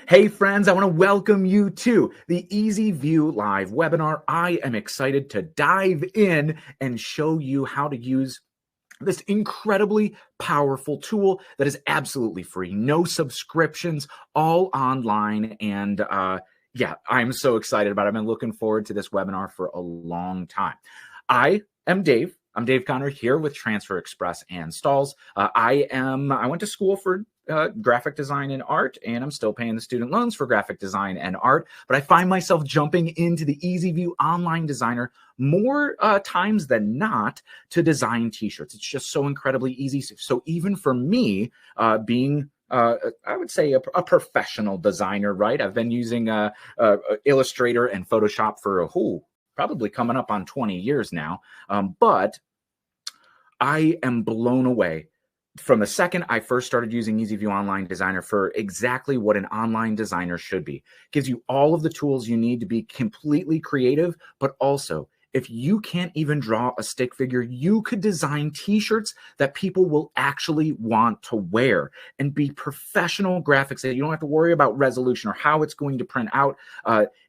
Hey friends, I want to welcome you to the Easy View Live webinar. I am excited to dive in and show you how to use this incredibly powerful tool that is absolutely free, no subscriptions, all online. And yeah, I'm so excited about it. I've been looking forward to this webinar for a long time. I am Dave. I'm Dave Conner here with Transfer Express and Stalls. I went to school for graphic design and art, and I'm still paying the student loans for graphic design and art, but I find myself jumping into the EasyView Online Designer more times than not to design t-shirts. It's just so incredibly easy. So even for me, being I would say a professional designer, right? I've been using Illustrator and Photoshop for probably coming up on 20 years now, but I am blown away from the second I first started using EasyView Online Designer for exactly what an online designer should be. It gives you all of the tools you need to be completely creative, but also if you can't even draw a stick figure, you could design t-shirts that people will actually want to wear and be professional graphics that you don't have to worry about resolution or how it's going to print out.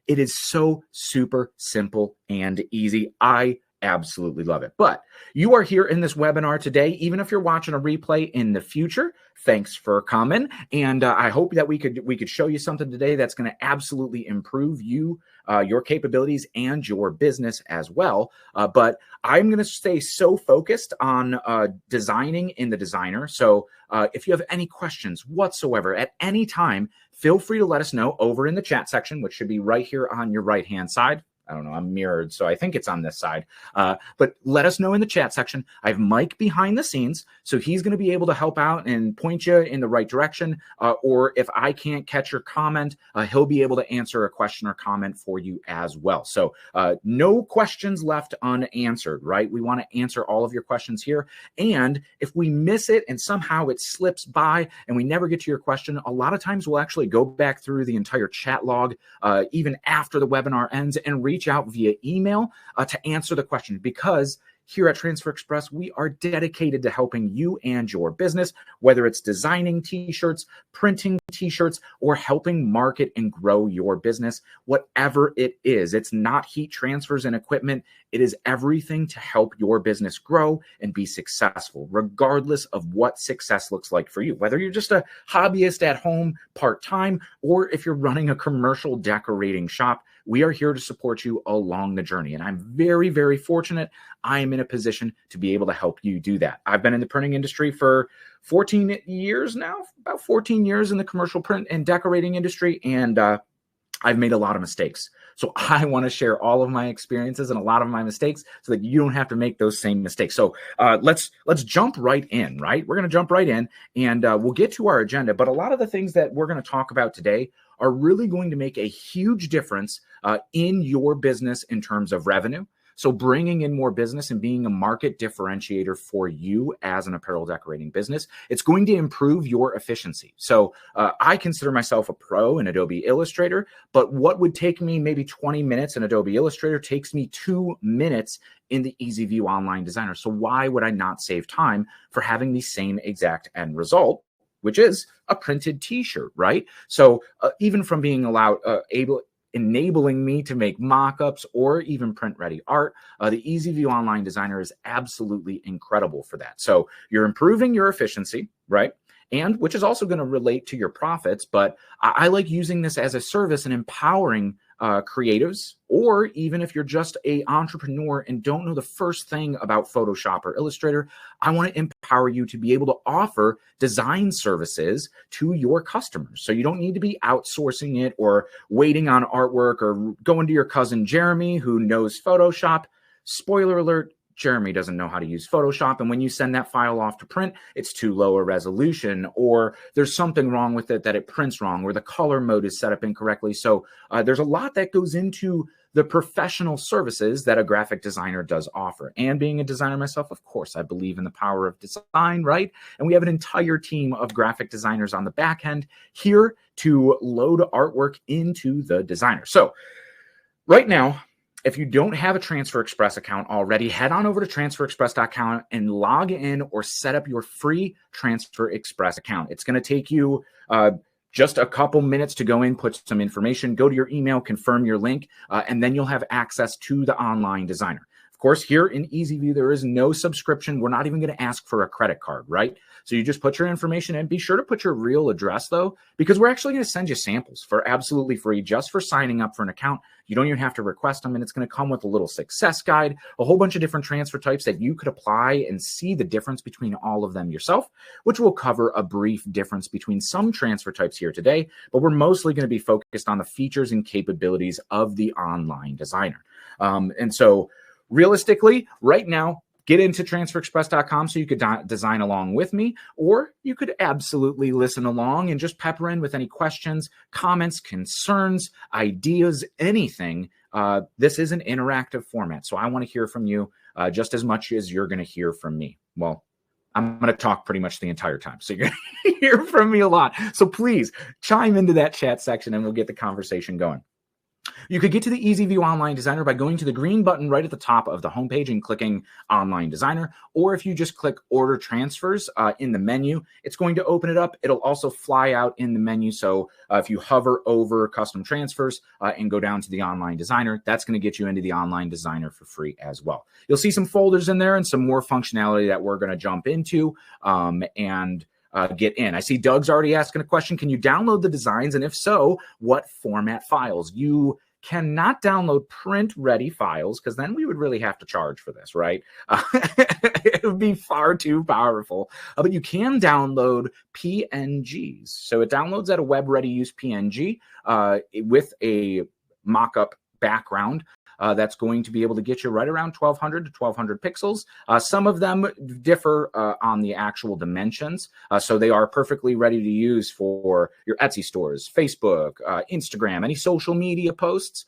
It is so super simple and easy. I absolutely love it. But you are here in this webinar today, even if you're watching a replay in the future. Thanks for coming, and I hope that we could show you something today that's going to absolutely improve your capabilities and your business as well. But I'm going to stay so focused on designing in the designer. So if you have any questions whatsoever at any time, feel free to let us know over in the chat section, which should be right here on your right-hand side. I don't know, I'm mirrored, so I think it's on this side. But let us know in the chat section. I have Mike behind the scenes, so he's going to be able to help out and point you in the right direction. Or if I can't catch your comment, he'll be able to answer a question or comment for you as well. So no questions left unanswered, right? We want to answer all of your questions here. And if we miss it and somehow it slips by and we never get to your question, a lot of times we'll actually go back through the entire chat log, even after the webinar ends, and reach out via email to answer the question, because here at Transfer Express, we are dedicated to helping you and your business, whether it's designing t-shirts, printing t-shirts, or helping market and grow your business, whatever it is. It's not heat transfers and equipment. It is everything to help your business grow and be successful, regardless of what success looks like for you, whether you're just a hobbyist at home part-time, or if you're running a commercial decorating shop. We are here to support you along the journey. And I'm very, very fortunate I am in a position to be able to help you do that. I've been in the printing industry for 14 years now, about 14 years in the commercial print and decorating industry. And I've made a lot of mistakes. So I want to share all of my experiences and a lot of my mistakes so that you don't have to make those same mistakes. So let's jump right in, right? We're going to jump right in, and we'll get to our agenda. But a lot of the things that we're going to talk about today are really going to make a huge difference in your business in terms of revenue. So bringing in more business and being a market differentiator for you as an apparel decorating business, it's going to improve your efficiency. So I consider myself a pro in Adobe Illustrator, but what would take me maybe 20 minutes in Adobe Illustrator takes me 2 minutes in the EasyView Online Designer. So why would I not save time for having the same exact end result, which is a printed t-shirt, right? So even from being enabling me to make mock-ups or even print-ready art, the EasyView Online Designer is absolutely incredible for that. So you're improving your efficiency, right? And which is also going to relate to your profits, but I like using this as a service and empowering creatives, or even if you're just an entrepreneur and don't know the first thing about Photoshop or Illustrator, I want to empower you to be able to offer design services to your customers. So you don't need to be outsourcing it or waiting on artwork or going to your cousin Jeremy who knows Photoshop. Spoiler alert, Jeremy doesn't know how to use Photoshop. And when you send that file off to print, it's too low a resolution, or there's something wrong with it that it prints wrong, or the color mode is set up incorrectly. So there's a lot that goes into the professional services that a graphic designer does offer. And being a designer myself, of course, I believe in the power of design, right? And we have an entire team of graphic designers on the back end here to load artwork into the designer. So right now, if you don't have a Transfer Express account already, head on over to transferexpress.com and log in or set up your free Transfer Express account. It's going to take you Just a couple minutes to go in, put some information, go to your email, confirm your link, and then you'll have access to the online designer. Of course, here in EasyView, there is no subscription. We're not even going to ask for a credit card, right? So you just put your information in. Be sure to put your real address, though, because we're actually going to send you samples for absolutely free just for signing up for an account. You don't even have to request them, and it's going to come with a little success guide, a whole bunch of different transfer types that you could apply and see the difference between all of them yourself, which will cover a brief difference between some transfer types here today, but we're mostly going to be focused on the features and capabilities of the online designer. And so realistically, right now, get into transferexpress.com so you could design along with me, or you could absolutely listen along and just pepper in with any questions, comments, concerns, ideas, anything. This is an interactive format, so I want to hear from you just as much as you're going to hear from me. Well, I'm going to talk pretty much the entire time, so you're going to hear from me a lot. So please chime into that chat section and we'll get the conversation going. You could get to the EasyView Online Designer by going to the green button right at the top of the homepage and clicking Online Designer, or if you just click Order Transfers in the menu, it's going to open it up. It'll also fly out in the menu, so if you hover over Custom Transfers and go down to the Online Designer, that's going to get you into the Online Designer for free as well. You'll see some folders in there and some more functionality that we're going to jump into get in. I see Doug's already asking a question. Can you download the designs? And if so, what format files? You cannot download print ready files because then we would really have to charge for this, right? It would be far too powerful. But you can download PNGs. So it downloads at a web ready use PNG with a mockup background. That's going to be able to get you right around 1200 to 1200 pixels. Some of them differ on the actual dimensions. So they are perfectly ready to use for your Etsy stores, Facebook, Instagram, any social media posts,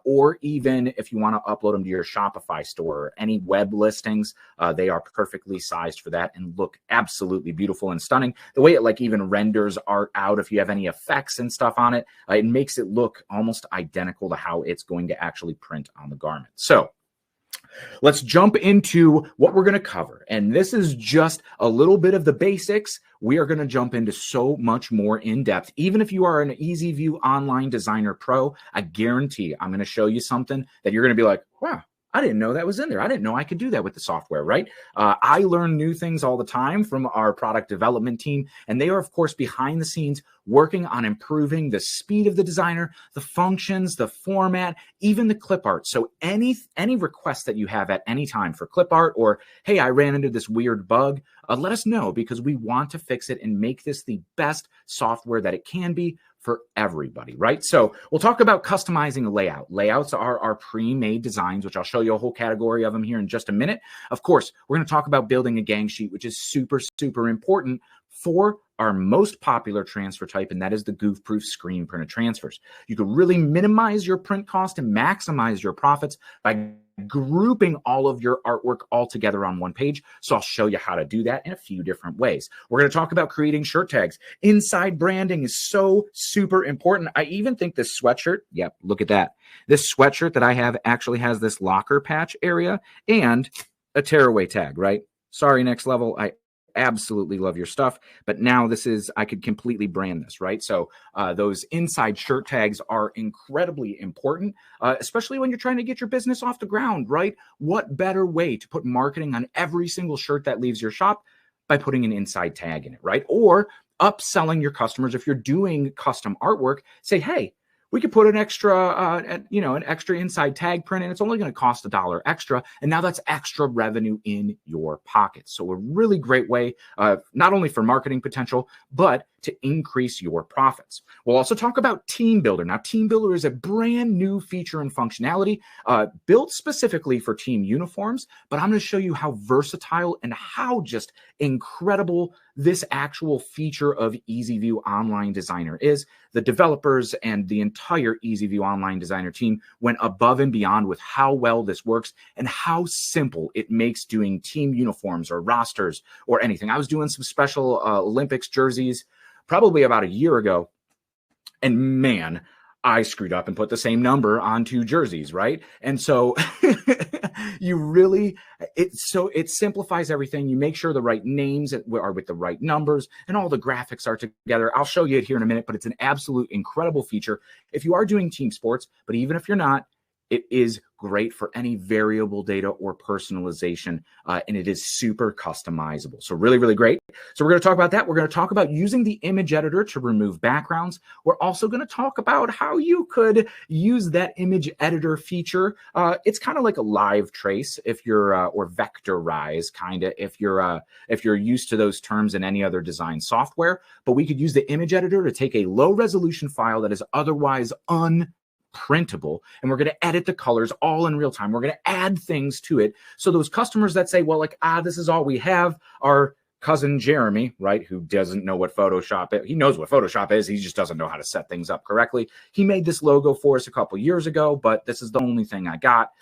or even if you want to upload them to your Shopify store, any web listings, they are perfectly sized for that and look absolutely beautiful and stunning. The way it even renders art out, if you have any effects and stuff on it, it makes it look almost identical to how it's going to actually print on the garment. So let's jump into what we're going to cover. And this is just a little bit of the basics. We are going to jump into so much more in depth. Even if you are an EasyView Online Designer Pro, I guarantee I'm going to show you something that you're going to be like, wow, I didn't know that was in there. I didn't know I could do that with the software, right? I learn new things all the time from our product development team, and they are, of course, behind the scenes working on improving the speed of the designer, the functions, the format, even the clip art. So any request that you have at any time for clip art, or, hey, I ran into this weird bug, let us know because we want to fix it and make this the best software that it can be for everybody, right? So we'll talk about customizing layout. Layouts are our pre-made designs, which I'll show you a whole category of them here in just a minute. Of course, we're going to talk about building a gang sheet, which is super, super important for our most popular transfer type, and that is the goof-proof screen printed transfers. You can really minimize your print cost and maximize your profits by grouping all of your artwork all together on one page. So I'll show you how to do that in a few different ways. We're going to talk about creating shirt tags. Inside branding is so super important. I even think this sweatshirt, yep, look at that. This sweatshirt that I have actually has this locker patch area and a tearaway tag, right? Sorry, Next Level. I absolutely love your stuff, but now I could completely brand this, right? So those inside shirt tags are incredibly important, especially when you're trying to get your business off the ground, right? What better way to put marketing on every single shirt that leaves your shop by putting an inside tag in it, right? Or upselling your customers. If you're doing custom artwork, say, hey, we could put an extra, an extra inside tag print, and it's only going to cost $1 extra. And now that's extra revenue in your pocket. So a really great way, not only for marketing potential, but to increase your profits. We'll also talk about Team Builder. Now, Team Builder is a brand new feature and functionality built specifically for team uniforms, but I'm going to show you how versatile and how just incredible this actual feature of EasyView Online Designer is. The developers and the entire EasyView Online Designer team went above and beyond with how well this works and how simple it makes doing team uniforms or rosters or anything. I was doing some special Olympics jerseys probably about a year ago, and man, I screwed up and put the same number on 2 jerseys, right? And so You really, it simplifies everything. You make sure the right names are with the right numbers and all the graphics are together. I'll show you it here in a minute, but it's an absolute incredible feature if you are doing team sports, but even if you're not, it is great for any variable data or personalization, and it is super customizable. So really, really great. So we're going to talk about that. We're going to talk about using the image editor to remove backgrounds. We're also going to talk about how you could use that image editor feature. It's kind of like a live trace if you're, or vectorize kind of if you're used to those terms in any other design software. But we could use the image editor to take a low resolution file that is otherwise printable, and we're going to edit the colors all in real time. We're going to add things to it. So those customers that say, well, like, this is all we have, our cousin Jeremy, right, who doesn't know what Photoshop is. He knows what Photoshop is. He just doesn't know how to set things up correctly. He made this logo for us a couple years ago, but this is the only thing I got.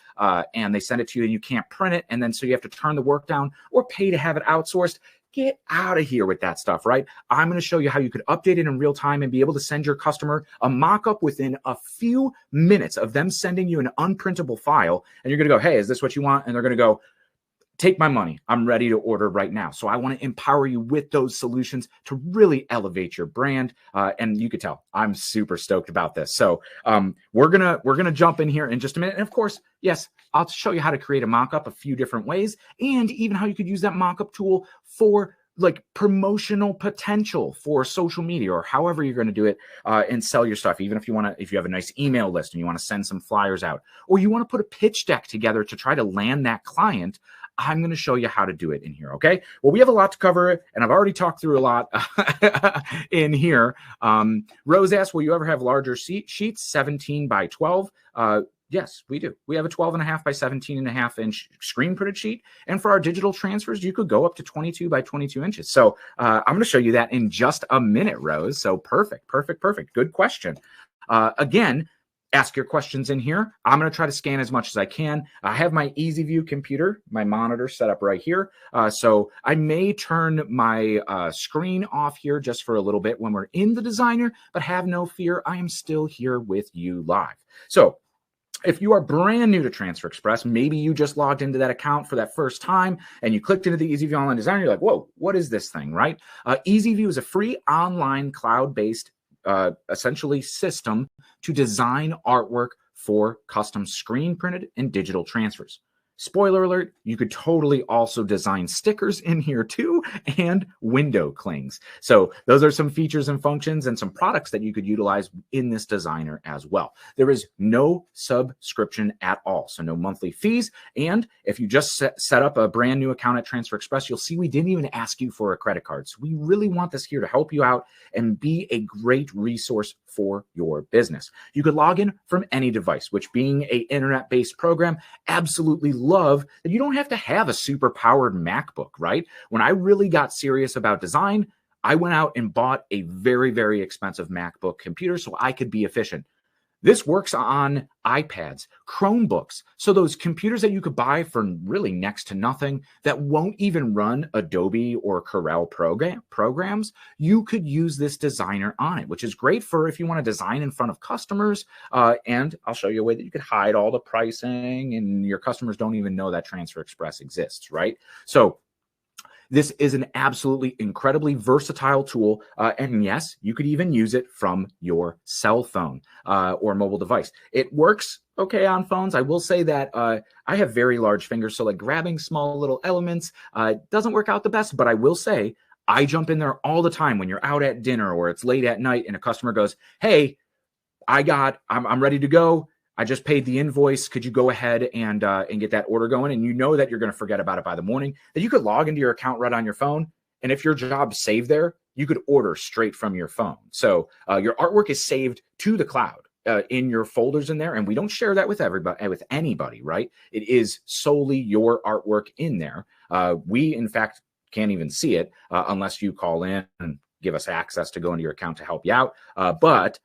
And they send it to you and you can't print it. And then so you have to turn the work down or pay to have it outsourced. Get out of here with that stuff, right? I'm going to show you how you could update it in real time and be able to send your customer a mock-up within a few minutes of them sending you an unprintable file. And you're going to go, hey, is this what you want? And they're going to go, take my money. I'm ready to order right now. So I want to empower you with those solutions to really elevate your brand. And you could tell I'm super stoked about this. So we're gonna jump in here in just a minute. And of course, yes, I'll show you how to create a mock-up a few different ways, and even how you could use that mock-up tool for like promotional potential for social media or however you're going to do it, and sell your stuff. Even if you have a nice email list and you want to send some flyers out, or you want to put a pitch deck together to try to land that client, I'm going to show you how to do it in here. Okay. Well, we have a lot to cover, and I've already talked through a lot in here. Rose asked, will you ever have larger sheets, 17 by 12? Yes, we do. We have a 12.5 by 17.5 inch screen printed sheet. And for our digital transfers, you could go up to 22 by 22 inches. So I'm going to show you that in just a minute, Rose. So perfect. Good question. Again, ask your questions in here. I'm going to try to scan as much as I can. I have my EasyView computer, my monitor set up right here. So I may turn my screen off here just for a little bit when we're in the designer, but have no fear. I am still here with you live. So if you are brand new to Transfer Express, maybe you just logged into that account for that first time and you clicked into the EasyView Online Designer, you're like, whoa, what is this thing, right? EasyView is a free online cloud-based essentially system to design artwork for custom screen printed and digital transfers. Spoiler alert, you could totally also design stickers in here too, and window clings. So those are some features and functions and some products that you could utilize in this designer as well. There is no subscription at all, so no monthly fees. And if you just set up a brand new account at Transfer Express, you'll see we didn't even ask you for a credit card. So we really want this here to help you out and be a great resource for your business. You could log in from any device, which being an internet-based program, absolutely love that you don't have to have a super powered MacBook, right? When I really got serious about design, I went out and bought a very, very expensive MacBook computer so I could be efficient. This works on iPads, Chromebooks. So those computers that you could buy for really next to nothing that won't even run Adobe or Corel programs, you could use this designer on it, which is great for if you want to design in front of customers. And I'll show you a way that you could hide all the pricing and your customers don't even know that Transfer Express exists, right? So this is an absolutely incredibly versatile tool. And yes, you could even use it from your cell phone or mobile device. It works okay on phones. I will say that I have very large fingers, so like grabbing small little elements doesn't work out the best, but I will say I jump in there all the time when you're out at dinner or it's late at night and a customer goes, hey, I'm ready to go. I just paid the invoice. Could you go ahead and get that order going? And you know that you're going to forget about it by the morning, that you could log into your account right on your phone. And if your job's saved there, you could order straight from your phone. So your artwork is saved to the cloud in your folders in there. And we don't share that with everybody, with anybody, right? It is solely your artwork in there. We, in fact, can't even see it unless you call in and give us access to go into your account to help you out. But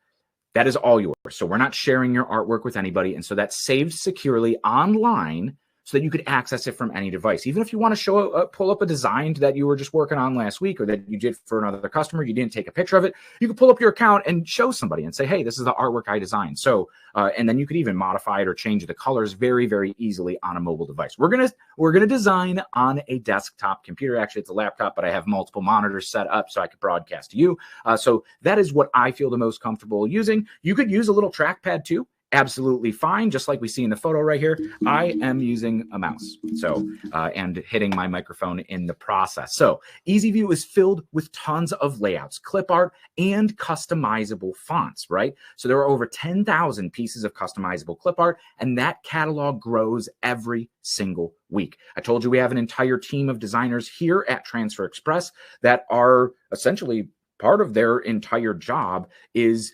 that is all yours. So we're not sharing your artwork with anybody. And so that's saved securely online so that you could access it from any device. Even if you want to pull up a design that you were just working on last week or that you did for another customer, you didn't take a picture of it, you could pull up your account and show somebody and say, hey, this is the artwork I designed. So, and then you could even modify it or change the colors very, very easily on a mobile device. We're gonna design on a desktop computer. Actually, it's a laptop, but I have multiple monitors set up so I could broadcast to you. So that is what I feel the most comfortable using. You could use a little trackpad too. Absolutely fine. Just like we see in the photo right here, I am using a mouse. So, and hitting my microphone in the process. So EasyView is filled with tons of layouts, clip art, and customizable fonts, right? So there are over 10,000 pieces of customizable clip art, and that catalog grows every single week. I told you we have an entire team of designers here at Transfer Express that are essentially part of their entire job is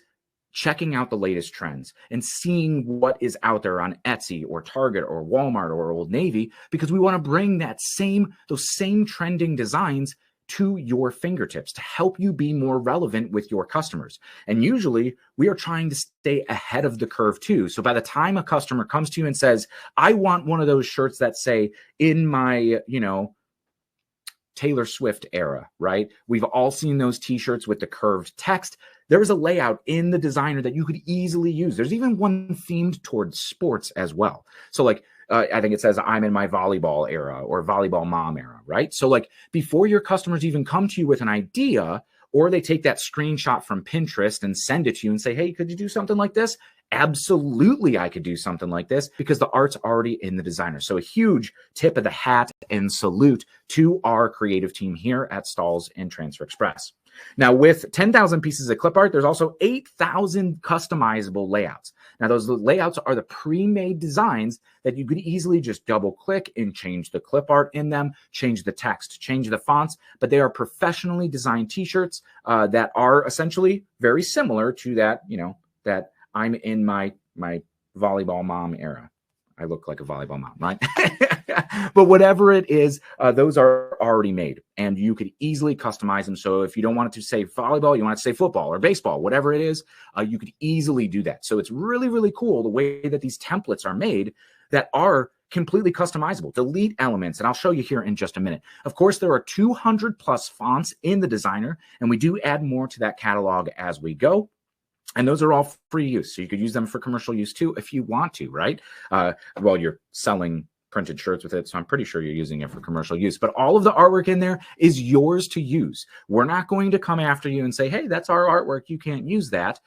checking out the latest trends and seeing what is out there on Etsy or Target or Walmart or Old Navy, because we want to bring those same trending designs to your fingertips to help you be more relevant with your customers. And usually we are trying to stay ahead of the curve too. So by the time a customer comes to you and says, I want one of those shirts that say in my, Taylor Swift era, right? We've all seen those t-shirts with the curved text. There is a layout in the designer that you could easily use. There's even one themed towards sports as well. So like, I think it says I'm in my volleyball era or volleyball mom era, right? So like before your customers even come to you with an idea, or they take that screenshot from Pinterest and send it to you and say, hey, could you do something like this? Absolutely, I could do something like this because the art's already in the designer. So a huge tip of the hat and salute to our creative team here at Stalls and Transfer Express. Now, with 10,000 pieces of clip art, there's also 8,000 customizable layouts. Now, those layouts are the pre-made designs that you could easily just double click and change the clip art in them, change the text, change the fonts, but they are professionally designed t-shirts that are essentially very similar to that, that I'm in my volleyball mom era. I look like a volleyball mom, right? But whatever it is, those are already made and you could easily customize them. So if you don't want it to say volleyball, you want it to say football or baseball, whatever it is, you could easily do that. So it's really, really cool the way that these templates are made that are completely customizable. Delete elements, and I'll show you here in just a minute. Of course, there are 200 plus fonts in the designer, and we do add more to that catalog as we go. And those are all free use. So you could use them for commercial use too, if you want to, right? Well, you're selling printed shirts with it, so I'm pretty sure you're using it for commercial use. But all of the artwork in there is yours to use. We're not going to come after you and say, hey, that's our artwork, you can't use that.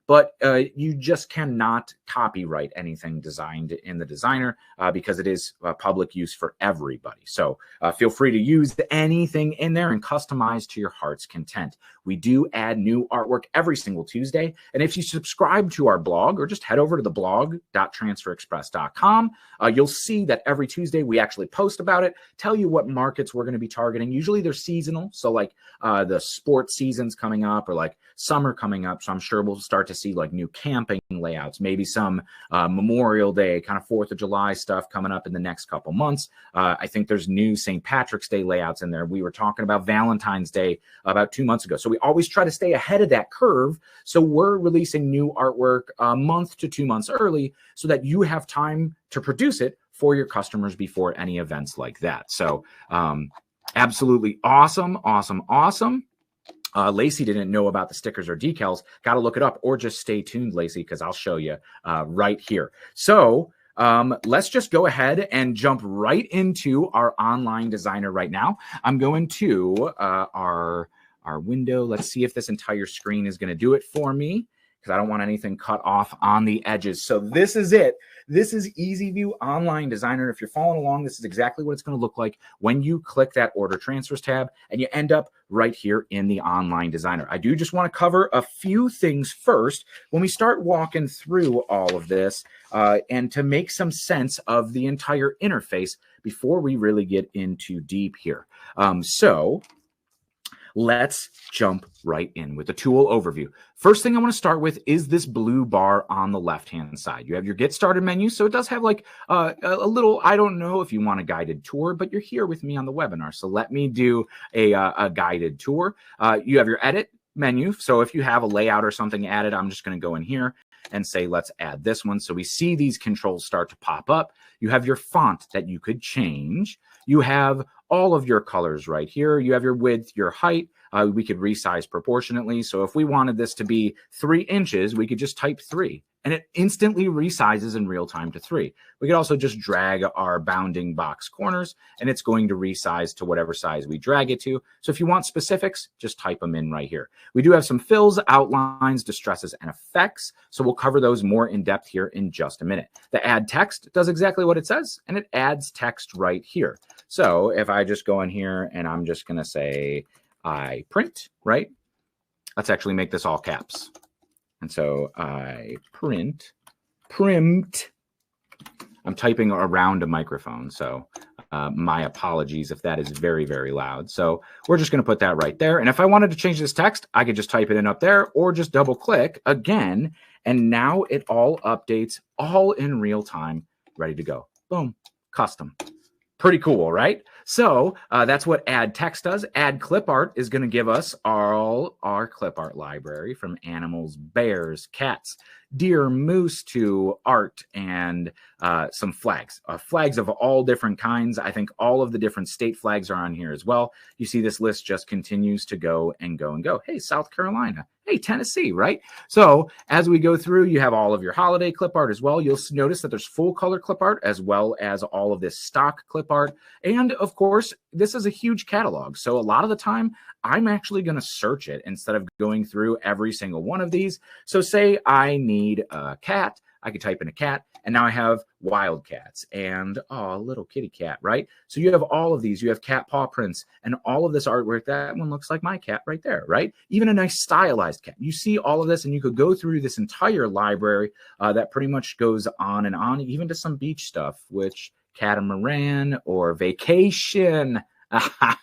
But you just cannot copyright anything designed in the designer because it is public use for everybody. So feel free to use anything in there and customize to your heart's content. We do add new artwork every single Tuesday. And if you subscribe to our blog or just head over to the blog.transferexpress.com, you'll see that every Tuesday we actually post about it, tell you what markets we're going to be targeting. Usually they're seasonal. So like the sports season's coming up or like summer coming up. So I'm sure we'll start to see like new camping layouts, maybe some Memorial Day, kind of 4th of July stuff coming up in the next couple months. I think there's new St. Patrick's Day layouts in there. We were talking about Valentine's Day about 2 months ago. So we always try to stay ahead of that curve. So we're releasing new artwork a month to 2 months early so that you have time to produce it for your customers before any events like that. So absolutely awesome, awesome, awesome. Lacey didn't know about the stickers or decals. Got to look it up, or just stay tuned, Lacey, because I'll show you right here. So let's just go ahead and jump right into our online designer right now. I'm going to our window. Let's see if this entire screen is going to do it for me, because I don't want anything cut off on the edges. So this is it. This is EasyView Online Designer. If you're following along, this is exactly what it's going to look like when you click that Order Transfers tab and you end up right here in the Online Designer. I do just want to cover a few things first when we start walking through all of this and to make some sense of the entire interface before we really get into deep here. So let's jump right in with the tool overview. First thing I want to start with is this blue bar on the left-hand side. You have your Get Started menu, so it does have like a little, I don't know if you want a guided tour, but you're here with me on the webinar, so let me do a guided tour. You have your Edit menu. So if you have a layout or something added, I'm just going to go in here and say, let's add this one. So we see these controls start to pop up. You have your font that you could change. You have all of your colors right here. You have your width, your height. We could resize proportionately. So if we wanted this to be 3 inches, we could just type 3. And it instantly resizes in real time to 3. We could also just drag our bounding box corners, and it's going to resize to whatever size we drag it to. So if you want specifics, just type them in right here. We do have some fills, outlines, distresses, and effects. So we'll cover those more in depth here in just a minute. The add text does exactly what it says, and it adds text right here. So if I just go in here and I'm just going to say, I print, right? Let's actually make this all caps. And so I primed. I'm typing around a microphone, so my apologies if that is very, very loud. So we're just going to put that right there. And if I wanted to change this text, I could just type it in up there or just double click again. And now it all updates all in real time, ready to go. Boom, custom. Pretty cool, right? So that's what add text does. Add clip art is going to give us all our clip art library, from animals, bears, cats, deer, moose, to art, and some flags. Flags of all different kinds. I think all of the different state flags are on here as well. You see this list just continues to go and go and go. Hey, South Carolina. Hey, Tennessee, right? So as we go through, you have all of your holiday clip art as well. You'll notice that there's full color clip art as well as all of this stock clip art. And of course, this is a huge catalog. So a lot of the time, I'm actually going to search it instead of going through every single one of these. So say I need a cat. I could type in a cat, and now I have wild cats and a little kitty cat, right? So you have all of these. You have cat paw prints and all of this artwork. That one looks like my cat right there, right? Even a nice stylized cat. You see all of this, and you could go through this entire library that pretty much goes on and on, even to some beach stuff, which catamaran or vacation.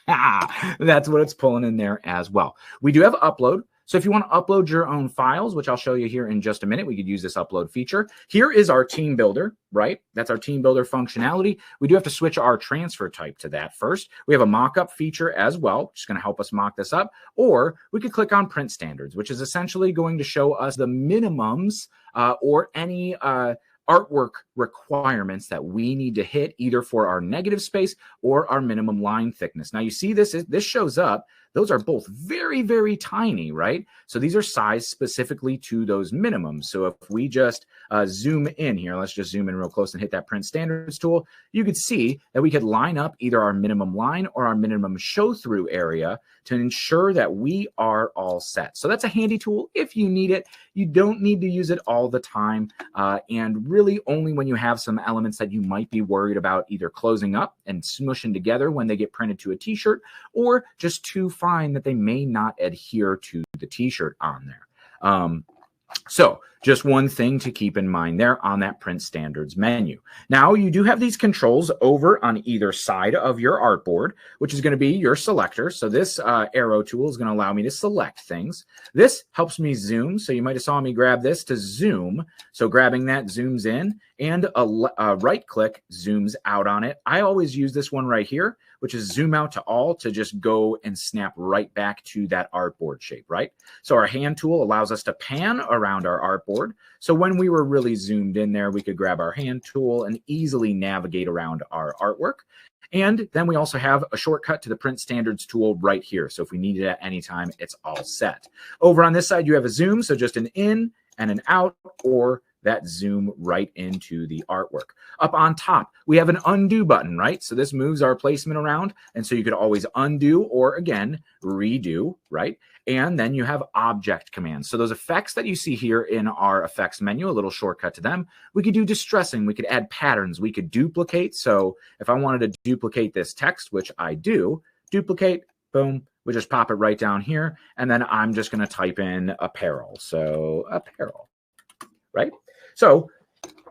That's what it's pulling in there as well. We do have upload. So if you want to upload your own files, which I'll show you here in just a minute, we could use this upload feature. Here is our team builder, right? That's our team builder functionality. We do have to switch our transfer type to that first. We have a mockup feature as well, which is going to help us mock this up. Or we could click on print standards, which is essentially going to show us the minimums or any artwork requirements that we need to hit, either for our negative space or our minimum line thickness. Now you see this shows up. Those are both very, very tiny, right? So these are sized specifically to those minimums. So if we just zoom in here, let's just zoom in real close and hit that print standards tool, you could see that we could line up either our minimum line or our minimum show through area to ensure that we are all set. So that's a handy tool if you need it. You don't need to use it all the time, and really only when you have some elements that you might be worried about either closing up and smushing together when they get printed to a t-shirt, or just too fine that they may not adhere to the t-shirt on there. So just one thing to keep in mind there on that print standards menu. Now you do have these controls over on either side of your artboard, which is going to be your selector. So this arrow tool is going to allow me to select things. This helps me zoom. So you might have saw me grab this to zoom. So grabbing that zooms in, and a right click zooms out on it. I always use this one right here, which is zoom out to all, to just go and snap right back to that artboard shape, right? So our hand tool allows us to pan around our artboard. So when we were really zoomed in there, we could grab our hand tool and easily navigate around our artwork. And then we also have a shortcut to the print standards tool right here. So if we need it at any time, it's all set. Over on this side, you have a zoom. So just an in and an out, or that zoom right into the artwork. Up on top, we have an undo button, right? So this moves our placement around. And so you could always undo or, again, redo, right? And then you have object commands. So those effects that you see here in our effects menu, a little shortcut to them, we could do distressing, we could add patterns, we could duplicate. So if I wanted to duplicate this text, which I do, duplicate, boom, we just pop it right down here. And then I'm just going to type in apparel. So apparel, right? So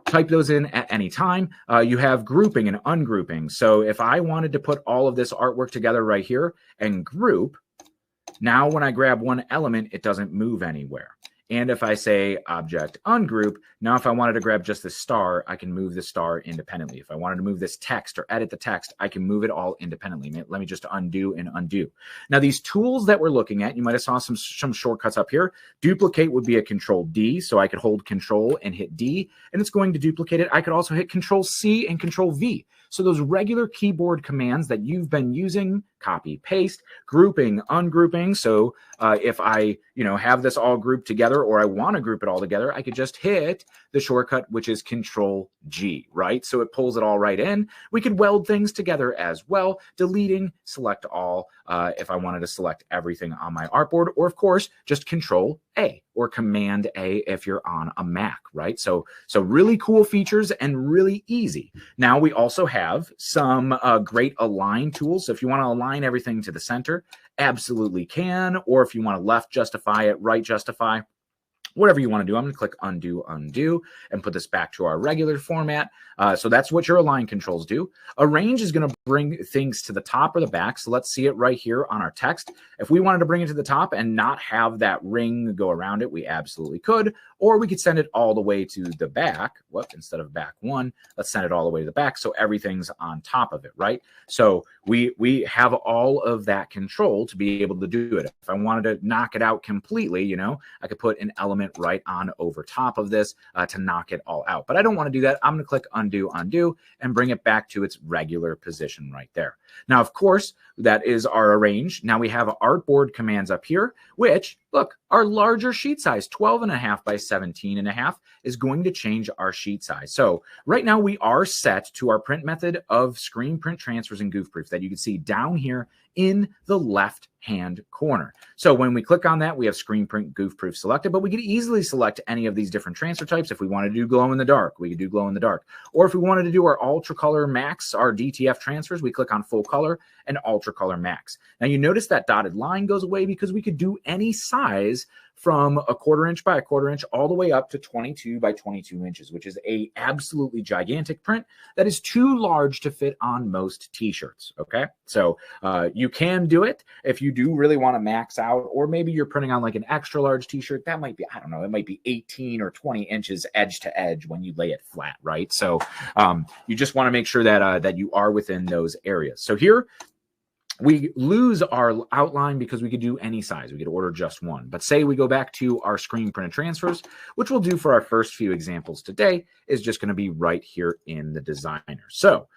type those in at any time. You have grouping and ungrouping. So if I wanted to put all of this artwork together right here and group, now when I grab one element, it doesn't move anywhere. And if I say object ungroup, now if I wanted to grab just this star, I can move the star independently. If I wanted to move this text or edit the text, I can move it all independently. Let me just undo and undo. Now, these tools that we're looking at, you might have saw some shortcuts up here. Duplicate would be a Control D, so I could hold Control and hit D, and it's going to duplicate it. I could also hit Control C and Control V. So those regular keyboard commands that you've been using, copy, paste, grouping, ungrouping. So if I, have this all grouped together, or I want to group it all together, I could just hit the shortcut, which is Control G, right? So it pulls it all right in. We could weld things together as well, deleting, select all, if I wanted to select everything on my artboard, or of course, just Control A or Command A if you're on a Mac, right? So really cool features and really easy. Now we also have some great align tools. So if you want to align everything to the center, absolutely can. Or if you want to left justify it, right justify, whatever you want to do. I'm going to click undo, undo, and put this back to our regular format. So that's what your align controls do. Arrange is going to bring things to the top or the back. So let's see it right here on our text. If we wanted to bring it to the top and not have that ring go around it, we absolutely could. Or we could send it all the way to the back. Whoop, instead of back one, let's send it all the way to the back so everything's on top of it, right? So we have all of that control to be able to do it. If I wanted to knock it out completely, I could put an element right on over top of this to knock it all out. But I don't want to do that. I'm going to click undo, undo, and bring it back to its regular position right there. Now, of course, that is our arrange. Now we have artboard commands up here, which, look, our larger sheet size, 12.5 by 17.5, is going to change our sheet size. So right now we are set to our print method of screen print transfers and goof proofs that you can see down here in the left hand corner. So when we click on that, we have screen print goof proof selected, but we could easily select any of these different transfer types. If we wanted to do glow in the dark, we could do glow in the dark. Or if we wanted to do our ultra color max, our DTF transfers, we click on full color and ultra color max. Now you notice that dotted line goes away because we could do any size from 1/4 inch by 1/4 inch all the way up to 22 by 22 inches, which is a absolutely gigantic print that is too large to fit on most t-shirts. Okay, so you can do it if you do really want to max out, or maybe you're printing on like an extra large t-shirt that might be, I don't know, it might be 18 or 20 inches edge to edge when you lay it flat, right? So you just want to make sure that that you are within those areas. So here we lose our outline because we could do any size. We could order just one. But say we go back to our screen printed transfers, which we'll do for our first few examples today, is just going to be right here in the designer. So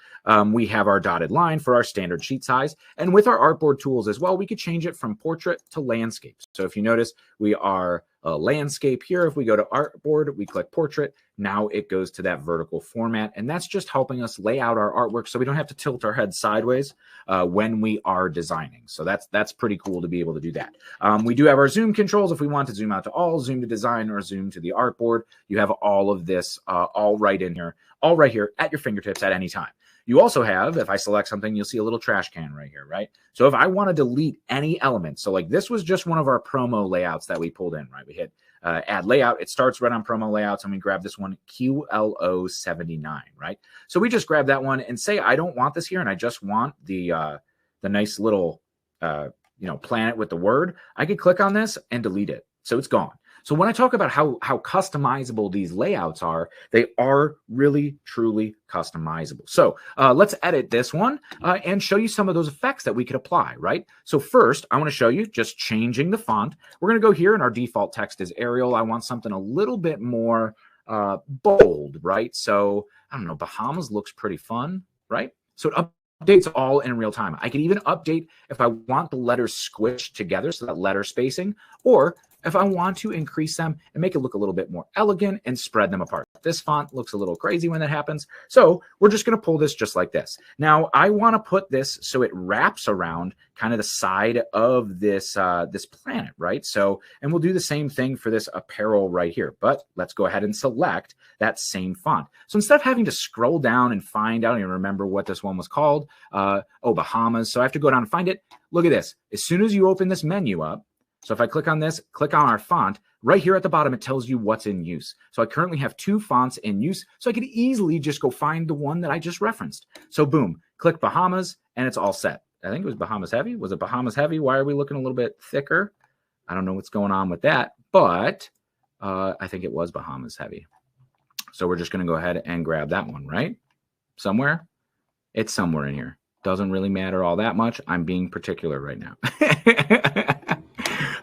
we have our dotted line for our standard sheet size. And with our artboard tools as well, we could change it from portrait to landscape. So if you notice, we are a landscape here. If we go to artboard, we click portrait. Now it goes to that vertical format. And that's just helping us lay out our artwork so we don't have to tilt our head sideways when we are designing. So that's pretty cool to be able to do that. We do have our zoom controls. If we want to zoom out to all, zoom to design, or zoom to the artboard, you have all of this all right in here, all right here at your fingertips at any time. You also have, if I select something, you'll see a little trash can right here, right? So if I want to delete any element, so like this was just one of our promo layouts that we pulled in, right? We hit add layout. It starts right on promo layouts, and we grab this one, QLO79, right? So we just grab that one and say, I don't want this here, and I just want the nice little, planet with the word. I could click on this and delete it. So it's gone. So when I talk about how customizable these layouts are, they are really, truly customizable. So let's edit this one and show you some of those effects that we could apply, right? So first, I want to show you just changing the font. We're going to go here, and our default text is Arial. I want something a little bit more bold, right? So I don't know, Bahamas looks pretty fun, right? So it updates all in real time. I can even update if I want the letters squished together, so that letter spacing, or if I want to increase them and make it look a little bit more elegant and spread them apart. This font looks a little crazy when that happens. So we're just going to pull this just like this. Now I want to put this so it wraps around kind of the side of this, this planet, right? So, and we'll do the same thing for this apparel right here, but let's go ahead and select that same font. So instead of having to scroll down and find, I don't even remember what this one was called. Bahamas. So I have to go down and find it. Look at this. As soon as you open this menu up, so if I click on this, click on our font, right here at the bottom, it tells you what's in use. So I currently have 2 fonts in use, so I could easily just go find the one that I just referenced. So boom, click Bahamas, and it's all set. I think it was Bahamas Heavy. Was it Bahamas Heavy? Why are we looking a little bit thicker? I don't know what's going on with that, but I think it was Bahamas heavy. So we're just going to go ahead and grab that one, right? Somewhere. It's somewhere in here. Doesn't really matter all that much. I'm being particular right now.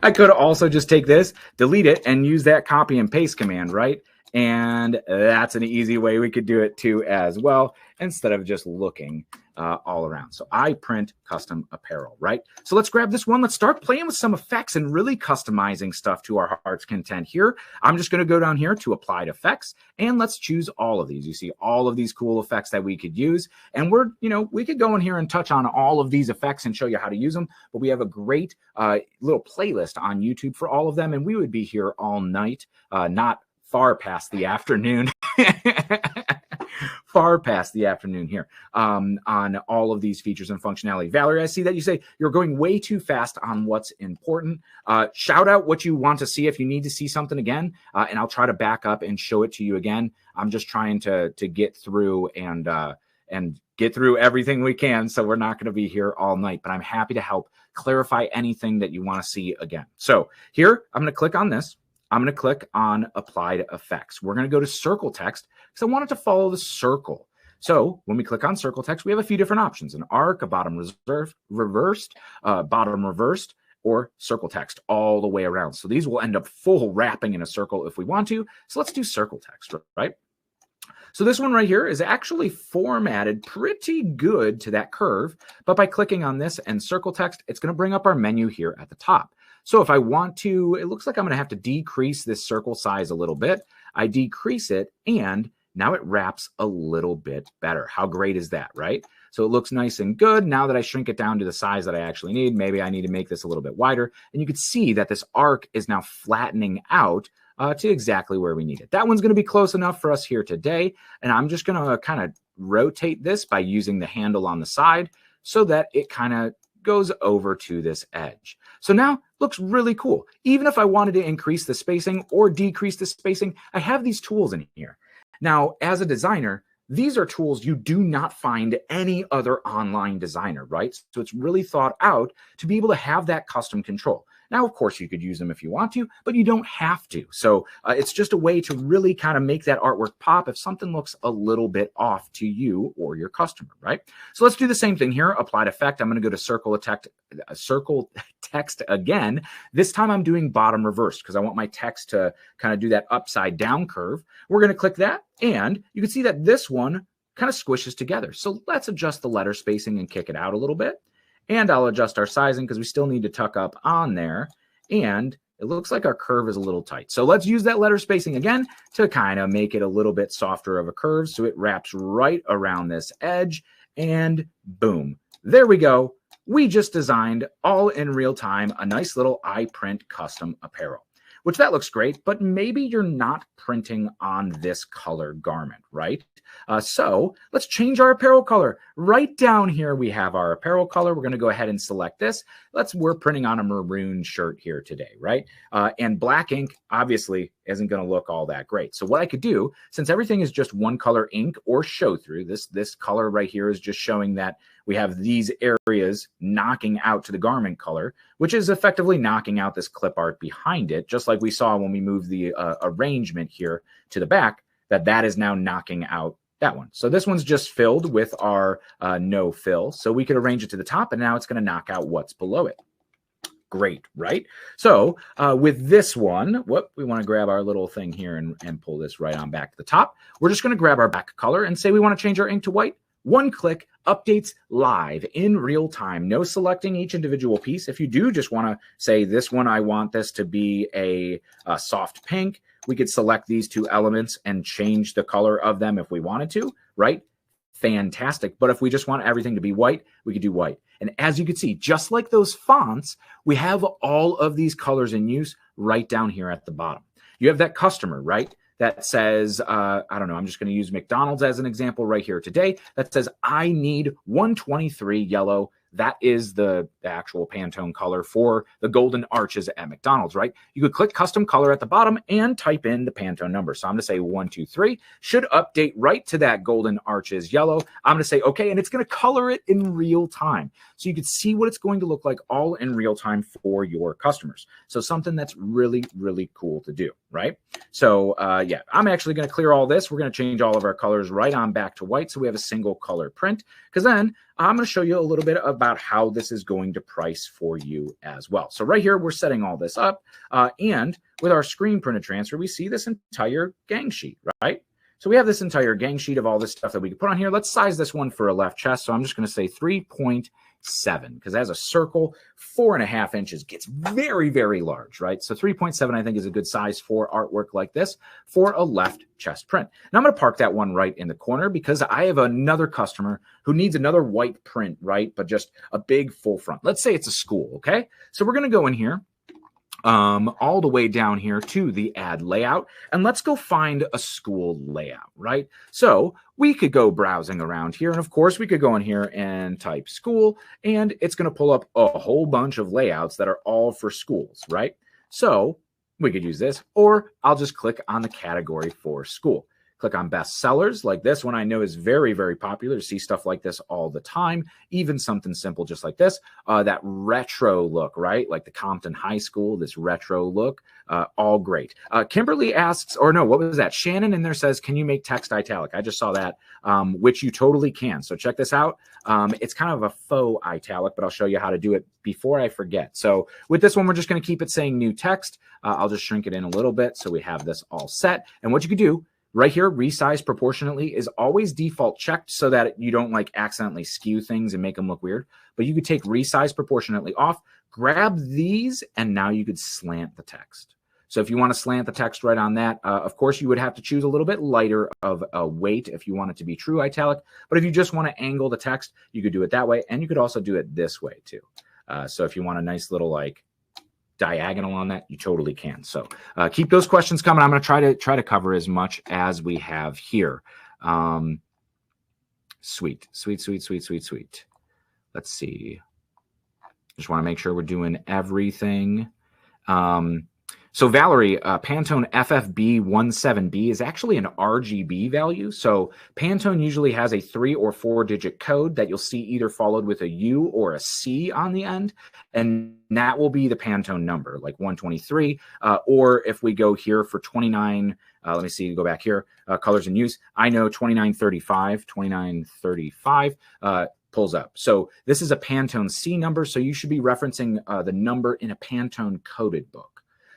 I could also just take this, delete it, and use that copy and paste command, right? And that's an easy way we could do it too as well, instead of just looking all around. So I print custom apparel, right? So let's grab this one. Let's start playing with some effects and really customizing stuff to our heart's content here. I'm just going to go down here to applied effects, and let's choose all of these. You see all of these cool effects that we could use, and we could go in here and touch on all of these effects and show you how to use them, but we have a great little playlist on YouTube for all of them, and we would be here all night, not far past the afternoon. Far past the afternoon here on all of these features and functionality. Valerie, I see that you say you're going way too fast on what's important. Shout out what you want to see if you need to see something again, and I'll try to back up and show it to you again. I'm just trying to get through and get through everything we can, so we're not going to be here all night, but I'm happy to help clarify anything that you want to see again. So here, I'm going to click on this. I'm going to click on applied effects. We're going to go to circle text because I want it to follow the circle. So when we click on circle text, we have a few different options: an arc, a bottom reversed, or circle text all the way around. So these will end up full wrapping in a circle if we want to. So let's do circle text, right? So this one right here is actually formatted pretty good to that curve, but by clicking on this and circle text, it's going to bring up our menu here at the top. So if I want to, it looks like I'm going to have to decrease this circle size a little bit. I decrease it, and now it wraps a little bit better. How great is that, right? So it looks nice and good. Now that I shrink it down to the size that I actually need, maybe I need to make this a little bit wider. And you can see that this arc is now flattening out to exactly where we need it. That one's going to be close enough for us here today. And I'm just going to kind of rotate this by using the handle on the side so that it kind of goes over to this edge. So now looks really cool. Even if I wanted to increase the spacing or decrease the spacing, I have these tools in here. Now, as a designer, these are tools you do not find any other online designer, right? So it's really thought out to be able to have that custom control. Now, of course, you could use them if you want to, but you don't have to. So it's just a way to really kind of make that artwork pop if something looks a little bit off to you or your customer, right? So let's do the same thing here. Applied effect. I'm going to go to circle text again. This time I'm doing bottom reversed because I want my text to kind of do that upside down curve. We're going to click that, and you can see that this one kind of squishes together. So let's adjust the letter spacing and kick it out a little bit. And I'll adjust our sizing because we still need to tuck up on there. And it looks like our curve is a little tight. So let's use that letter spacing again to kind of make it a little bit softer of a curve. So it wraps right around this edge, and boom, there we go. We just designed all in real time a nice little iPrint custom apparel, which that looks great, but maybe you're not printing on this color garment, right? So let's change our apparel color. Right down here, we have our apparel color. We're going to go ahead and select this. We're printing on a maroon shirt here today, right? And black ink obviously isn't going to look all that great. So what I could do, since everything is just one color ink or show through, this color right here is just showing that we have these areas knocking out to the garment color, which is effectively knocking out this clip art behind it, just like we saw when we moved the arrangement here to the back, that is now knocking out that one. So this one's just filled with our no fill. So we could arrange it to the top, and now it's going to knock out what's below it. Great, right? So with this one, we want to grab our little thing here and pull this right on back to the top. We're just going to grab our back color and say we want to change our ink to white. One click, updates live in real time. No selecting each individual piece. If you do just want to say this one, I want this to be a soft pink, we could select these two elements and change the color of them if we wanted to, right? Fantastic. But if we just want everything to be white, we could do white. And as you can see, just like those fonts, we have all of these colors in use right down here at the bottom. You have that customer, right? That says, I don't know, I'm just going to use McDonald's as an example right here today. That says, I need 123 yellow. that is the actual Pantone color for the golden arches at McDonald's, right? You could click custom color at the bottom and type in the Pantone number. So I'm going to say 123, should update right to that golden arches yellow. I'm going to say okay, and it's going to color it in real time. So you can see what it's going to look like all in real time for your customers. So something that's really, really cool to do, right? So yeah, I'm actually going to clear all this. We're going to change all of our colors right on back to white so we have a single color print, because then I'm going to show you a little bit about how this is going to price for you as well. So right here, we're setting all this up. And with our screen printed transfer, we see this entire gang sheet, right? So we have this entire gang sheet of all this stuff that we can put on here. Let's size this one for a left chest. So I'm just going to say 3.7 because as a circle, 4.5 inches gets very, very large, right? So 3.7, I think, is a good size for artwork like this for a left chest print. Now I'm going to park that one right in the corner because I have another customer who needs another white print, right? But just a big full front. Let's say it's a school, okay? So we're going to go in here. All the way down here to the add layout, and let's go find a school layout, right? So we could go browsing around here, and of course we could go in here and type school, and it's going to pull up a whole bunch of layouts that are all for schools, right? So we could use this, or I'll just click on the category for school. Click on best sellers, like this one I know is very, very popular. See stuff like this all the time, even something simple just like this. That retro look, right? Like the Compton High School, this retro look, all great. Kimberly asks, or no, what was that? Shannon in there says, can you make text italic? I just saw that, which you totally can. So check this out. It's kind of a faux italic, but I'll show you how to do it before I forget. So with this one, we're just going to keep it saying new text. I'll just shrink it in a little bit so we have this all set. And what you could do right here, resize proportionately is always default checked so that you don't like accidentally skew things and make them look weird. But you could take resize proportionately off, grab these, and now you could slant the text. So if you want to slant the text right on that, of course, you would have to choose a little bit lighter of a weight if you want it to be true italic. But if you just want to angle the text, you could do it that way. And you could also do it this way too. So if you want a nice little like diagonal on that, you totally can. So keep those questions coming. I'm going to try to cover as much as we have here. Sweet. Let's see. Just want to make sure we're doing everything. So Valerie, Pantone FFB17B is actually an RGB value. So Pantone usually has a 3 or 4 digit code that you'll see either followed with a U or a C on the end. And that will be the Pantone number, like 123. Or if we go here for 29, let me see, go back here, colors in use. I know 2935 pulls up. So this is a Pantone C number. So you should be referencing the number in a Pantone coded book.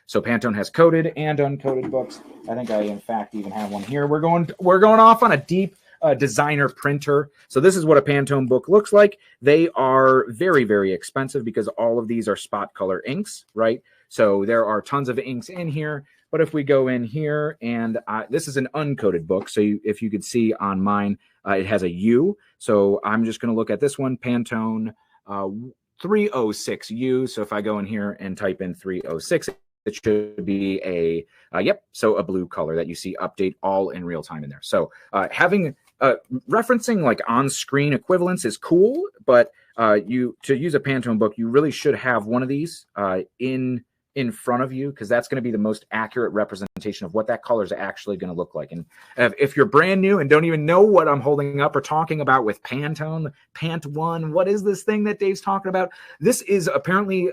So Pantone has coded and uncoded books. I think I, in fact, even have one here. We're going off on a deep designer printer. So this is what a Pantone book looks like. They are very, very expensive because all of these are spot color inks, right? So there are tons of inks in here. But if we go in here, and this is an uncoded book. So if you could see on mine, it has a U. So I'm just going to look at this one, Pantone 306U. So if I go in here and type in 306, it should be a, so a blue color that you see update all in real time in there. So having referencing like on-screen equivalents is cool, but to use a Pantone book, you really should have one of these in front of you, because that's going to be the most accurate representation of what that color is actually going to look like. And if you're brand new and don't even know what I'm holding up or talking about with Pantone, Pant One, what is this thing that Dave's talking about? This is apparently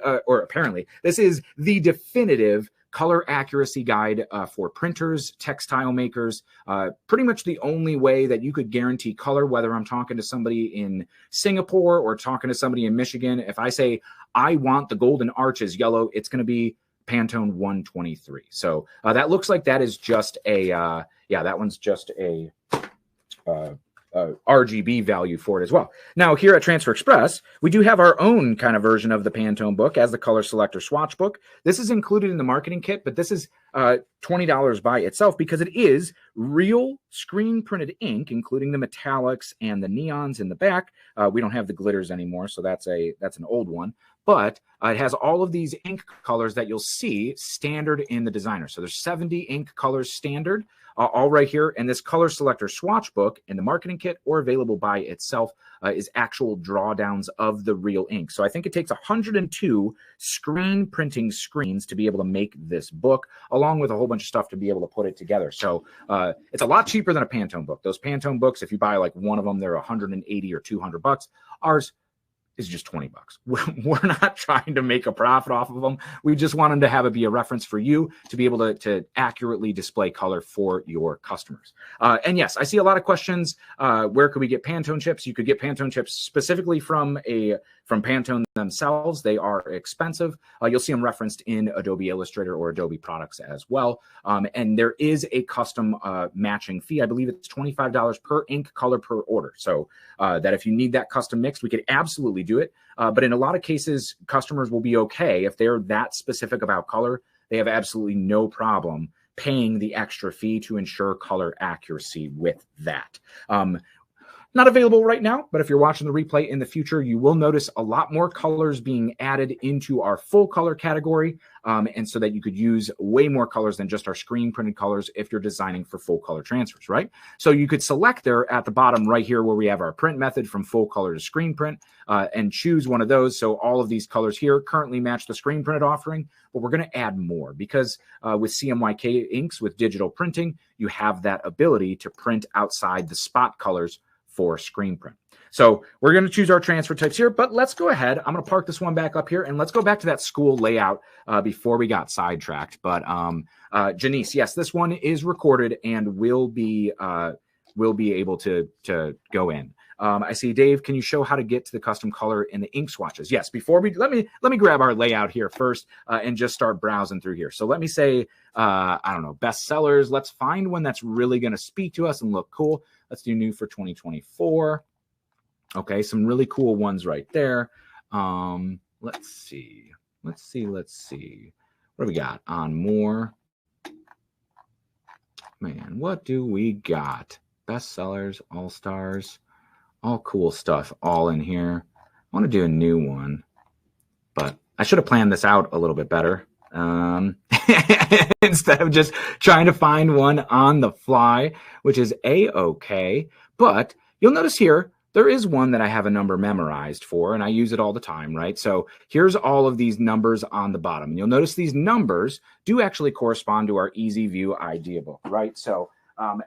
this is the definitive color accuracy guide for printers, textile makers, pretty much the only way that you could guarantee color, whether I'm talking to somebody in Singapore or talking to somebody in Michigan. If I say, I want the golden arches yellow, it's going to be Pantone 123. So that looks like that is just a, that one's just a RGB value for it as well. Now here at Transfer Express, we do have our own kind of version of the Pantone book as the color selector swatch book. This is included in the marketing kit, but this is $20 by itself because it is real screen printed ink, including the metallics and the neons in the back. We don't have the glitters anymore, so that's an old one. But it has all of these ink colors that you'll see standard in the designer. So there's 70 ink colors standard. all right here. And this color selector swatch book in the marketing kit or available by itself is actual drawdowns of the real ink. So I think it takes 102 screen printing screens to be able to make this book, along with a whole bunch of stuff to be able to put it together. So it's a lot cheaper than a Pantone book. Those Pantone books, if you buy like one of them, they're 180 or 200 bucks. Ours is just 20 bucks. We're not trying to make a profit off of them. We just want them to have it be a reference for you to be able to accurately display color for your customers. And yes, I see a lot of questions. Where could we get Pantone chips? You could get Pantone chips specifically from Pantone themselves. They are expensive. You'll see them referenced in Adobe Illustrator or Adobe products as well. And there is a custom matching fee. I believe it's $25 per ink color per order. So that if you need that custom mix, we could absolutely do it. But in a lot of cases, customers will be okay if they're that specific about color. They have absolutely no problem paying the extra fee to ensure color accuracy with that. Not available right now, but if you're watching the replay in the future, you will notice a lot more colors being added into our full color category. And so that you could use way more colors than just our screen printed colors if you're designing for full color transfers, right? So you could select there at the bottom right here where we have our print method from full color to screen print and choose one of those. So all of these colors here currently match the screen printed offering, but we're going to add more because with CMYK inks with digital printing, you have that ability to print outside the spot colors for screen print. So we're going to choose our transfer types here, but let's go ahead. I'm going to park this one back up here and let's go back to that school layout before we got sidetracked. But Janice, yes, this one is recorded and will be able to go in. I see Dave, can you show how to get to the custom color in the ink swatches? Yes, before we, let me grab our layout here first and just start browsing through here. So let me say, I don't know, bestsellers. Let's find one that's really going to speak to us and look cool. Let's do new for 2024. Okay, some really cool ones right there. Let's see. What do we got on more? Man, what do we got? Bestsellers, all-stars, all cool stuff all in here. I want to do a new one, but I should have planned this out a little bit better. Instead of just trying to find one on the fly, which is a-okay. But you'll notice here, there is one that I have a number memorized for, and I use it all the time, right? So here's all of these numbers on the bottom. And you'll notice these numbers do actually correspond to our Easy View idea book, right? So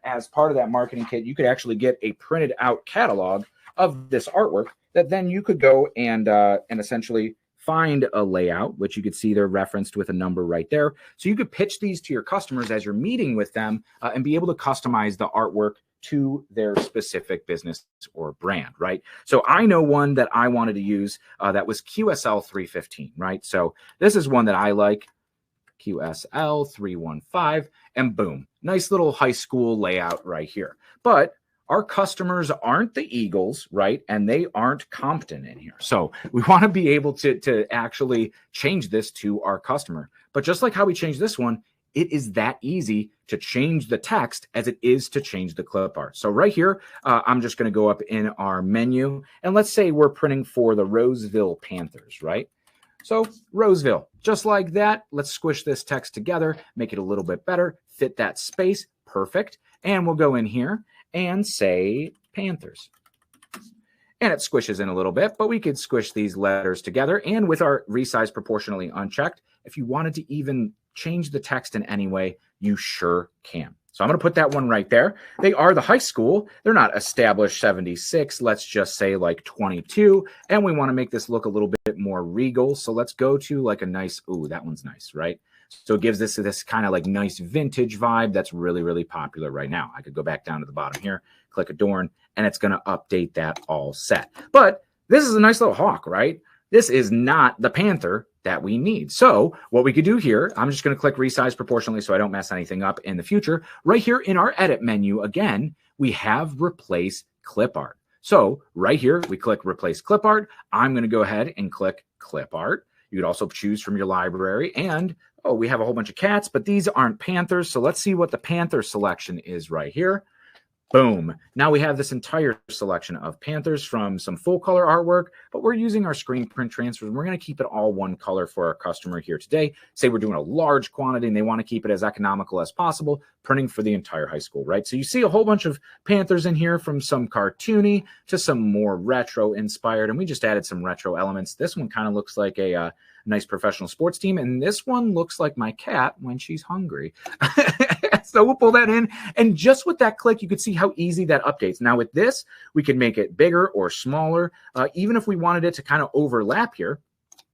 as part of that marketing kit, you could actually get a printed out catalog of this artwork that then you could go and essentially find a layout, which you could see they're referenced with a number right there. So you could pitch these to your customers as you're meeting with them and be able to customize the artwork to their specific business or brand, right? So I know one that I wanted to use that was QSL 315, right? So this is one that I like, QSL 315, and boom, nice little high school layout right here. But our customers aren't the Eagles, right? And they aren't Compton in here. So we want to be able to actually change this to our customer. But just like how we change this one, it is that easy to change the text as it is to change the clip art. So right here, I'm just going to go up in our menu. And let's say we're printing for the Roseville Panthers, right? So Roseville, just like that. Let's squish this text together, make it a little bit better, fit that space, perfect. And we'll go in here and say Panthers. And it squishes in a little bit, but we could squish these letters together. And with our resize proportionally unchecked, if you wanted to even change the text in any way, you sure can. So I'm going to put that one right there. They are the high school. They're not established 76. Let's just say like 22. And we want to make this look a little bit more regal. So let's go to like a nice, ooh, that one's nice, right? So it gives this kind of like nice vintage vibe that's really, really popular right now. I could go back down to the bottom here, click Adorn, and it's going to update that all set. But this is a nice little hawk, right? This is not the Panther that we need. So what we could do here, I'm just going to click resize proportionally so I don't mess anything up in the future. Right here in our edit menu, again, we have replace clip art. So right here, we click replace clip art. I'm going to go ahead and click clip art. You could also choose from your library. And, oh, we have a whole bunch of cats, but these aren't Panthers. So let's see what the Panther selection is right here. Boom. Now we have this entire selection of Panthers from some full color artwork, but we're using our screen print transfers. We're going to keep it all one color for our customer here today. Say we're doing a large quantity and they want to keep it as economical as possible, printing for the entire high school, right? So you see a whole bunch of Panthers in here, from some cartoony to some more retro inspired. And we just added some retro elements. This one kind of looks like a nice professional sports team. And this one looks like my cat when she's hungry. So we'll pull that in. And just with that click, you could see how easy that updates. Now with this, we can make it bigger or smaller. Even if we wanted it to kind of overlap here,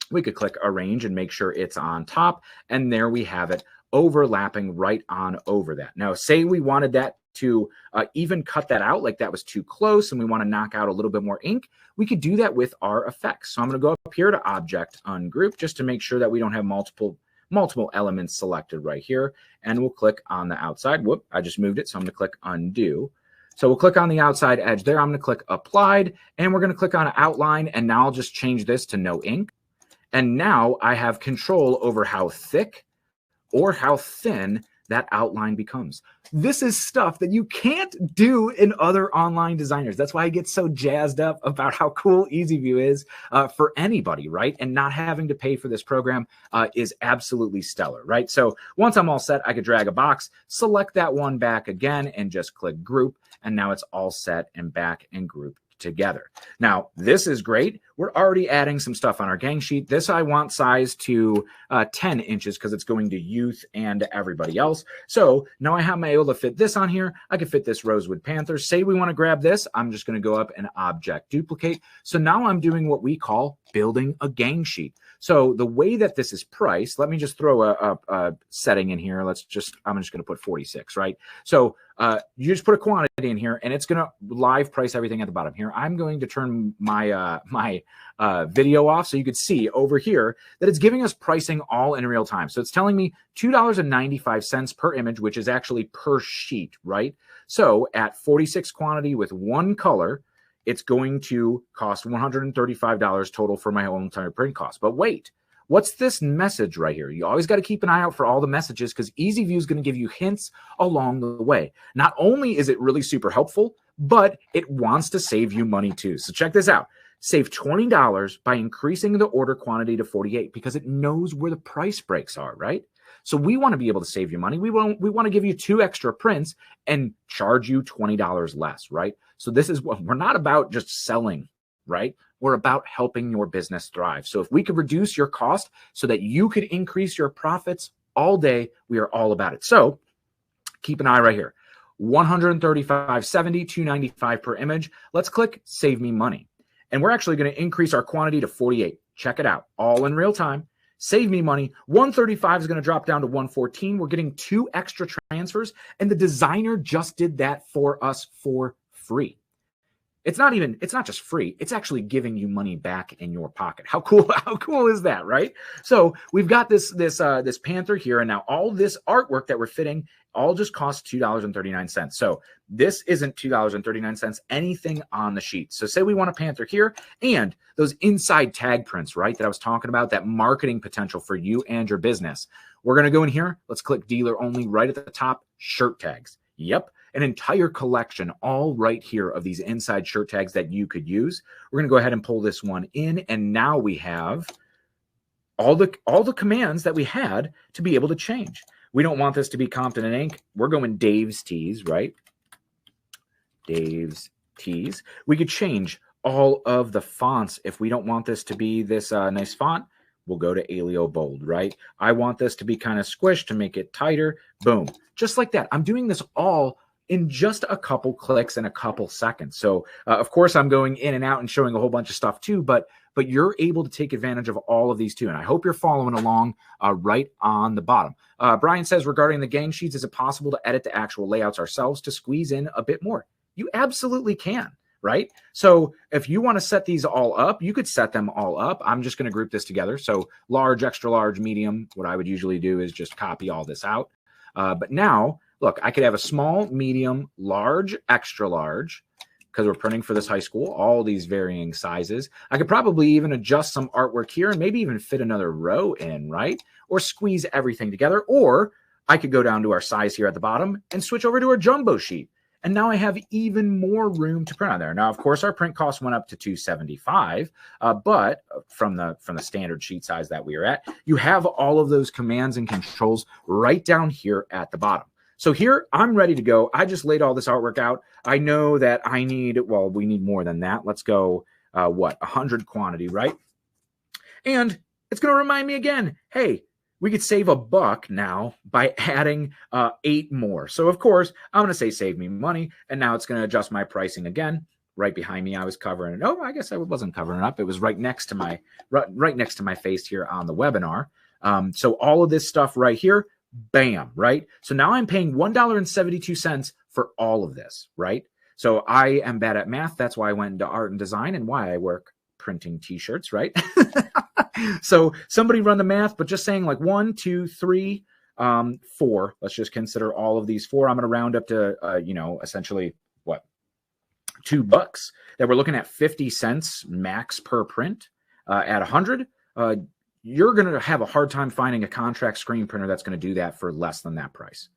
we could click arrange and make sure it's on top. And there we have it, overlapping right on over that. Now, say we wanted that to even cut that out, like that was too close and we want to knock out a little bit more ink, we could do that with our effects. So I'm going to go up here to Object Ungroup just to make sure that we don't have multiple elements selected right here. And we'll click on the outside. Whoop, I just moved it. So I'm going to click Undo. So we'll click on the outside edge there. I'm going to click Applied, and we're going to click on Outline. And now I'll just change this to no ink. And now I have control over how thick or how thin that outline becomes. This is stuff that you can't do in other online designers. That's why I get so jazzed up about how cool EasyView is for anybody, right? And not having to pay for this program is absolutely stellar, right? So once I'm all set, I could drag a box, select that one back again, and just click Group. And now it's all set and back and grouped together. Now, this is great. We're already adding some stuff on our gang sheet. This I want size to 10 inches because it's going to youth and everybody else. So now I have my able to fit this on here. I can fit this Rosewood Panther. Say we want to grab this. I'm just going to go up and object duplicate. So now I'm doing what we call building a gang sheet. So the way that this is priced, let me just throw a setting in here. I'm just going to put 46, right? So you just put a quantity in here and it's going to live price everything at the bottom here. I'm going to turn my video off so you could see over here that it's giving us pricing all in real time. So it's telling me $2.95 per image, which is actually per sheet, right? So at 46 quantity with one color, it's going to cost $135 total for my whole entire print cost. But wait, what's this message right here? You always got to keep an eye out for all the messages because EasyView is going to give you hints along the way. Not only is it really super helpful, but it wants to save you money too. So check this out. Save $20 by increasing the order quantity to 48 because it knows where the price breaks are, right? So we want to be able to save you money. We want to give you 2 extra prints and charge you $20 less, right? So this is what we're not about just selling, right? We're about helping your business thrive. So if we could reduce your cost so that you could increase your profits all day, we are all about it. So keep an eye right here. $135.70, $295 per image. Let's click Save Me Money. And we're actually going to increase our quantity to 48. Check it out. All in real time. Save me money. 135 is going to drop down to 114. We're getting 2 extra transfers, and the designer just did that for us for free. It's not just free. It's actually giving you money back in your pocket. How cool is that, right? So we've got this Panther here, and now all this artwork that we're fitting all just costs $2.39. So this isn't $2.39 anything on the sheet. So say we want a Panther here, and those inside tag prints, right, that I was talking about, that marketing potential for you and your business. We're going to go in here. Let's click dealer only right at the top, shirt tags. Yep. An entire collection all right here of these inside shirt tags that you could use. We're going to go ahead and pull this one in. And now we have all the commands that we had to be able to change. We don't want this to be Compton and Ink. We're going Dave's Tees, right? Dave's Tees. We could change all of the fonts. If we don't want this to be this nice font, we'll go to Alio Bold, right? I want this to be kind of squished to make it tighter. Boom. Just like that. I'm doing this all in just a couple clicks and a couple seconds. So of course I'm going in and out and showing a whole bunch of stuff too, but you're able to take advantage of all of these too. And I hope you're following along right on the bottom. Brian says, regarding the gang sheets, is it possible to edit the actual layouts ourselves to squeeze in a bit more? You absolutely can, right? So if you want to set these all up, you could set them all up. I'm just going to group this together. So large, extra large, medium. What I would usually do is just copy all this out. But now, look, I could have a small, medium, large, extra large, because we're printing for this high school, all these varying sizes. I could probably even adjust some artwork here and maybe even fit another row in, right? Or squeeze everything together. Or I could go down to our size here at the bottom and switch over to our jumbo sheet. And now I have even more room to print on there. Now, of course, our print cost went up to $275, but from the standard sheet size that we are at, you have all of those commands and controls right down here at the bottom. So here, I'm ready to go. I just laid all this artwork out. I know that I need, well, we need more than that. Let's go, 100 quantity, right? And it's going to remind me again, hey, we could save $1 now by adding 8 more. So, of course, I'm going to say save me money, and now it's going to adjust my pricing again. Right behind me, I was covering it. Oh, I guess I wasn't covering it up. It was right next to my face here on the webinar. So all of this stuff right here, bam, right? So now I'm paying $1.72 for all of this, right? So I am bad at math. That's why I went into art and design and why I work printing t-shirts, right? So somebody run the math, but just saying like 1, 2, 3, 4. Let's just consider all of these 4. I'm going to round up to, essentially what? $2 that we're looking at 50 cents max per print at 100. You're going to have a hard time finding a contract screen printer that's going to do that for less than that price,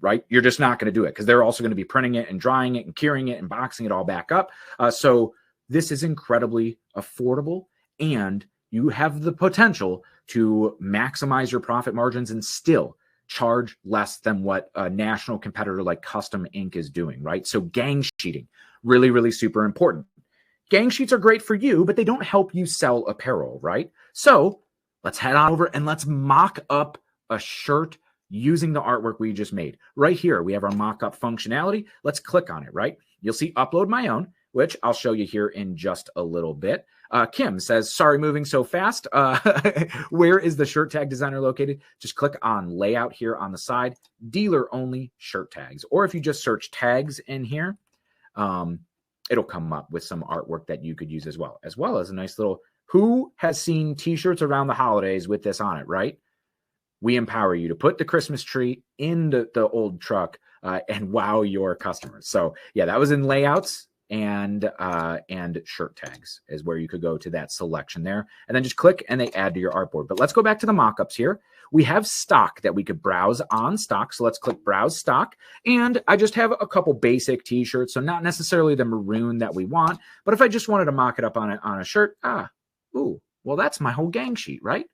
right? You're just not going to do it because they're also going to be printing it and drying it and curing it and boxing it all back up. So this is incredibly affordable, and you have the potential to maximize your profit margins and still charge less than what a national competitor like Custom Ink is doing, right? So gang sheeting, really, really super important. Gang sheets are great for you, but they don't help you sell apparel, right? So let's head on over and let's mock up a shirt using the artwork we just made. Right here, we have our mock-up functionality. Let's click on it, right? You'll see upload my own, which I'll show you here in just a little bit. Kim says, sorry, moving so fast. Where is the shirt tag designer located? Just click on layout here on the side, dealer only shirt tags. Or if you just search tags in here, it'll come up with some artwork that you could use as well as a nice little, who has seen t-shirts around the holidays with this on it, right? We empower you to put the Christmas tree in the old truck and wow your customers. So yeah, that was in layouts and shirt tags is where you could go to that selection there, and then just click and they add to your artboard. But let's go back to the mockups here. We have stock that we could browse on stock. So let's click browse stock. And I just have a couple basic t-shirts. So not necessarily the maroon that we want, but if I just wanted to mock it up on a shirt, well, that's my whole gang sheet, right?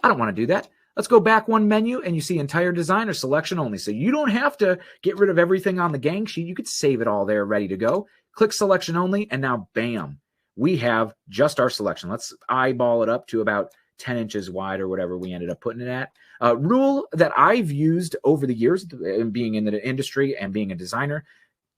I don't want to do that. Let's go back one menu and you see entire design or selection only. So you don't have to get rid of everything on the gang sheet. You could save it all there ready to go. Click selection only, and now bam, we have just our selection. Let's eyeball it up to about 10 inches wide or whatever we ended up putting it at. Rule that I've used over the years, being in the industry and being a designer,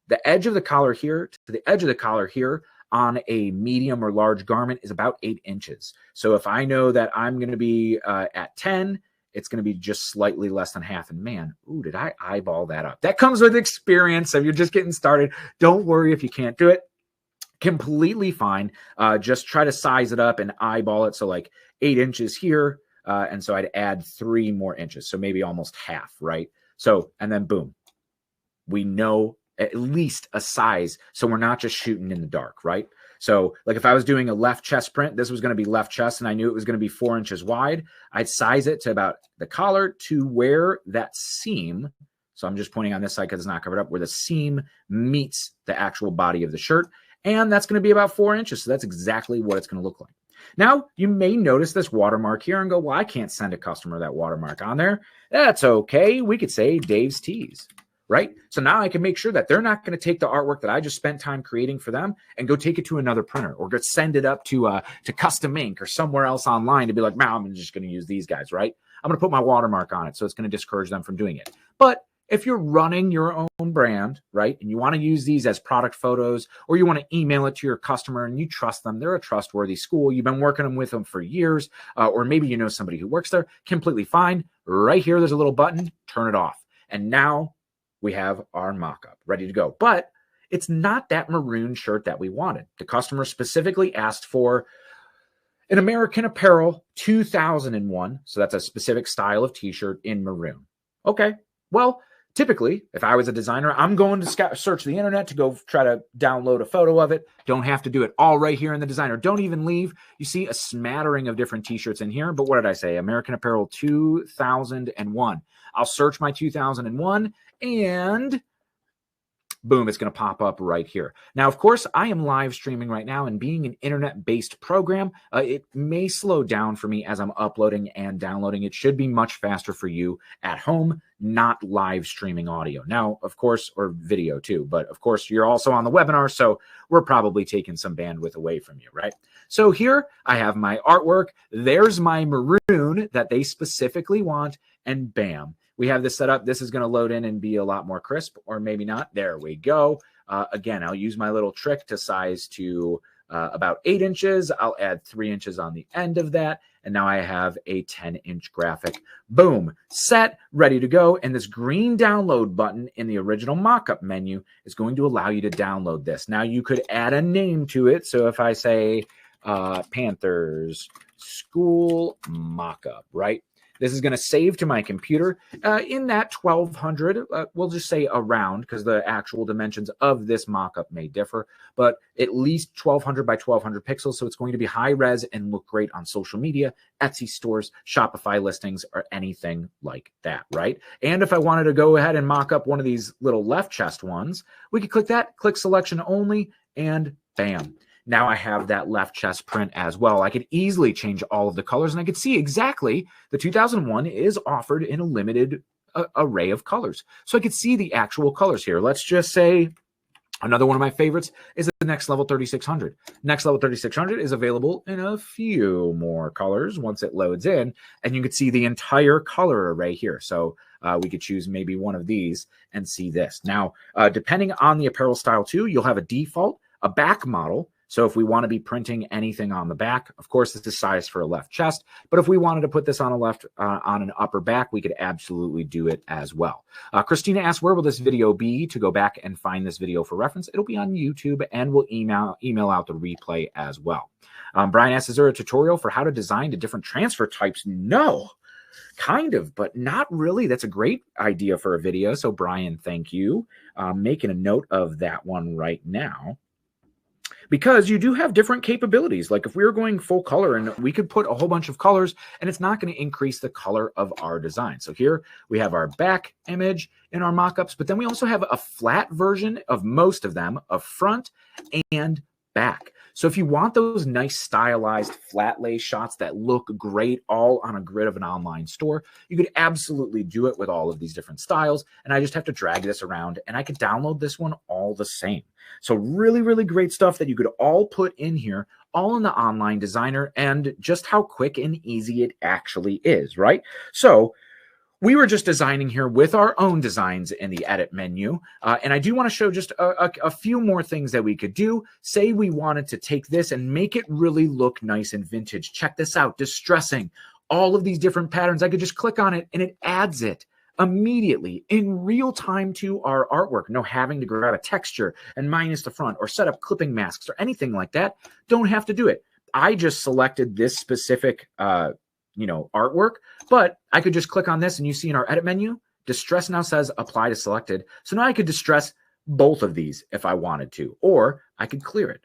the edge of the collar here to the edge of the collar here on a medium or large garment is about 8 inches. So if I know that I'm going to be at 10, it's going to be just slightly less than half. And man, did I eyeball that up? That comes with experience. If you're just getting started, don't worry if you can't do it. Completely fine. Just try to size it up and eyeball it. So like 8 inches here. And so I'd add 3 more inches. So maybe almost half, right? So, and then boom, we know at least a size. So we're not just shooting in the dark, right? So like if I was doing a left chest print, this was going to be left chest and I knew it was going to be 4 inches wide. I'd size it to about the collar to where that seam. So I'm just pointing on this side because it's not covered up, where the seam meets the actual body of the shirt. And that's going to be about 4 inches. So that's exactly what it's going to look like. Now, you may notice this watermark here and go, well, I can't send a customer that watermark on there. That's okay. We could say Dave's Tees, right? So now I can make sure that they're not going to take the artwork that I just spent time creating for them and go take it to another printer or go send it up to Custom Ink or somewhere else online to be like, man, I'm just going to use these guys, right? I'm going to put my watermark on it. So it's going to discourage them from doing it. But if you're running your own brand, right, and you want to use these as product photos, or you want to email it to your customer and you trust them, they're a trustworthy school, you've been working with them for years, or maybe you know somebody who works there, completely fine. Right here, there's a little button, turn it off. And now we have our mock-up ready to go. But it's not that maroon shirt that we wanted. The customer specifically asked for an American Apparel 2001. So that's a specific style of t-shirt in maroon. Okay, well, typically, if I was a designer, I'm going to search the internet to go try to download a photo of it. Don't have to do it all right here in the designer. Don't even leave. You see a smattering of different t-shirts in here. But what did I say? American Apparel 2001. I'll search my 2001 and boom, it's going to pop up right here. Now, of course, I am live streaming right now, and being an internet-based program, it may slow down for me as I'm uploading and downloading. It should be much faster for you at home, not live streaming audio. Now, of course, or video too, but of course, you're also on the webinar, so we're probably taking some bandwidth away from you, right? So here I have my artwork. There's my maroon that they specifically want, and bam. We have this set up. This is going to load in and be a lot more crisp, or maybe not. There we go. Again, I'll use my little trick to size to about 8 inches. I'll add 3 inches on the end of that. And now I have a 10-inch graphic. Boom, set, ready to go. And this green download button in the original mockup menu is going to allow you to download this. Now you could add a name to it. So if I say Panthers School Mockup, right? This is going to save to my computer in that 1200. We'll just say around, because the actual dimensions of this mockup may differ, but at least 1200 by 1200 pixels. So it's going to be high res and look great on social media, Etsy stores, Shopify listings, or anything like that, right? And if I wanted to go ahead and mock up one of these little left chest ones, we could click that, click selection only, and bam. Now I have that left chest print as well. I could easily change all of the colors, and I could see exactly the 2001 is offered in a limited array of colors. So I could see the actual colors here. Let's just say another one of my favorites is the Next Level 3600. Next Level 3600 is available in a few more colors once it loads in, and you can see the entire color array here. So we could choose maybe one of these and see this. Now, depending on the apparel style too, you'll have a default, a back model. So if we want to be printing anything on the back, of course, this is sized for a left chest. But if we wanted to put this on a left, on an upper back, we could absolutely do it as well. Christina asks, where will this video be to go back and find this video for reference? It'll be on YouTube, and we'll email out the replay as well. Brian asks, is there a tutorial for how to design the different transfer types? No. Kind of, but not really. That's a great idea for a video. So Brian, thank you. Making a note of that one right now. Because you do have different capabilities. Like if we were going full color, and we could put a whole bunch of colors, and it's not going to increase the color of our design. So here we have our back image in our mockups, but then we also have a flat version of most of them, of front and back. So if you want those nice stylized flat lay shots that look great all on a grid of an online store, you could absolutely do it with all of these different styles. And I just have to drag this around, and I could download this one all the same. So really, really great stuff that you could all put in here, all in the online designer, and just how quick and easy it actually is, right? So we were just designing here with our own designs in the edit menu. And I do want to show just a few more things that we could do. Say we wanted to take this and make it really look nice and vintage. Check this out, distressing. All of these different patterns, I could just click on it and it adds it immediately in real time to our artwork. No having to grab a texture and minus the front or set up clipping masks or anything like that. Don't have to do it. I just selected this specific artwork, but I could just click on this, and you see in our edit menu, distress now says apply to selected. So now I could distress both of these if I wanted to, or I could clear it.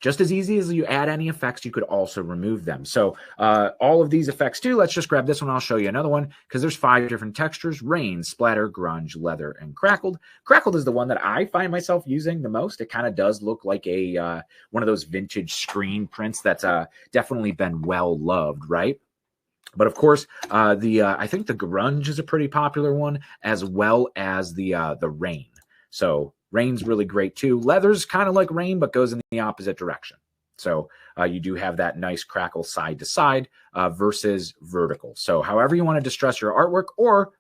Just as easy as you add any effects, you could also remove them. So all of these effects too, let's just grab this one. I'll show you another one because there's 5 different textures: rain, splatter, grunge, leather, and crackled. Crackled is the one that I find myself using the most. It kind of does look like a one of those vintage screen prints that's definitely been well loved, right? But of course, I think the grunge is a pretty popular one, as well as the rain. So rain's really great too. Leather's kind of like rain, but goes in the opposite direction. So you do have that nice crackle side to side versus vertical. So however you want to distress your artwork, or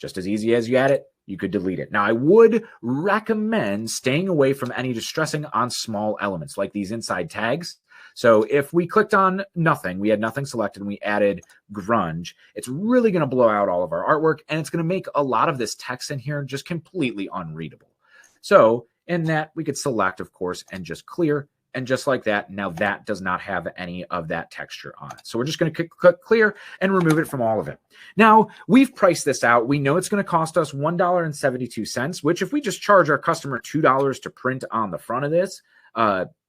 just as easy as you add it, you could delete it. Now, I would recommend staying away from any distressing on small elements like these inside tags. So if we clicked on nothing, we had nothing selected, and we added grunge, it's really going to blow out all of our artwork, and it's going to make a lot of this text in here just completely unreadable. So in that, we could select, of course, and just clear. And just like that, now that does not have any of that texture on it. So we're just going to click clear and remove it from all of it. Now, we've priced this out. We know it's going to cost us $1.72, which if we just charge our customer $2 to print on the front of this,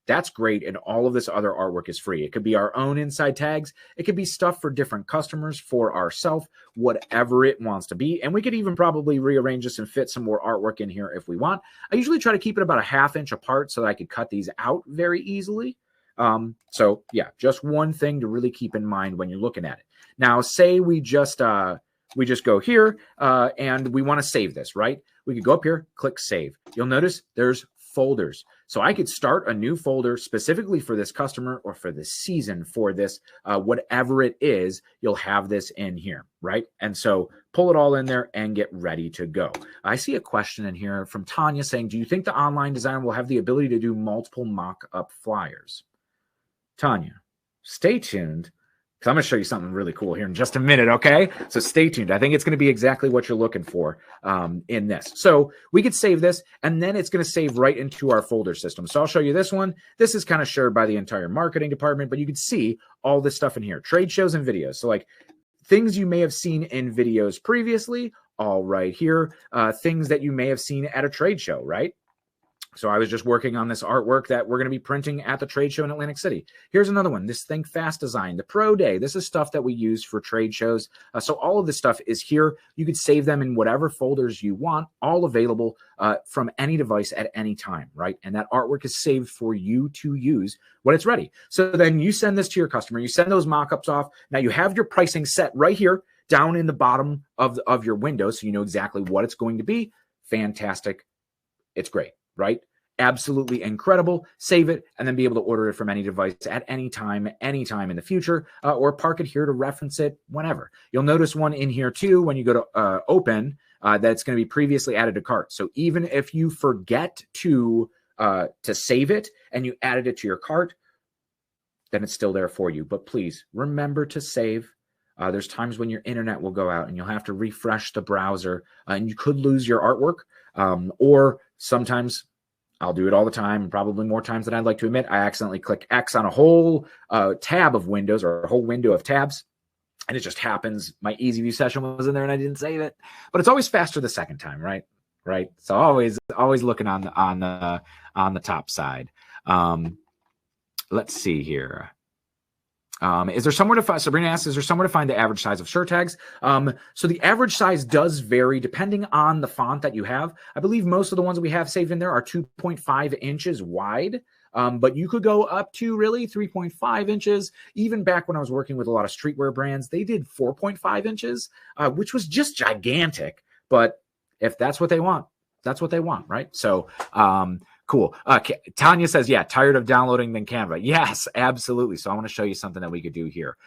That's great. And all of this other artwork is free. It could be our own inside tags. It could be stuff for different customers, for ourselves, whatever it wants to be. And we could even probably rearrange this and fit some more artwork in here if we want. I usually try to keep it about a 1/2 inch apart so that I could cut these out very easily. So yeah, just one thing to really keep in mind when you're looking at it. Now, say we just go here and we want to save this, right? We could go up here, click save. You'll notice there's folders. So I could start a new folder specifically for this customer or for this season for this, whatever it is, you'll have this in here, right? And so pull it all in there and get ready to go. I see a question in here from Tanya saying, do you think the online designer will have the ability to do multiple mock-up flyers? Tanya, stay tuned. So I'm going to show you something really cool here in just a minute, okay? So stay tuned. I think it's going to be exactly what you're looking for in this. So we could save this, and then it's going to save right into our folder system. So I'll show you this one. This is kind of shared by the entire marketing department, but you can see all this stuff in here. Trade shows and videos. So like things you may have seen in videos previously, all right here. Things that you may have seen at a trade show, right? So I was just working on this artwork that we're going to be printing at the trade show in Atlantic City. Here's another one, this Think Fast design, the Pro Day. This is stuff that we use for trade shows. So all of this stuff is here. You could save them in whatever folders you want, all available from any device at any time, right? And that artwork is saved for you to use when it's ready. So then you send this to your customer. You send those mock-ups off. Now you have your pricing set right here down in the bottom of your window, so you know exactly what it's going to be. Fantastic. It's great. Right? Absolutely incredible. Save it and then be able to order it from any device at any time in the future, or park it here to reference it whenever. You'll notice one in here too when you go to open that's going to be previously added to cart. So even if you forget to save it and you added it to your cart, then it's still there for you. But please remember to save. There's times when your internet will go out and you'll have to refresh the browser and you could lose your artwork. Or sometimes, I'll do it all the time, probably more times than I'd like to admit, I accidentally click X on a whole tab of windows or a whole window of tabs. And it just happens. My easy view session was in there and I didn't save it. But it's always faster the second time, right? Right. So always looking on the top side. Let's see here. Is there somewhere to find, Sabrina asks, is there somewhere to find the average size of shirt tags? So the average size does vary depending on the font that you have. I believe most of the ones that we have saved in there are 2.5 inches wide. But you could go up to really 3.5 inches. Even back when I was working with a lot of streetwear brands, they did 4.5 inches, which was just gigantic. But if that's what they want, that's what they want, right? So, cool. Tanya says, yeah, tired of downloading than Canva. Yes, absolutely. So I want to show you something that we could do here.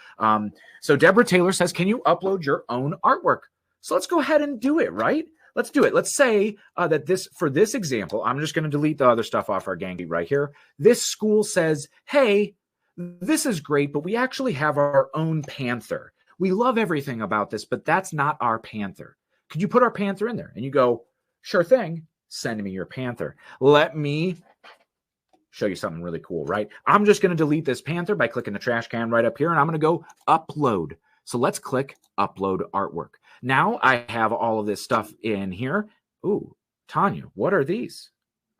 So Deborah Taylor says, can you upload your own artwork? So let's go ahead and do it, right? Let's do it. Let's say that for this example, I'm just going to delete the other stuff off our gang sheet right here. This school says, hey, this is great, but we actually have our own Panther. We love everything about this, but that's not our Panther. Could you put our Panther in there? And you go, sure thing. Send me your Panther. Let me show you something really cool, right? I'm just going to delete this Panther by clicking the trash can right up here, and I'm going to go upload. So let's click upload artwork. Now I have all of this stuff in here. Ooh, Tanya, what are these?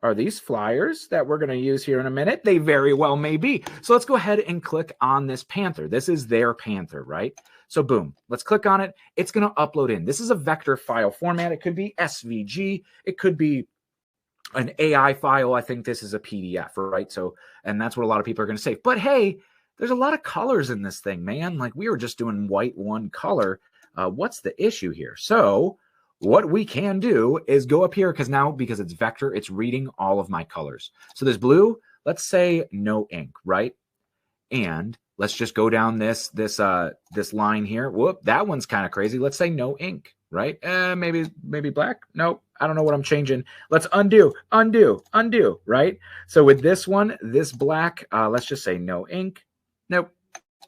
Are these flyers that we're going to use here in a minute? They very well may be. So let's go ahead and click on this Panther. This is their Panther, right? So boom, let's click on it. It's going to upload in. This is a vector file format. It could be SVG. It could be an AI file. I think this is a PDF, right? So, and that's what a lot of people are going to say. But hey, there's a lot of colors in this thing, man. Like we were just doing white one color. What's the issue here? So what we can do is go up here because it's vector, it's reading all of my colors. So there's blue, let's say no ink, right? And let's just go down this line here. Whoop, that one's kind of crazy. Let's say no ink, right? Maybe black. Nope. I don't know what I'm changing. Let's undo, right? So with this one, this black, let's just say no ink. Nope.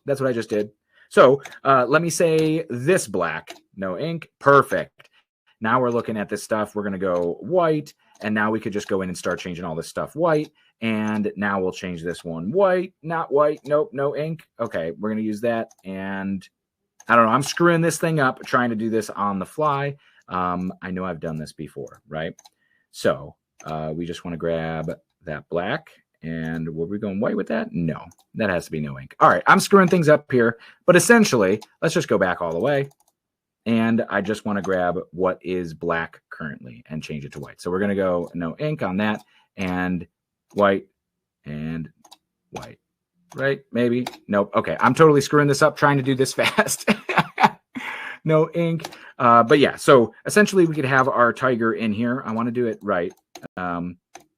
That's what I just did. So let me say this black, no ink. Perfect. Now we're looking at this stuff. We're going to go white. And now we could just go in and start changing all this stuff white. And now we'll change this one white, not white. Nope, no ink. Okay, we're going to use that. And I don't know. I'm screwing this thing up, trying to do this on the fly. I know I've done this before, right? So we just want to grab that black And were we going white with that? No, that has to be no ink. All right, I'm screwing things up here, but essentially, let's just go back all the way. And I just want to grab what is black currently and change it to white. So we're going to go no ink on that and white and white, right? Maybe. Nope. Okay. I'm totally screwing this up trying to do this fast. No ink. But yeah, so essentially we could have our tiger in here. I want to do it right.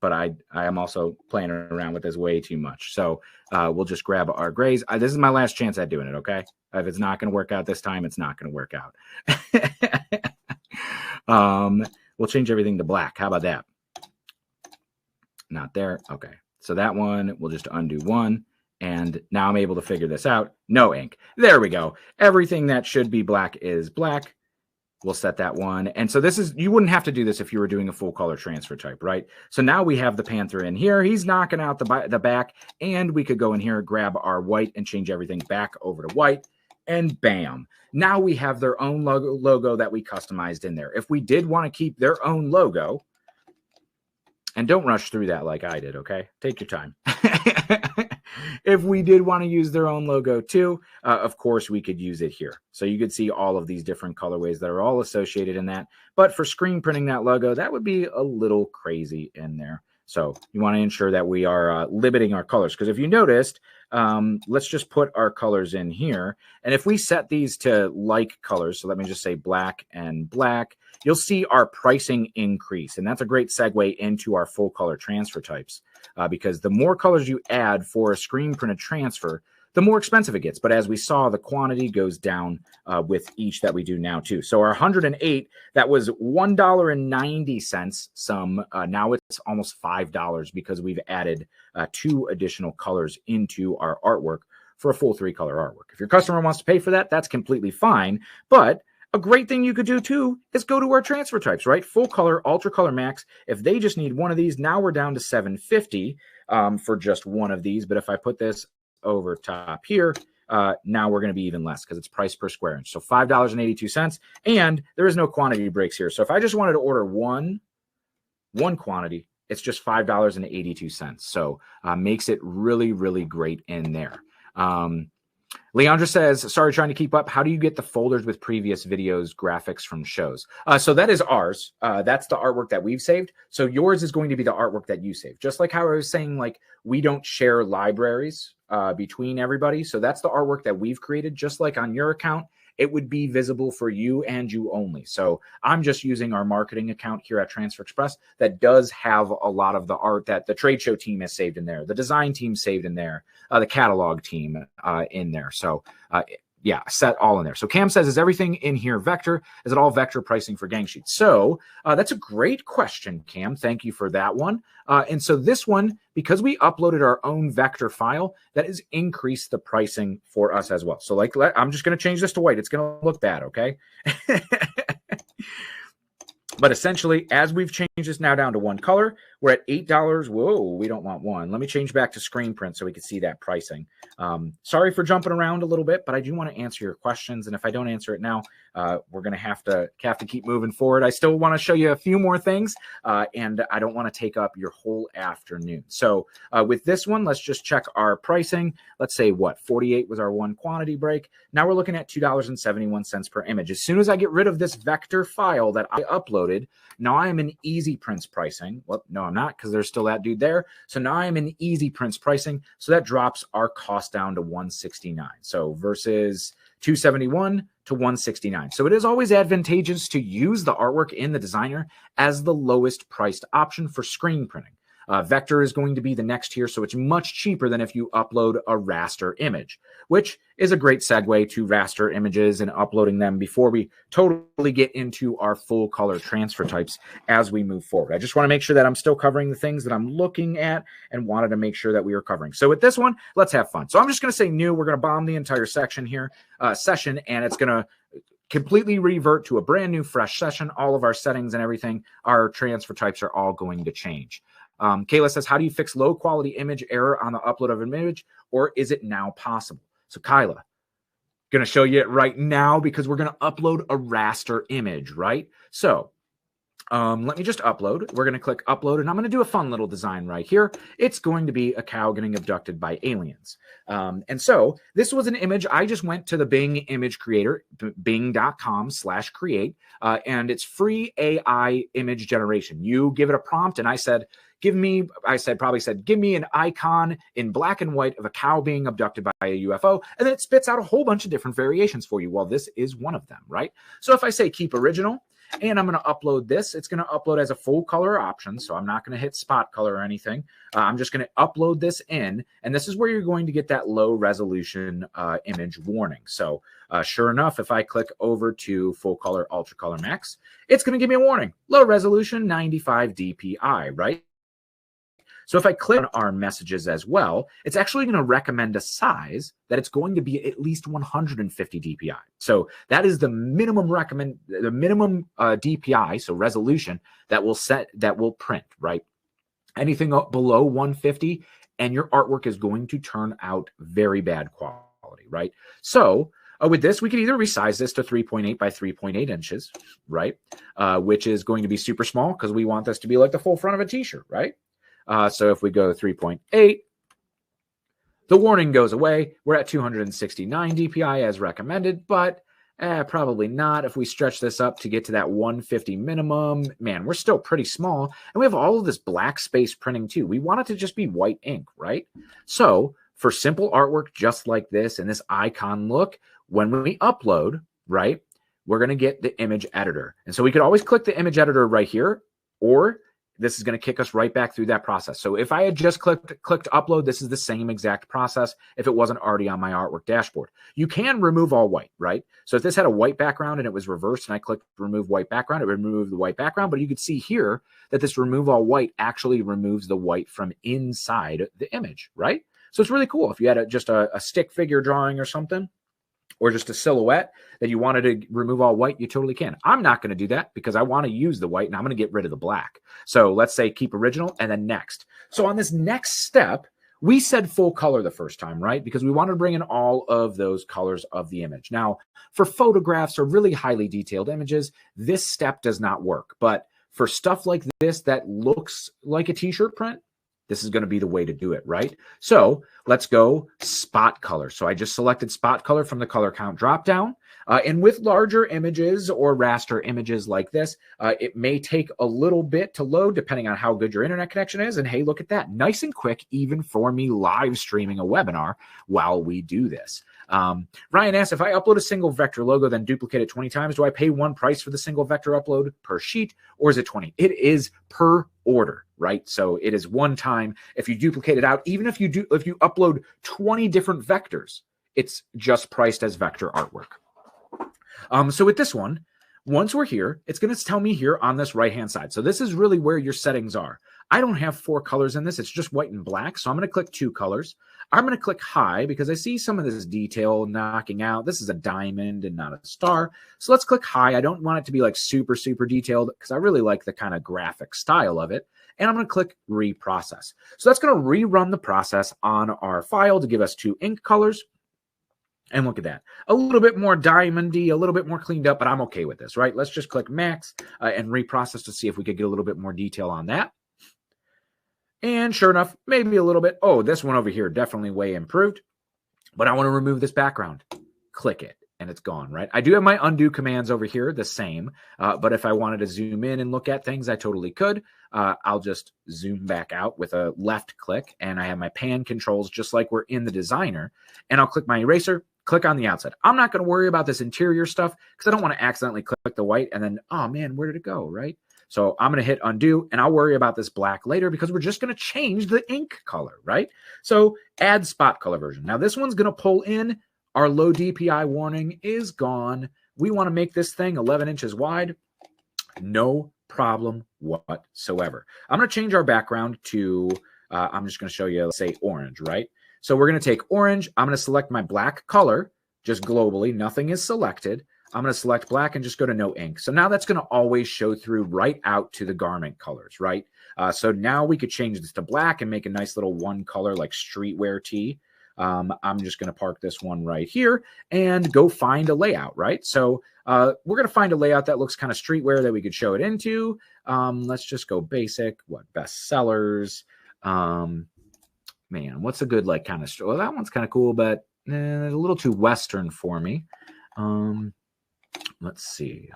But I am also playing around with this way too much. So we'll just grab our grays. This is my last chance at doing it, okay? If it's not going to work out this time, it's not going to work out. We'll change everything to black. How about that? Not there. Okay. So that one, we'll just undo one. And now I'm able to figure this out. No ink. There we go. Everything that should be black is black. We'll set that one. And so this is, you wouldn't have to do this if you were doing a full color transfer type, right? So now we have the Panther in here. He's knocking out the back. And we could go in here, grab our white and change everything back over to white. And bam. Now we have their own logo that we customized in there. If we did want to keep their own logo, and don't rush through that like I did, okay? Take your time. If we did want to use their own logo too, of course, we could use it here. So you could see all of these different colorways that are all associated in that. But for screen printing that logo, that would be a little crazy in there. So you want to ensure that we are limiting our colors. Because if you noticed, let's just put our colors in here. And if we set these to like colors, so let me just say black and black, you'll see our pricing increase. And that's a great segue into our full color transfer types. Because the more colors you add for a screen printed transfer, the more expensive it gets. But as we saw, the quantity goes down with each that we do now too. So our 108, that was $1.90 some. Now it's almost $5 because we've added 2 additional colors into our artwork for a full 3-color artwork. If your customer wants to pay for that, that's completely fine. But a great thing you could do too is go to our transfer types, right? Full color, ultra color, max. If they just need one of these, now we're down to $7.50 for just one of these. But if I put this over top here, now we're going to be even less because it's price per square inch. So $5.82, and there is no quantity breaks here. So if I just wanted to order one quantity, it's just $5.82. So makes it really, really great in there. Leandra says, sorry, trying to keep up. How do you get the folders with previous videos, graphics from shows? So that is ours. That's the artwork that we've saved. So yours is going to be the artwork that you save. Just like how I was saying, like, we don't share libraries between everybody. So that's the artwork that we've created. Just like on your account, it would be visible for you and you only. So I'm just using our marketing account here at Transfer Express that does have a lot of the art that the trade show team has saved in there, the design team saved in there, the catalog team in there. So yeah, set all in there. So Cam says, is everything in here vector? Is it all vector pricing for gang sheets? So that's a great question, Cam. Thank you for that one. And so this one, because we uploaded our own vector file, that has increased the pricing for us as well. So like, I'm just going to change this to white. It's going to look bad, okay? But essentially, as we've changed this now down to one color, we're at $8. Whoa, we don't want one. Let me change back to screen print so we can see that pricing. Sorry for jumping around a little bit, but I do want to answer your questions. And if I don't answer it now, we're going to have to keep moving forward. I still want to show you a few more things, and I don't want to take up your whole afternoon. So with this one, let's just check our pricing. Let's say what, 48 was our one quantity break. Now we're looking at $2.71 per image. As soon as I get rid of this vector file that I uploaded, now I am in Easy Prints pricing. Well, no, I'm not, because there's still that dude there. So now I am in Easy Prints pricing. So that drops our cost down to $169. So versus $271 to $169. So it is always advantageous to use the artwork in the designer as the lowest priced option for screen printing. Vector is going to be the next tier, so it's much cheaper than if you upload a raster image, which is a great segue to raster images and uploading them before we totally get into our full color transfer types as we move forward. I just want to make sure that I'm still covering the things that I'm looking at and wanted to make sure that we are covering. So with this one, let's have fun. So I'm just going to say new. We're going to bomb the entire section here, and it's going to completely revert to a brand new, fresh session. All of our settings and everything, our transfer types are all going to change. Kayla says, how do you fix low quality image error on the upload of an image, or is it now possible? So Kyla, going to show you it right now because we're going to upload a raster image, right? So Let me just upload. We're going to click upload, and I'm going to do a fun little design right here. It's going to be a cow getting abducted by aliens. And so this was an image. I just went to the Bing image creator, bing.com/create, and it's free AI image generation. You give it a prompt, and I said, give me an icon in black and white of a cow being abducted by a UFO, and then it spits out a whole bunch of different variations for you. Well, this is one of them, right? So if I say keep original, and I'm going to upload this. It's going to upload as a full color option, so I'm not going to hit spot color or anything. I'm just going to upload this in, and this is where you're going to get that low resolution image warning. So sure enough, if I click over to full color, ultra color max, it's going to give me a warning. Low resolution, 95 DPI, right? So if I click on our messages as well, it's actually going to recommend a size that it's going to be at least 150 DPI. So that is the minimum DPI, so resolution that will print, right? Anything up below 150 and your artwork is going to turn out very bad quality, right? So with this, we can either resize this to 3.8 by 3.8 inches, right? Which is going to be super small because we want this to be like the full front of a t-shirt, right? So if we go 3.8, the warning goes away. We're at 269 DPI as recommended, but probably not. If we stretch this up to get to that 150 minimum, man, we're still pretty small. And we have all of this black space printing too. We want it to just be white ink, right? So for simple artwork just like this and this icon look, when we upload, right, we're going to get the image editor. And so we could always click the image editor right here, or this is going to kick us right back through that process. So if I had just clicked upload, this is the same exact process if it wasn't already on my artwork dashboard. You can remove all white, right? So if this had a white background and it was reversed and I clicked remove white background, it would remove the white background. But you could see here that this remove all white actually removes the white from inside the image, right? So it's really cool. If you had just a stick figure drawing or something, or just a silhouette that you wanted to remove all white, you totally can. I'm not going to do that because I want to use the white and I'm going to get rid of the black. So let's say keep original and then next. So on this next step, we said full color the first time, right? Because we wanted to bring in all of those colors of the image. Now, for photographs or really highly detailed images, this step does not work. But for stuff like this that looks like a t-shirt print, this is going to be the way to do it, right? So let's go spot color. So I just selected spot color from the color count dropdown. And with larger images or raster images like this, it may take a little bit to load depending on how good your internet connection is. And hey, look at that. Nice and quick, even for me live streaming a webinar while we do this. Ryan asks, if I upload a single vector logo, then duplicate it 20 times, do I pay one price for the single vector upload per sheet, or is it 20? It is per order, right? So it is one time. If you duplicate it out, even if you upload 20 different vectors, it's just priced as vector artwork. So with this one, once we're here, it's going to tell me here on this right-hand side. So this is really where your settings are. I don't have 4 colors in this. It's just white and black. So I'm going to click 2 colors. I'm going to click high because I see some of this detail knocking out. This is a diamond and not a star. So let's click high. I don't want it to be like super, super detailed because I really like the kind of graphic style of it. And I'm going to click reprocess. So that's going to rerun the process on our file to give us 2 ink colors. And look at that. A little bit more diamondy, a little bit more cleaned up, but I'm okay with this, right? Let's just click max and reprocess to see if we could get a little bit more detail on that. And sure enough, maybe a little bit. Oh, this one over here, definitely way improved. But I want to remove this background. Click it, and it's gone, right? I do have my undo commands over here, the same. But if I wanted to zoom in and look at things, I totally could. I'll just zoom back out with a left click, and I have my pan controls just like we're in the designer. And I'll click my eraser, click on the outside. I'm not going to worry about this interior stuff because I don't want to accidentally click the white and then, oh man, where did it go, right? So I'm going to hit undo, and I'll worry about this black later because we're just going to change the ink color, right? So add spot color version. Now this one's going to pull in. Our low DPI warning is gone. We want to make this thing 11 inches wide. No problem whatsoever. I'm going to change our background to, I'm just going to show you, let's say orange, right? So we're going to take orange. I'm going to select my black color, just globally. Nothing is selected. I'm going to select black and just go to no ink. So now that's going to always show through right out to the garment colors, right? So now we could change this to black and make a nice little one color like streetwear tee. I'm just going to park this one right here and go find a layout, right? So we're going to find a layout that looks kind of streetwear that we could show it into. Let's just go basic. What, best sellers? Man, what's a good, like, kind of, well, that one's kind of cool, but a little too Western for me. Let's see.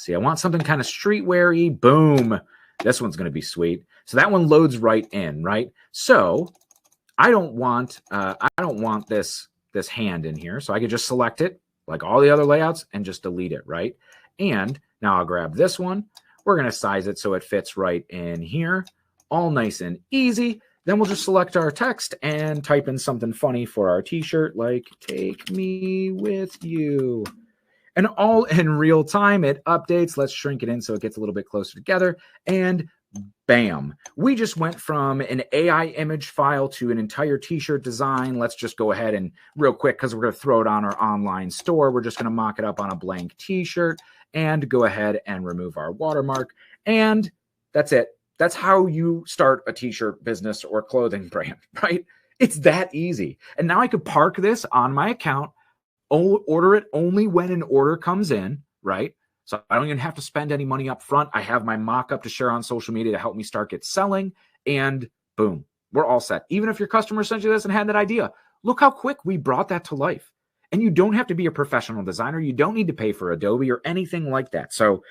I want something kind of streetwear-y. Boom. This one's going to be sweet. So that one loads right in, right? So I don't want this hand in here. So I could just select it like all the other layouts and just delete it, right? And now I'll grab this one. We're going to size it so it fits right in here. All nice and easy. Then we'll just select our text and type in something funny for our t-shirt, like "Take me with you." And all in real time, it updates. Let's shrink it in so it gets a little bit closer together. And bam, we just went from an AI image file to an entire t-shirt design. Let's just go ahead and real quick, because we're going to throw it on our online store. We're just going to mock it up on a blank t-shirt and go ahead and remove our watermark. And that's it. That's how you start a t-shirt business or clothing brand, right? It's that easy. And now I could park this on my account, order it only when an order comes in, right? So I don't even have to spend any money up front. I have my mock-up to share on social media to help me start get selling, and boom, we're all set. Even if your customer sent you this and had that idea, look how quick we brought that to life. And you don't have to be a professional designer. You don't need to pay for Adobe or anything like that. So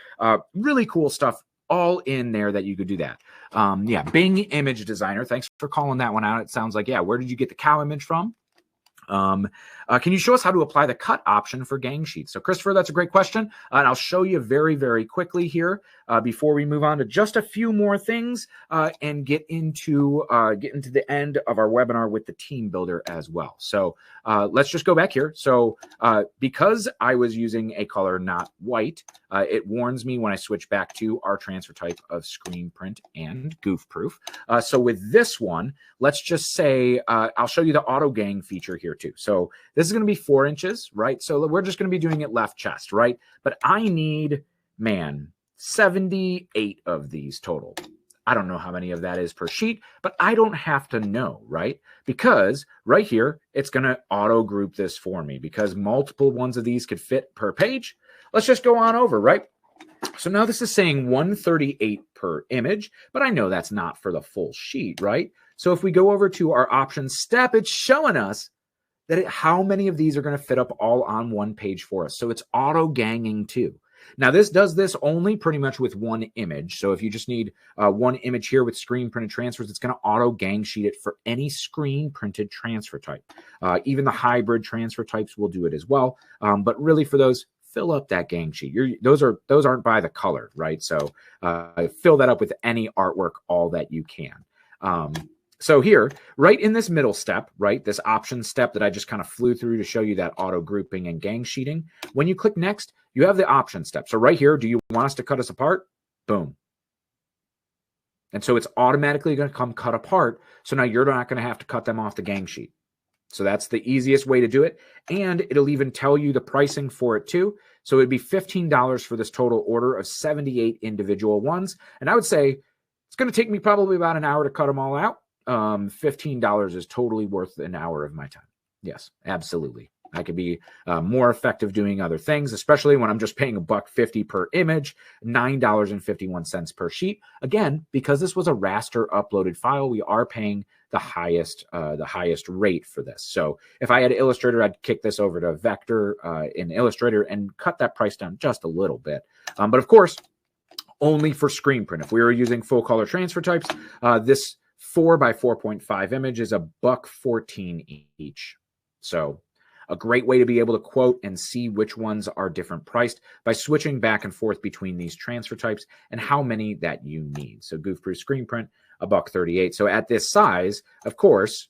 really cool stuff all in there that you could do that. Yeah, Bing Image Designer. Thanks for calling that one out. It sounds like, yeah, where did you get the cow image from? Can you show us how to apply the cut option for gang sheets? So Christopher, that's a great question. And I'll show you very, very quickly here before we move on to just a few more things and get into the end of our webinar with the team builder as well. So let's just go back here. So because I was using a color not white, it warns me when I switch back to our transfer type of screen print and goof proof. So with this one, let's just say I'll show you the auto gang feature here too. So this is going to be 4 inches, right? So we're just going to be doing it left chest, right? But I need, man, 78 of these total. I don't know how many of that is per sheet, but I don't have to know, right? Because right here, it's going to auto group this for me because multiple ones of these could fit per page. Let's just go on over, right? So now this is saying 138 per image, but I know that's not for the full sheet, right? So if we go over to our options step, it's showing us that how many of these are going to fit up all on one page for us. So it's auto ganging too. Now this does this only pretty much with one image. So if you just need one image here with screen printed transfers, it's going to auto gang sheet it for any screen printed transfer type. Even the hybrid transfer types will do it as well. But really for those, fill up that gang sheet. Those aren't by the color, right? So fill that up with any artwork, all that you can. So here, right in this middle step, right, this option step that I just kind of flew through to show you that auto grouping and gang sheeting, when you click next, you have the option step. So right here, do you want us to cut us apart? Boom. And so it's automatically going to come cut apart. So now you're not going to have to cut them off the gang sheet. So that's the easiest way to do it. And it'll even tell you the pricing for it too. So it'd be $15 for this total order of 78 individual ones. And I would say it's going to take me probably about an hour to cut them all out. $15 is totally worth an hour of my time. Yes, absolutely. I could be more effective doing other things, especially when I'm just paying $1.50 per image, $9.51 per sheet. Again, because this was a raster uploaded file, we are paying the highest rate for this. So if I had Illustrator, I'd kick this over to Vector in Illustrator and cut that price down just a little bit. But of course, only for screen print. If we were using full color transfer types, this 4 by 4.5 image is $1.14 each. So a great way to be able to quote and see which ones are different priced by switching back and forth between these transfer types and how many that you need. So goof-proof screen print, $1.38. So at this size, of course,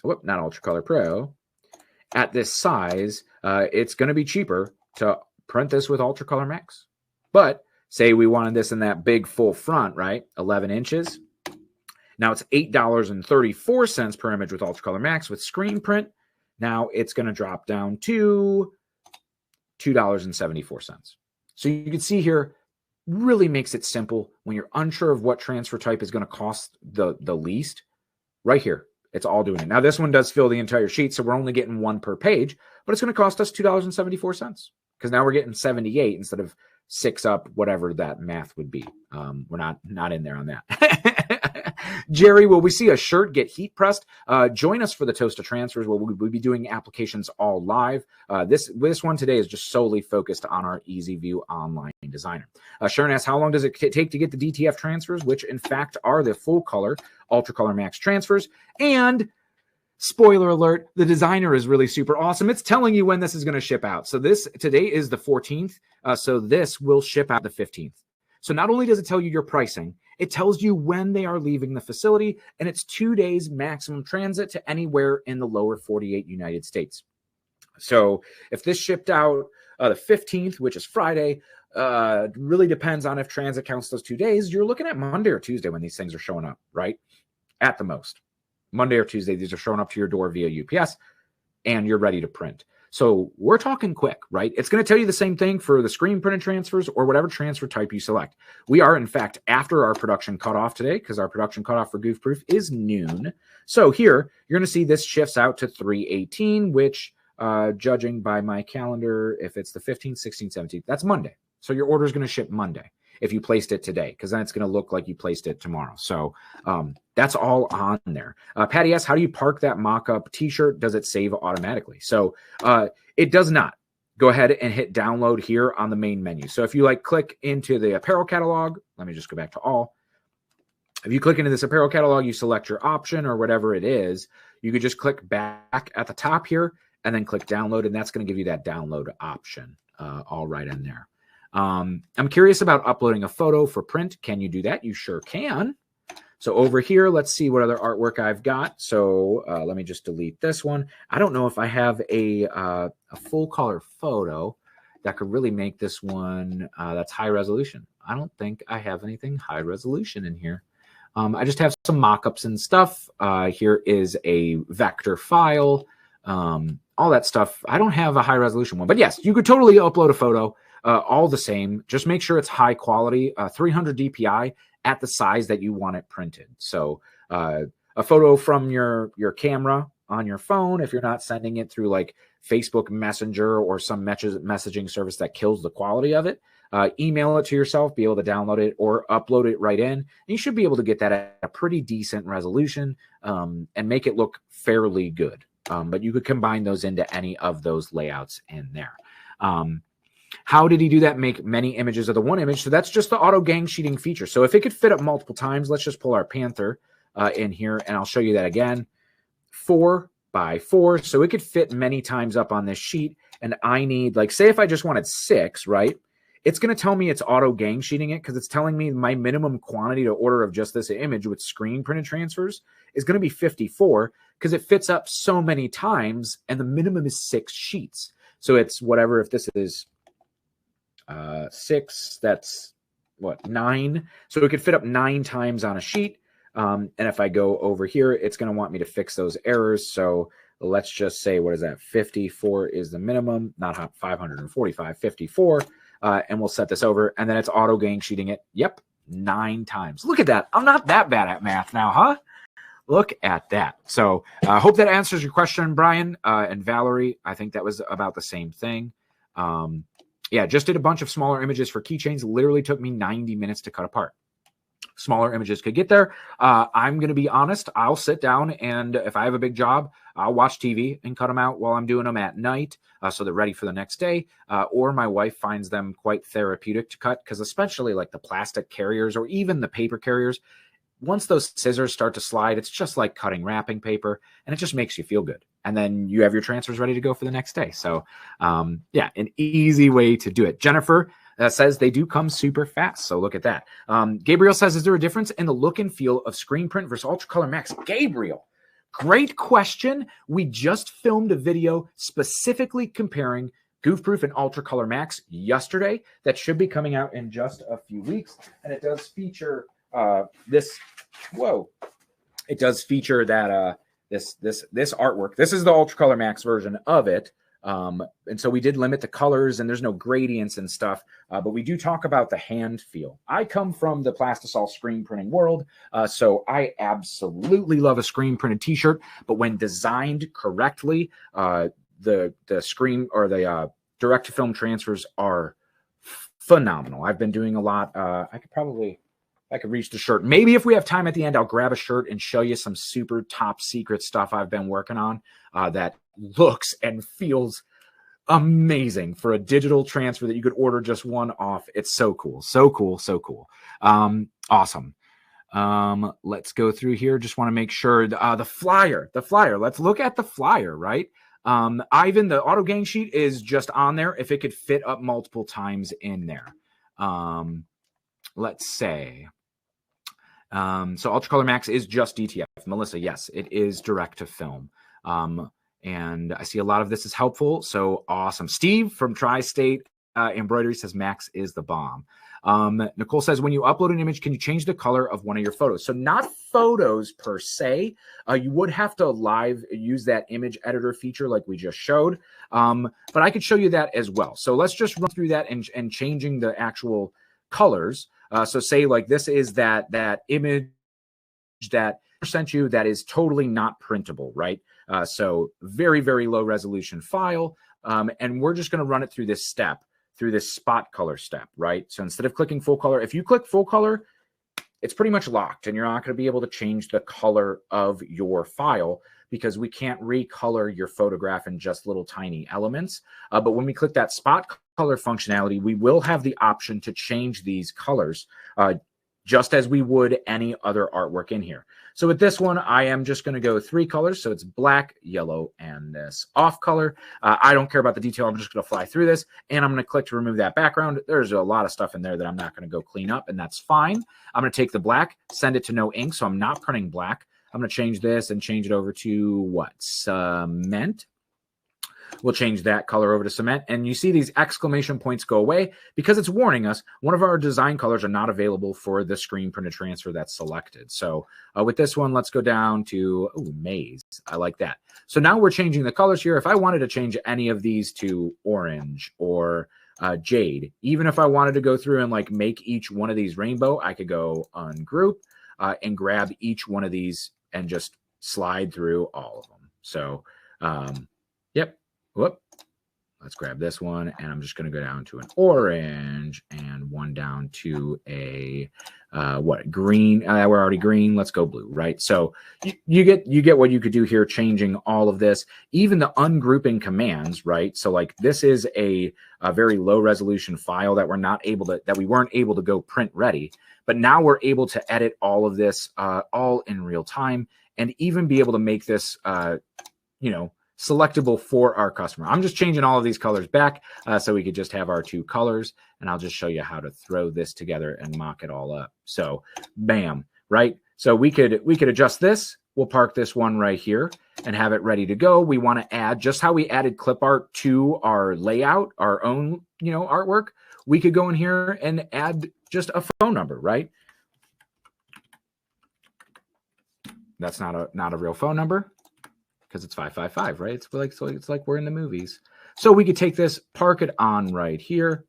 whoop, not Ultra Color Pro. At this size, it's going to be cheaper to print this with Ultra Color Max. But say we wanted this in that big full front, right? 11 inches. Now it's $8.34 per image with Ultra Color Max with screen print. Now it's going to drop down to $2.74. So you can see here, really makes it simple when you're unsure of what transfer type is going to cost the least. Right here, it's all doing it. Now this one does fill the entire sheet, so we're only getting one per page, but it's going to cost us $2.74. because now we're getting 78 instead of 6 up, whatever that math would be. We're not in there on that. Jerry, will we see a shirt get heat pressed? Join us for the Toast of Transfers, where we'll be doing applications all live. This one today is just solely focused on our Easy View Online Designer. Sharon asks, how long does it take to get the DTF transfers, which in fact are the full color Ultra Color Max transfers? And spoiler alert, the designer is really super awesome. It's telling you when this is going to ship out. So today is the 14th. So this will ship out the 15th. So not only does it tell you your pricing, it tells you when they are leaving the facility, and it's 2 days maximum transit to anywhere in the lower 48 United States. So if this shipped out the 15th, which is Friday, really depends on if transit counts those 2 days. You're looking at Monday or Tuesday when these things are showing up, right? At the most. Monday or Tuesday, these are showing up to your door via UPS, and you're ready to print. So we're talking quick, right? It's going to tell you the same thing for the screen printed transfers or whatever transfer type you select. We are, in fact, after our production cutoff today, because our production cutoff for Goof Proof is noon. So here, you're going to see this shifts out to 3/18, which, judging by my calendar, if it's the 15th, 16th, 17th, that's Monday. So your order is going to ship Monday if you placed it today, because then it's going to look like you placed it tomorrow. So that's all on there. Patty asks, how do you park that mock-up t-shirt? Does it save automatically? So it does not. Go ahead and hit download here on the main menu. So if you click into the apparel catalog, let me just go back to all. If you click into this apparel catalog, you select your option or whatever it is, you could just click back at the top here and then click download, and that's going to give you that download option all right in there. I'm curious about uploading a photo for print. Can you do that? You sure can. So over here, let's see what other artwork I've got. So let me just delete this one. I don't know if I have a full color photo that could really make this one that's high resolution. I don't think I have anything high resolution in here. I just have some mock-ups and stuff. Here is a vector file, all that stuff. I don't have a high resolution one, but yes, you could totally upload a photo. All the same, just make sure it's high quality, 300 DPI at the size that you want it printed. So a photo from your camera on your phone, if you're not sending it through like Facebook Messenger or some messaging service that kills the quality of it, email it to yourself, be able to download it or upload it right in. And you should be able to get that at a pretty decent resolution and make it look fairly good. But you could combine those into any of those layouts in there. How did he do that? Make many images of the one image. So that's just the auto gang sheeting feature. So if it could fit up multiple times, let's just pull our Panther in here and I'll show you that again. 4x4. So it could fit many times up on this sheet. And I need, like, say if I just wanted 6, right? It's going to tell me it's auto gang sheeting it because it's telling me my minimum quantity to order of just this image with screen printed transfers is going to be 54 because it fits up so many times and the minimum is 6 sheets. So it's whatever, if this is 6, that's what, 9. So it could fit up 9 times on a sheet. And if I go over here, it's going to want me to fix those errors. So let's just say, what is that? 54 is the minimum, not 545, 54. And we'll set this over and then it's auto gang sheeting it. Yep. 9 times. Look at that. I'm not that bad at math now, huh? Look at that. So I hope that answers your question, Brian and Valerie. I think that was about the same thing. Yeah, just did a bunch of smaller images for keychains. Literally took me 90 minutes to cut apart. Smaller images could get there. I'm going to be honest. I'll sit down and if I have a big job, I'll watch TV and cut them out while I'm doing them at night so they're ready for the next day. Or my wife finds them quite therapeutic to cut because especially like the plastic carriers or even the paper carriers, once those scissors start to slide, it's just like cutting wrapping paper and it just makes you feel good. And then you have your transfers ready to go for the next day. So yeah, an easy way to do it. Jennifer says they do come super fast. So look at that. Gabriel says, is there a difference in the look and feel of screen print versus Ultra Color Max? Gabriel, great question. We just filmed a video specifically comparing Goof Proof and Ultra Color Max yesterday. That should be coming out in just a few weeks. And it does feature this. Whoa. It does feature that this artwork. This is the Ultra Color Max version of it. And so we did limit the colors and there's no gradients and stuff, but we do talk about the hand feel. I come from the Plastisol screen printing world, so I absolutely love a screen printed t-shirt, but when designed correctly, the screen or the direct to film transfers are phenomenal. I've been doing a lot. I could reach the shirt. Maybe if we have time at the end, I'll grab a shirt and show you some super top secret stuff I've been working on that looks and feels amazing for a digital transfer that you could order just one off. It's so cool. So cool. So cool. Awesome. Let's go through here. Just want to make sure the flyer, let's look at the flyer, right? Ivan, the auto gang sheet is just on there. If it could fit up multiple times in there. Let's say, so Ultra Color Max is just DTF. Melissa, yes, it is direct to film. And I see a lot of this is helpful. So awesome. Steve from Tri-State Embroidery says Max is the bomb. Nicole says, when you upload an image, can you change the color of one of your photos? So not photos per se. You would have to live use that image editor feature like we just showed. But I could show you that as well. So let's just run through that and changing the actual colors. So say like this is that image that I sent you that is totally not printable, right? So very, very low resolution file. And we're just going to run it through this step, through this spot color step, right? So instead of clicking full color, if you click full color, it's pretty much locked and you're not going to be able to change the color of your file because we can't recolor your photograph in just little tiny elements. But when we click that spot color functionality, we will have the option to change these colors just as we would any other artwork in here. So with this one, I am just going to go 3 colors. So it's black, yellow, and this off color. I don't care about the detail. I'm just going to fly through this, and I'm going to click to remove that background. There's a lot of stuff in there that I'm not going to go clean up, and that's fine. I'm going to take the black, send it to no ink, so I'm not printing black. I'm going to change this and change it over to what? Cement. We'll change that color over to cement. And you see these exclamation points go away because it's warning us one of our design colors are not available for the screen printed transfer that's selected. So with this one, let's go down to maize. I like that. So now we're changing the colors here. If I wanted to change any of these to orange or jade, even if I wanted to go through and like make each one of these rainbow, I could go ungroup and grab each one of these and just slide through all of them. So yep. Whoop. Let's grab this one, and I'm just going to go down to an orange and one down to a green. We're already green. Let's go blue, right? So you get what you could do here, changing all of this, even the ungrouping commands, right? So like this is a very low resolution file that we weren't able to go print ready, but now we're able to edit all of this all in real time, and even be able to make this selectable for our customer. I'm just changing all of these colors back so we could just have our 2 colors, and I'll just show you how to throw this together and mock it all up. So bam, right? So we could adjust this. We'll park this one right here and have it ready to go. We want to add, just how we added clip art to our layout, our own, artwork, we could go in here and add just a phone number, right? That's not a real phone number, because it's 555, right? It's like we're in the movies. So we could take this, park it on right here,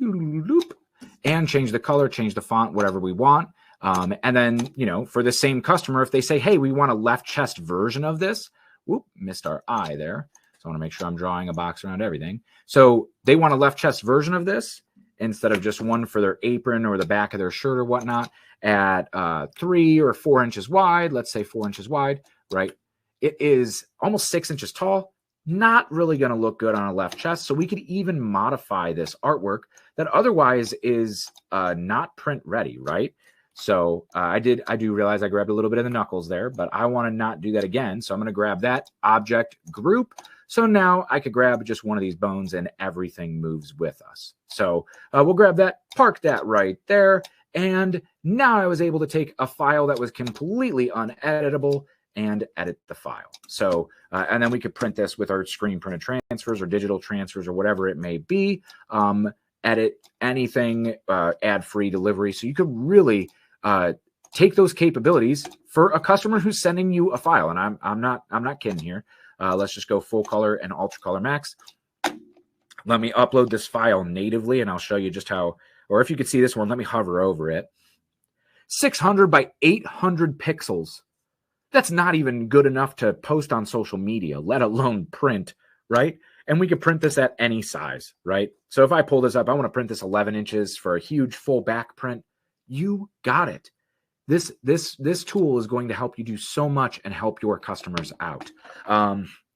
and change the color, change the font, whatever we want. And then, for the same customer, if they say, hey, we want a left chest version of this, whoop, missed our eye there. So I want to make sure I'm drawing a box around everything. So they want a left chest version of this instead of just one for their apron or the back of their shirt or whatnot at 3 or 4 inches wide. Let's say 4 inches wide, right? It is almost 6 inches tall, not really going to look good on a left chest. So we could even modify this artwork that otherwise is not print ready, right? So I do realize I grabbed a little bit of the knuckles there, but I want to not do that again. So I'm going to grab that object group. So now I could grab just one of these bones and everything moves with us. So we'll grab that, park that right there. And now I was able to take a file that was completely uneditable and edit the file. So, and then we could print this with our screen printed transfers or digital transfers or whatever it may be, edit anything, ad free delivery. So you could really take those capabilities for a customer who's sending you a file. And I'm not kidding here. Let's just go full color and ultra color max. Let me upload this file natively and I'll show you just how, or if you could see this one, let me hover over it. 600 by 800 pixels. That's not even good enough to post on social media, let alone print, right? and we could print this at any size, right? So if I pull this up, I want to print this 11 inches for a huge full back print. You got it. This tool is going to help you do so much and help your customers out.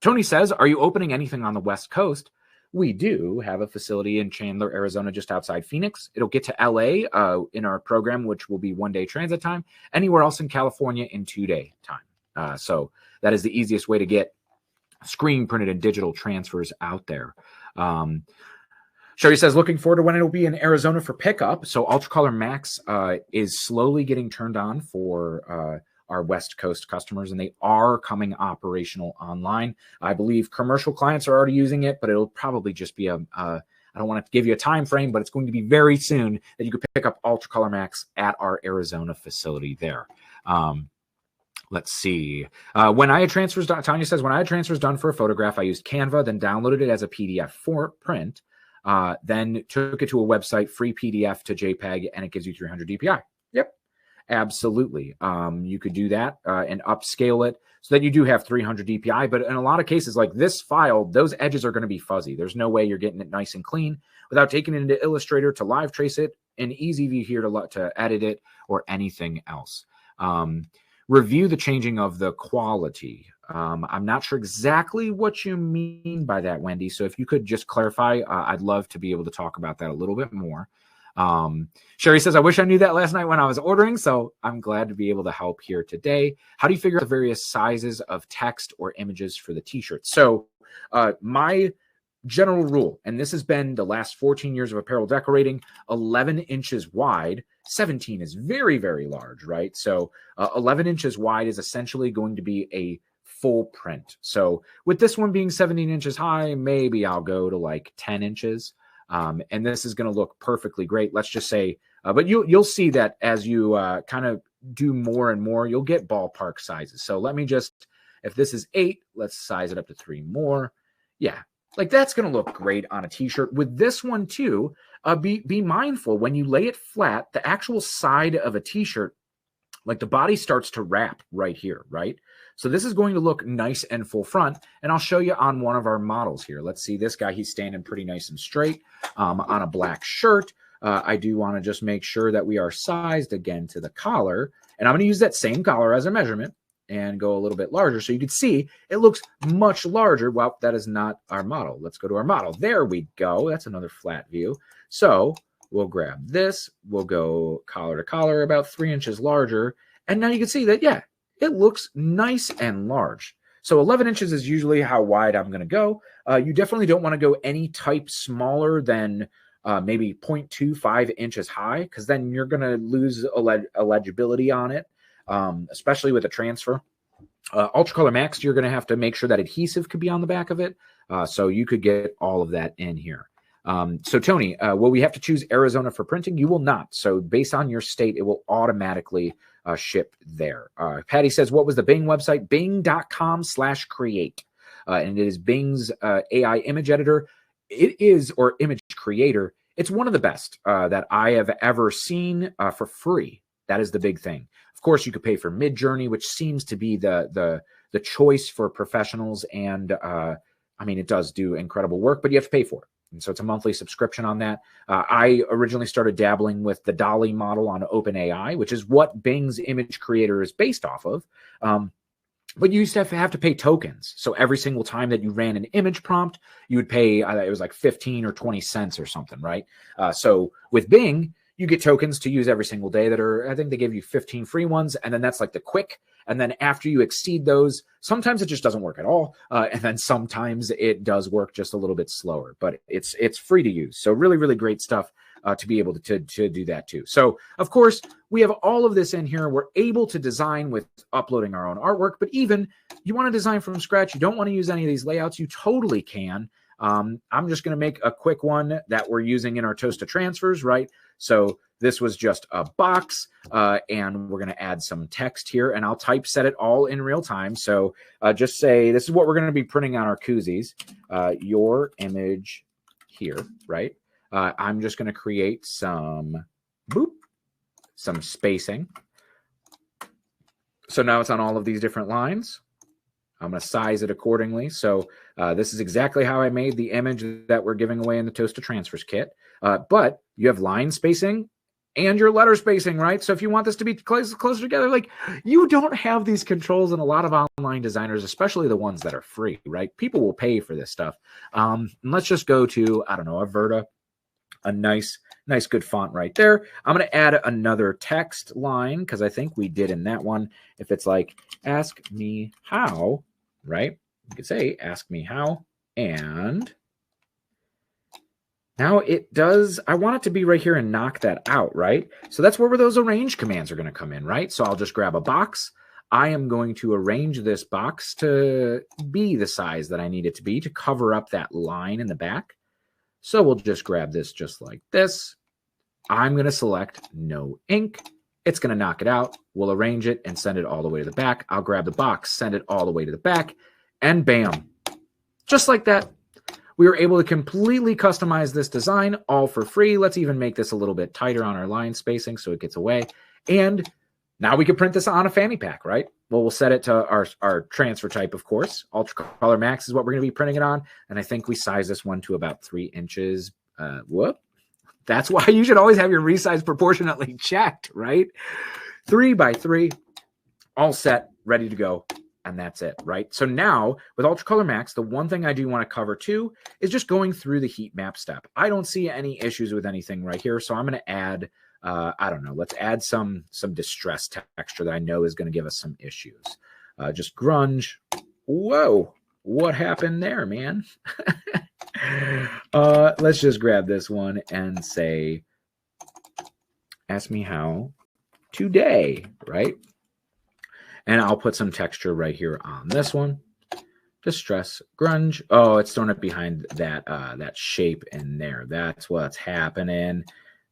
Tony says, are you opening anything on the West Coast? We do have a facility in Chandler, Arizona, just outside Phoenix. It'll get to LA in our program, which will be 1 day transit time. Anywhere else in California in 2 day time. So that is the easiest way to get screen printed and digital transfers out there. Sherry says, looking forward to when it will be in Arizona for pickup. So Ultracolor Max is slowly getting turned on for our West Coast customers, and they are coming operational online. I believe commercial clients are already using it, but it'll probably just be I don't want to give you a time frame, but it's going to be very soon that you could pick up Ultracolor Max at our Arizona facility there. Let's see. When I had transfers done, Tanya says, when I had transfers done for a photograph, I used Canva, then downloaded it as a PDF for print. Then took it to a website, free PDF to JPEG, and it gives you 300 DPI. Yep, absolutely. You could do that and upscale it so that you do have 300 DPI. But in a lot of cases, like this file, those edges are going to be fuzzy. There's no way you're getting it nice and clean without taking it into Illustrator to live trace it, in Easy View here to edit it, or anything else. Review the changing of the quality. I'm not sure exactly what you mean by that, Wendy. So if you could just clarify, I'd love to be able to talk about that a little bit more. Sherry says, I wish I knew that last night when I was ordering, so I'm glad to be able to help here today. How do you figure out the various sizes of text or images for the t-shirt? So my general rule, and this has been the last 14 years of apparel decorating, 11 inches wide, 17 is very, very large, right? So 11 inches wide is essentially going to be a full print. So with this one being 17 inches high, maybe I'll go to like 10 inches. And this is going to look perfectly great. Let's just say, but you'll see that as you kind of do more and more, you'll get ballpark sizes. So let me just, if this is 8, let's size it up to 3 more. Yeah, like that's going to look great on a t-shirt. With this one too, be mindful when you lay it flat, the actual side of a t-shirt, like the body starts to wrap right here, right? So this is going to look nice and full front, and I'll show you on one of our models here. Let's see this guy. He's standing pretty nice and straight on a black shirt. I do want to just make sure that we are sized again to the collar, and I'm going to use that same collar as a measurement and go a little bit larger. So you can see it looks much larger. Well, that is not our model. Let's go to our model. There we go. That's another flat view. So we'll grab this. We'll go collar to collar, about 3 inches larger. And now you can see that, yeah, it looks nice and large. So 11 inches is usually how wide I'm going to go. You definitely don't want to go any type smaller than maybe 0.25 inches high, because then you're going to lose legibility on it, especially with a transfer. Ultracolor Max, you're going to have to make sure that adhesive could be on the back of it. So you could get all of that in here. So Tony, will we have to choose Arizona for printing? You will not. So based on your state, it will automatically ship there. Patty says, what was the Bing website? Bing.com/create. And it is Bing's AI image editor. It is, or image creator. It's one of the best that I have ever seen for free. That is the big thing. Of course, you could pay for Midjourney, which seems to be the choice for professionals. And I mean, it does do incredible work, but you have to pay for it. And so it's a monthly subscription on that. I originally started dabbling with the DALL-E model on OpenAI, which is what Bing's image creator is based off of. But you used to have to pay tokens. So every single time that you ran an image prompt, you would pay, it was like 15 or 20 cents or something, right? So with Bing, you get tokens to use every single day that are, I think they give you 15 free ones. And then that's like the quick. And then after you exceed those, sometimes it just doesn't work at all. And then sometimes it does work just a little bit slower, but it's free to use. So really, really great stuff to be able to do that too. So of course, we have all of this in here. We're able to design with uploading our own artwork, but even you want to design from scratch, you don't want to use any of these layouts, you totally can. I'm just going to make a quick one that we're using in our Toasta transfers, right? So this was just a box, and we're going to add some text here, and I'll typeset it all in real time. So just say, this is what we're going to be printing on our koozies. Your image here, right? I'm just going to create some spacing. So now it's on all of these different lines. I'm going to size it accordingly. So this is exactly how I made the image that we're giving away in the Toast to Transfers kit. But you have line spacing and your letter spacing, right? So if you want this to be closer together, like, you don't have these controls in a lot of online designers, especially the ones that are free, right? People will pay for this stuff. And let's just go to, I don't know, Averta, a nice good font right there. I'm going to add another text line because I think we did in that one. If it's like, ask me how, right? You could say, ask me how. And now it does, I want it to be right here and knock that out, right? So that's where those arrange commands are going to come in, right? So I'll just grab a box. I am going to arrange this box to be the size that I need it to be to cover up that line in the back. So we'll just grab this just like this. I'm going to select no ink. It's going to knock it out. We'll arrange it and send it all the way to the back. I'll grab the box, send it all the way to the back, and bam. Just like that. We were able to completely customize this design all for free. Let's even make this a little bit tighter on our line spacing so it gets away. And now we can print this on a fanny pack, right? Well, we'll set it to our transfer type, of course. Ultra Color Max is what we're going to be printing it on. And I think we size this one to about 3 inches. Whoop. That's why you should always have your resize proportionately checked, right? 3 by 3, all set, ready to go. And that's it, right? So now with Ultra Color Max, the one thing I do want to cover too is just going through the heat map step. I don't see any issues with anything right here. So I'm going to add, I don't know, let's add some distress texture that I know is going to give us some issues. Just grunge. Whoa, what happened there, man? Let's just grab this one and say, ask me how today, right? And I'll put some texture right here on this one. Distress, grunge. Oh, it's throwing it behind that that shape in there. That's what's happening.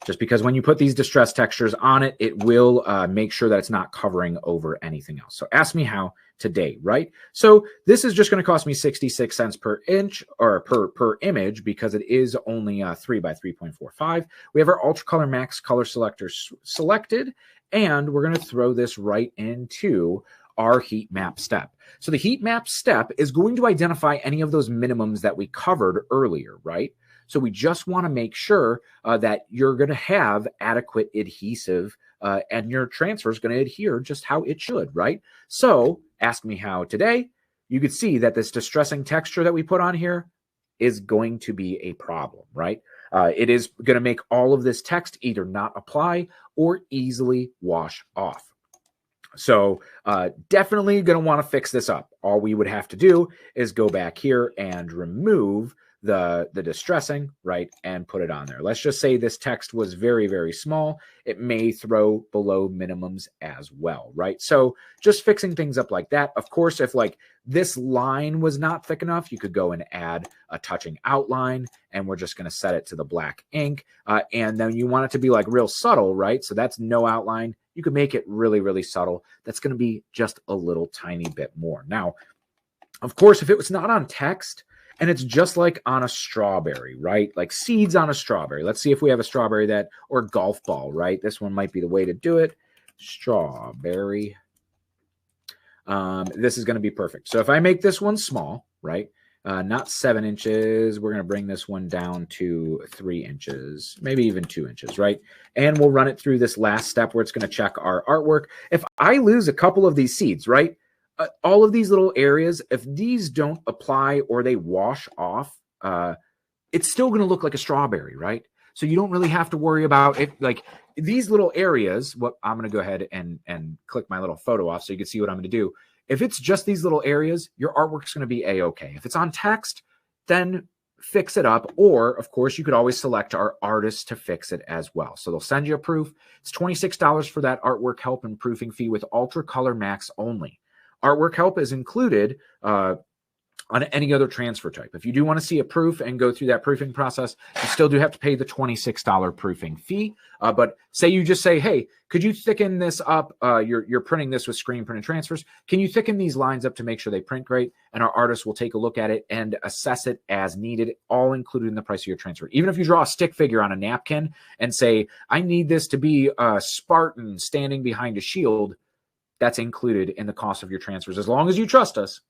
Just because when you put these distress textures on it, it will make sure that it's not covering over anything else. So ask me how today, right? So this is just going to cost me 66 cents per inch or per image because it is only 3 by 3.45. We have our Ultra Color Max color selector selected. And we're going to throw this right into our heat map step. So the heat map step is going to identify any of those minimums that we covered earlier, right? So we just want to make sure that you're going to have adequate adhesive and your transfer is going to adhere just how it should, right? So ask me how today. You could see that this distressing texture that we put on here is going to be a problem, right? It is going to make all of this text either not apply or easily wash off. So definitely going to want to fix this up. All we would have to do is go back here and remove the distressing, right, and put it on there. Let's just say this text was very, very small. It may throw below minimums as well, right? So just fixing things up like that. Of course, if like this line was not thick enough, you could go and add a touching outline, and we're just going to set it to the black ink. And then you want it to be like real subtle, right? So that's no outline. You could make it really, really subtle. That's going to be just a little tiny bit more. Now, of course, if it was not on text, and it's just like on a strawberry, right? Like seeds on a strawberry. Let's see if we have a strawberry that, or golf ball, right? This one might be the way to do it. Strawberry. This is going to be perfect. So if I make this one small, right? Not 7 inches. We're going to bring this one down to 3 inches, maybe even 2 inches, right? And we'll run it through this last step where it's going to check our artwork. If I lose a couple of these seeds, right? All of these little areas, if these don't apply or they wash off, it's still going to look like a strawberry, right? So you don't really have to worry about it. Like these little areas, what I'm going to go ahead and click my little photo off so you can see what I'm going to do. If it's just these little areas, your artwork's going to be a-okay. If it's on text, then fix it up. Or, of course, you could always select our artist to fix it as well. So they'll send you a proof. It's $26 for that artwork help and proofing fee with Ultra Color Max only. Artwork help is included on any other transfer type. If you do want to see a proof and go through that proofing process, you still do have to pay the $26 proofing fee. But say you just say, hey, could you thicken this up? You're printing this with screen printed transfers. Can you thicken these lines up to make sure they print great? And our artist will take a look at it and assess it as needed, all included in the price of your transfer. Even if you draw a stick figure on a napkin and say, I need this to be a Spartan standing behind a shield, that's included in the cost of your transfers. As long as you trust us,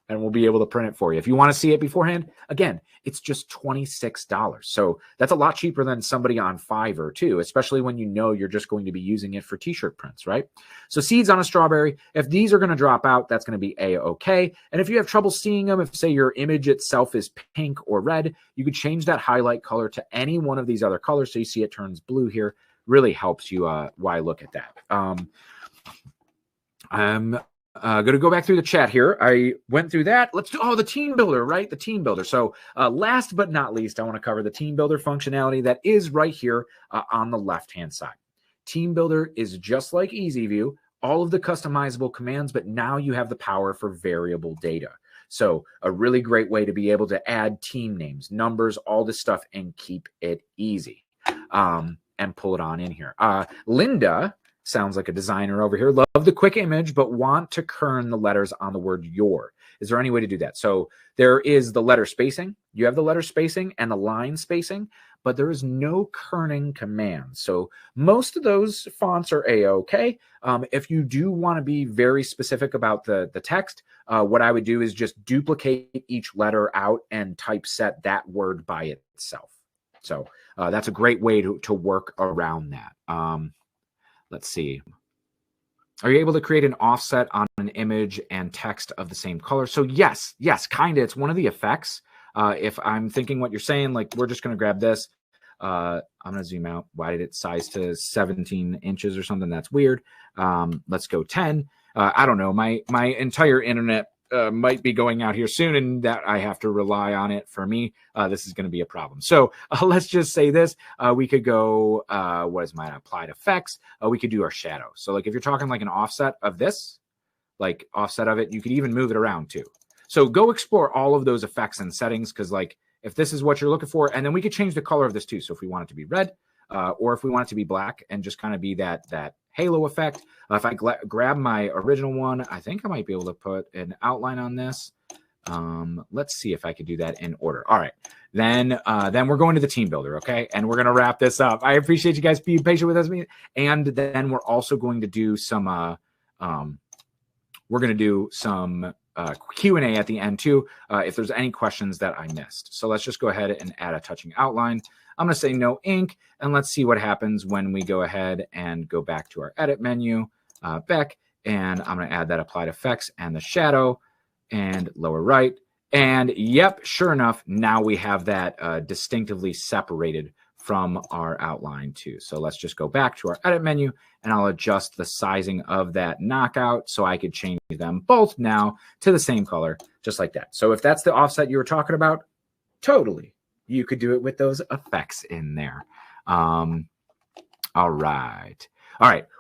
and we'll be able to print it for you. If you want to see it beforehand, again, it's just $26. So that's a lot cheaper than somebody on Fiverr too, especially when you know you're just going to be using it for t-shirt prints, right? So seeds on a strawberry, if these are going to drop out, that's going to be A-okay. And if you have trouble seeing them, if say your image itself is pink or red, you could change that highlight color to any one of these other colors. So you see it turns blue here. Really helps you why look at that. I'm going to go back through the chat here. I went through that. Let's do, the team builder, right? The team builder. So last but not least, I want to cover the team builder functionality that is right here on the left-hand side. Team builder is just like Easy View, all of the customizable commands, but now you have the power for variable data. So a really great way to be able to add team names, numbers, all this stuff, and keep it easy and pull it on in here. Linda sounds like a designer over here. Love the quick image, but want to kern the letters on the word your. Is there any way to do that? So there is the letter spacing. You have the letter spacing and the line spacing, but there is no kerning command. So most of those fonts are A-okay. If you do want to be very specific about the text, what I would do is just duplicate each letter out and typeset that word by itself. So that's a great way to work around that. Let's see. Are you able to create an offset on an image and text of the same color? So yes, kind of. It's one of the effects. If I'm thinking what you're saying, like we're just going to grab this. I'm going to zoom out. Why did it size to 17 inches or something? That's weird. Let's go 10. I don't know. My entire internet might be going out here soon, and that I have to rely on it for me. This is going to be a problem. So let's just say this. We could go, what is my applied effects? We could do our shadow. So like if you're talking like an offset of this, like offset of it, you could even move it around too. So go explore all of those effects and settings, because like if this is what you're looking for, and then we could change the color of this too. So if we want it to be red, or if we want it to be black and just kind of be that halo effect. If I grab my original one, I think I might be able to put an outline on this. Let's see if I could do that in order. All right, then we're going to the team builder, okay? And we're going to wrap this up. I appreciate you guys being patient with us. And then we're also going to do some Q&A at the end too, if there's any questions that I missed. So let's just go ahead and add a touching outline. I'm going to say no ink, and let's see what happens when we go ahead and go back to our edit menu, back, and I'm going to add that applied effects and the shadow and lower right. And yep, sure enough, now we have that distinctively separated from our outline too. So let's just go back to our edit menu, and I'll adjust the sizing of that knockout so I could change them both now to the same color, just like that. So if that's the offset you were talking about, totally, you could do it with those effects in there. All right.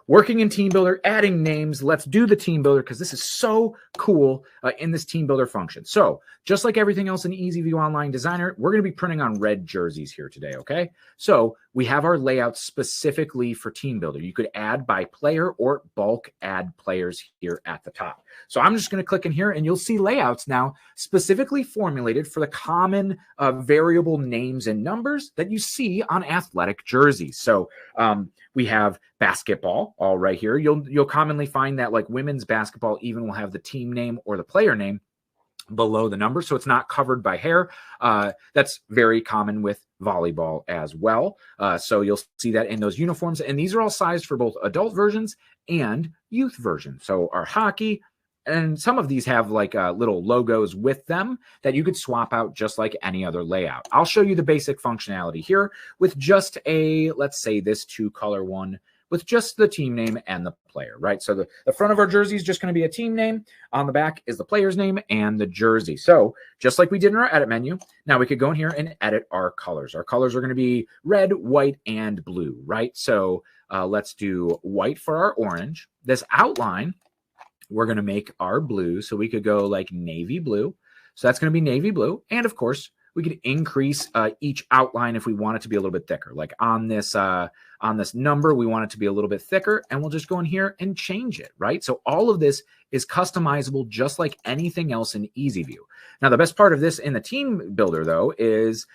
Working in Team Builder, adding names. Let's do the Team Builder because this is so cool in this Team Builder function. So just like everything else in Easy View Online Designer, we're going to be printing on red jerseys here today, okay? So we have our layout specifically for Team Builder. You could add by player or bulk add players here at the top. So I'm just going to click in here, and you'll see layouts now specifically formulated for the common variable names and numbers that you see on athletic jerseys. So we have basketball all right here. You'll commonly find that like women's basketball even will have the team name or the player name below the number, so it's not covered by hair. That's very common with volleyball as well. So you'll see that in those uniforms, and these are all sized for both adult versions and youth versions. So our hockey, and some of these have like little logos with them that you could swap out just like any other layout. I'll show you the basic functionality here with just a, let's say this 2-color one with just the team name and the player, right? So the front of our jersey is just going to be a team name. On the back is the player's name and the jersey. So just like we did in our edit menu, now we could go in here and edit our colors. Our colors are going to be red, white, and blue, right? So let's do white for our orange. This outline, we're going to make our blue. So we could go like navy blue. So that's going to be navy blue. And of course, we could increase each outline if we want it to be a little bit thicker. Like on this number, we want it to be a little bit thicker, and we'll just go in here and change it, right? So all of this is customizable just like anything else in Easy View. Now, the best part of this in the Team Builder, though, is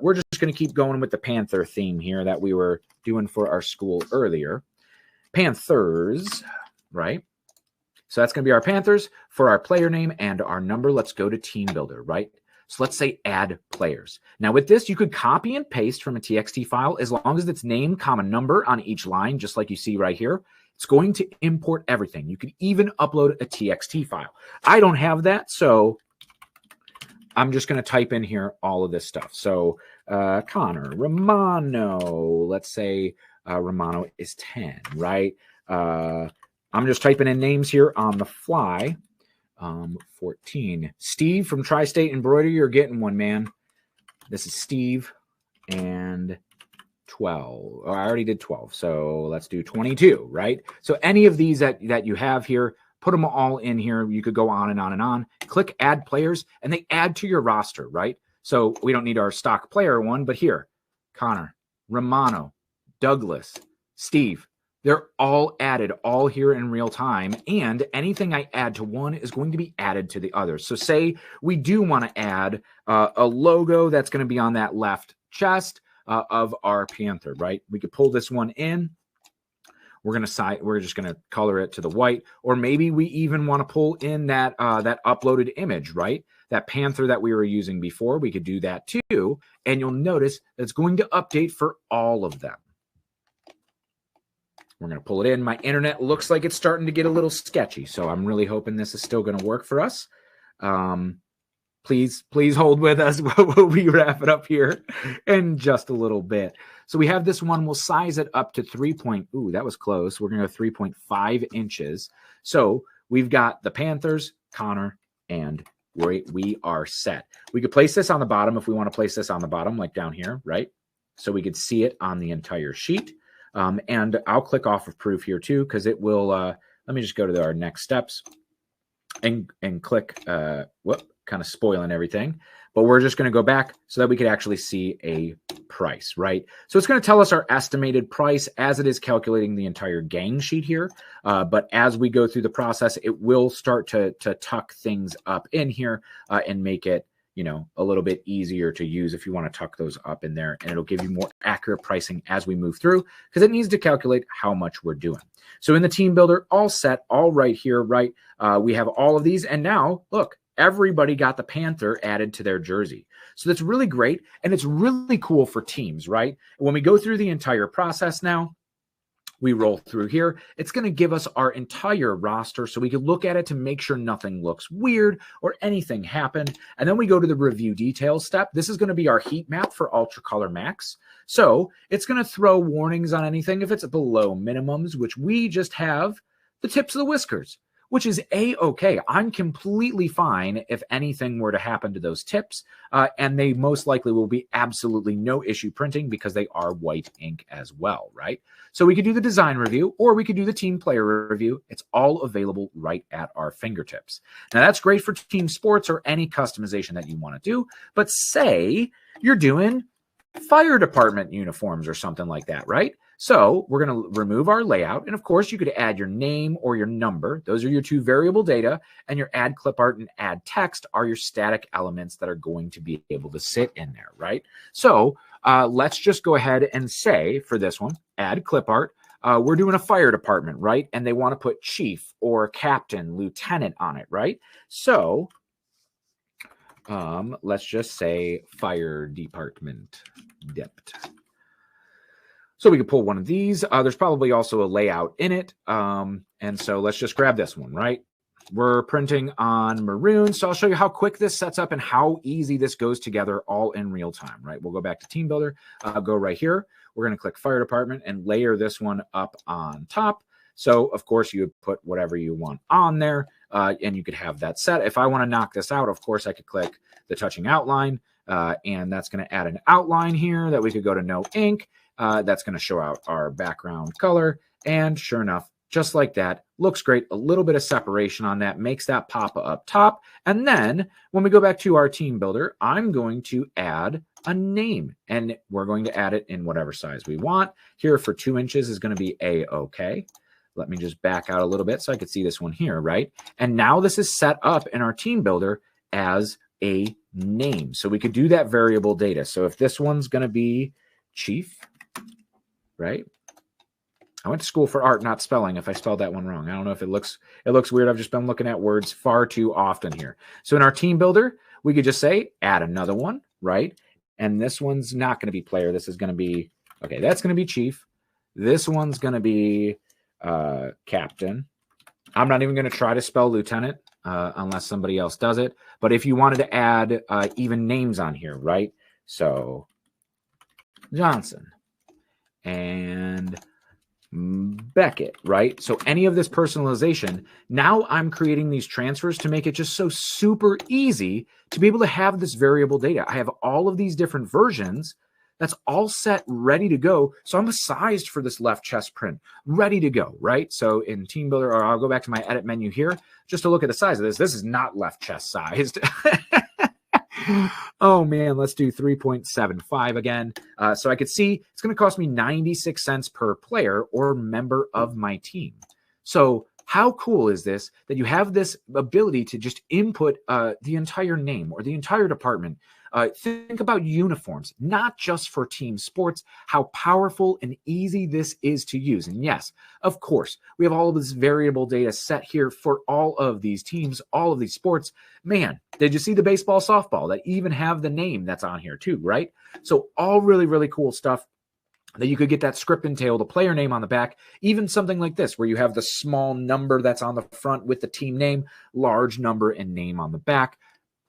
we're just going to keep going with the Panther theme here that we were doing for our school earlier. Panthers, right? So that's going to be our Panthers for our player name and our number. Let's go to Team Builder, right? So let's say add players. Now with this, you could copy and paste from a TXT file as long as it's name, comma, number on each line, just like you see right here. It's going to import everything. You could even upload a TXT file. I don't have that, so I'm just going to type in here all of this stuff. So Connor, Romano, let's say Romano is 10, right? I'm just typing in names here on the fly. 14. Steve from Tri-State Embroidery, you're getting one, man. This is Steve. And 12. Oh, I already did 12. So let's do 22, right? So any of these that you have here, put them all in here. You could go on and on and on. Click add players, and they add to your roster, right? So we don't need our stock player one, but here, Connor, Romano, Douglas, Steve, they're all added all here in real time. And anything I add to one is going to be added to the other. So say we do want to add a logo that's going to be on that left chest of our Panther, right? We could pull this one in. We're just going to color it to the white, or maybe we even want to pull in that that uploaded image, right? That Panther that we were using before, we could do that too. And you'll notice that it's going to update for all of them. We're going to pull it in. My internet looks like it's starting to get a little sketchy, so I'm really hoping this is still going to work for us. Please hold with us while we wrap it up here in just a little bit. So we have this one. We'll size it up to 3. Ooh, that was close. We're going to go 3.5 inches. So we've got the Panthers, Connor, and we are set. We could place this on the bottom if we want to place this on the bottom, like down here, right? So we could see it on the entire sheet. And I'll click off of proof here too, because it will, let me just go to our next steps and click, kind of spoiling everything, but we're just going to go back so that we could actually see a price, right? So it's going to tell us our estimated price as it is calculating the entire gang sheet here. But as we go through the process, it will start to tuck things up in here and make it, you know, a little bit easier to use if you want to tuck those up in there, and it'll give you more accurate pricing as we move through, because it needs to calculate how much we're doing. So in the team builder, all set, all right here, right? We have all of these, and now look, everybody got the Panther added to their jersey. So that's really great, and it's really cool for teams, right? When we go through the entire process now, we roll through here, it's going to give us our entire roster so we can look at it to make sure nothing looks weird or anything happened. And then we go to the review details step. This is going to be our heat map for Ultra Color Max. So it's going to throw warnings on anything if it's below minimums, which we just have the tips of the whiskers, which is A-okay. I'm completely fine if anything were to happen to those tips, and they most likely will be absolutely no issue printing because they are white ink as well, right? So we could do the design review, or we could do the team player review. It's all available right at our fingertips. Now that's great for team sports or any customization that you want to do, but say you're doing fire department uniforms or something like that, right? So we're going to remove our layout. And of course, you could add your name or your number. Those are your two variable data. And your add clip art and add text are your static elements that are going to be able to sit in there, right? So let's just go ahead and say for this one, add clip art. We're doing a fire department, right? And they want to put chief or captain, lieutenant on it, right? So let's just say fire department dipped. So we could pull one of these. There's probably also a layout in it. And so let's just grab this one, right? We're printing on maroon. So I'll show you how quick this sets up and how easy this goes together all in real time, right? We'll go back to Team Builder. Go right here. We're going to click Fire Department and layer this one up on top. So, of course, you would put whatever you want on there, and you could have that set. If I want to knock this out, of course, I could click the touching outline, and that's going to add an outline here that we could go to no ink. That's going to show out our background color. And sure enough, just like that, looks great. A little bit of separation on that makes that pop up top. And then when we go back to our team builder, I'm going to add a name, and we're going to add it in whatever size we want. Here for 2 inches is going to be A-okay. Let me just back out a little bit so I could see this one here, right? And now this is set up in our team builder as a name. So we could do that variable data. So if this one's going to be chief, right? I went to school for art, not spelling, if I spelled that one wrong. I don't know if it looks weird. I've just been looking at words far too often here. So in our team builder, we could just say add another one, right? And this one's not going to be player. This is going to be, okay, that's going to be chief. This one's going to be captain. I'm not even going to try to spell lieutenant unless somebody else does it. But if you wanted to add even names on here, right? So Johnson and Beckett, right? So any of this personalization, now I'm creating these transfers to make it just so super easy to be able to have this variable data. I have all of these different versions that's all set, ready to go. So I'm sized for this left chest print, ready to go, right? So in Team Builder, or I'll go back to my edit menu here, just to look at the size of this. This is not left chest sized. Oh man, let's do 3.75 again. So I could see it's going to cost me 96 cents per player or member of my team. So how cool is this that you have this ability to just input the entire name or the entire department? Think about uniforms, not just for team sports, how powerful and easy this is to use. And yes, of course, we have all of this variable data set here for all of these teams, all of these sports. Man, did you see the baseball, softball that even have the name that's on here too, right? So all really, really cool stuff that you could get that script entail, the player name on the back, even something like this, where you have the small number that's on the front with the team name, large number and name on the back.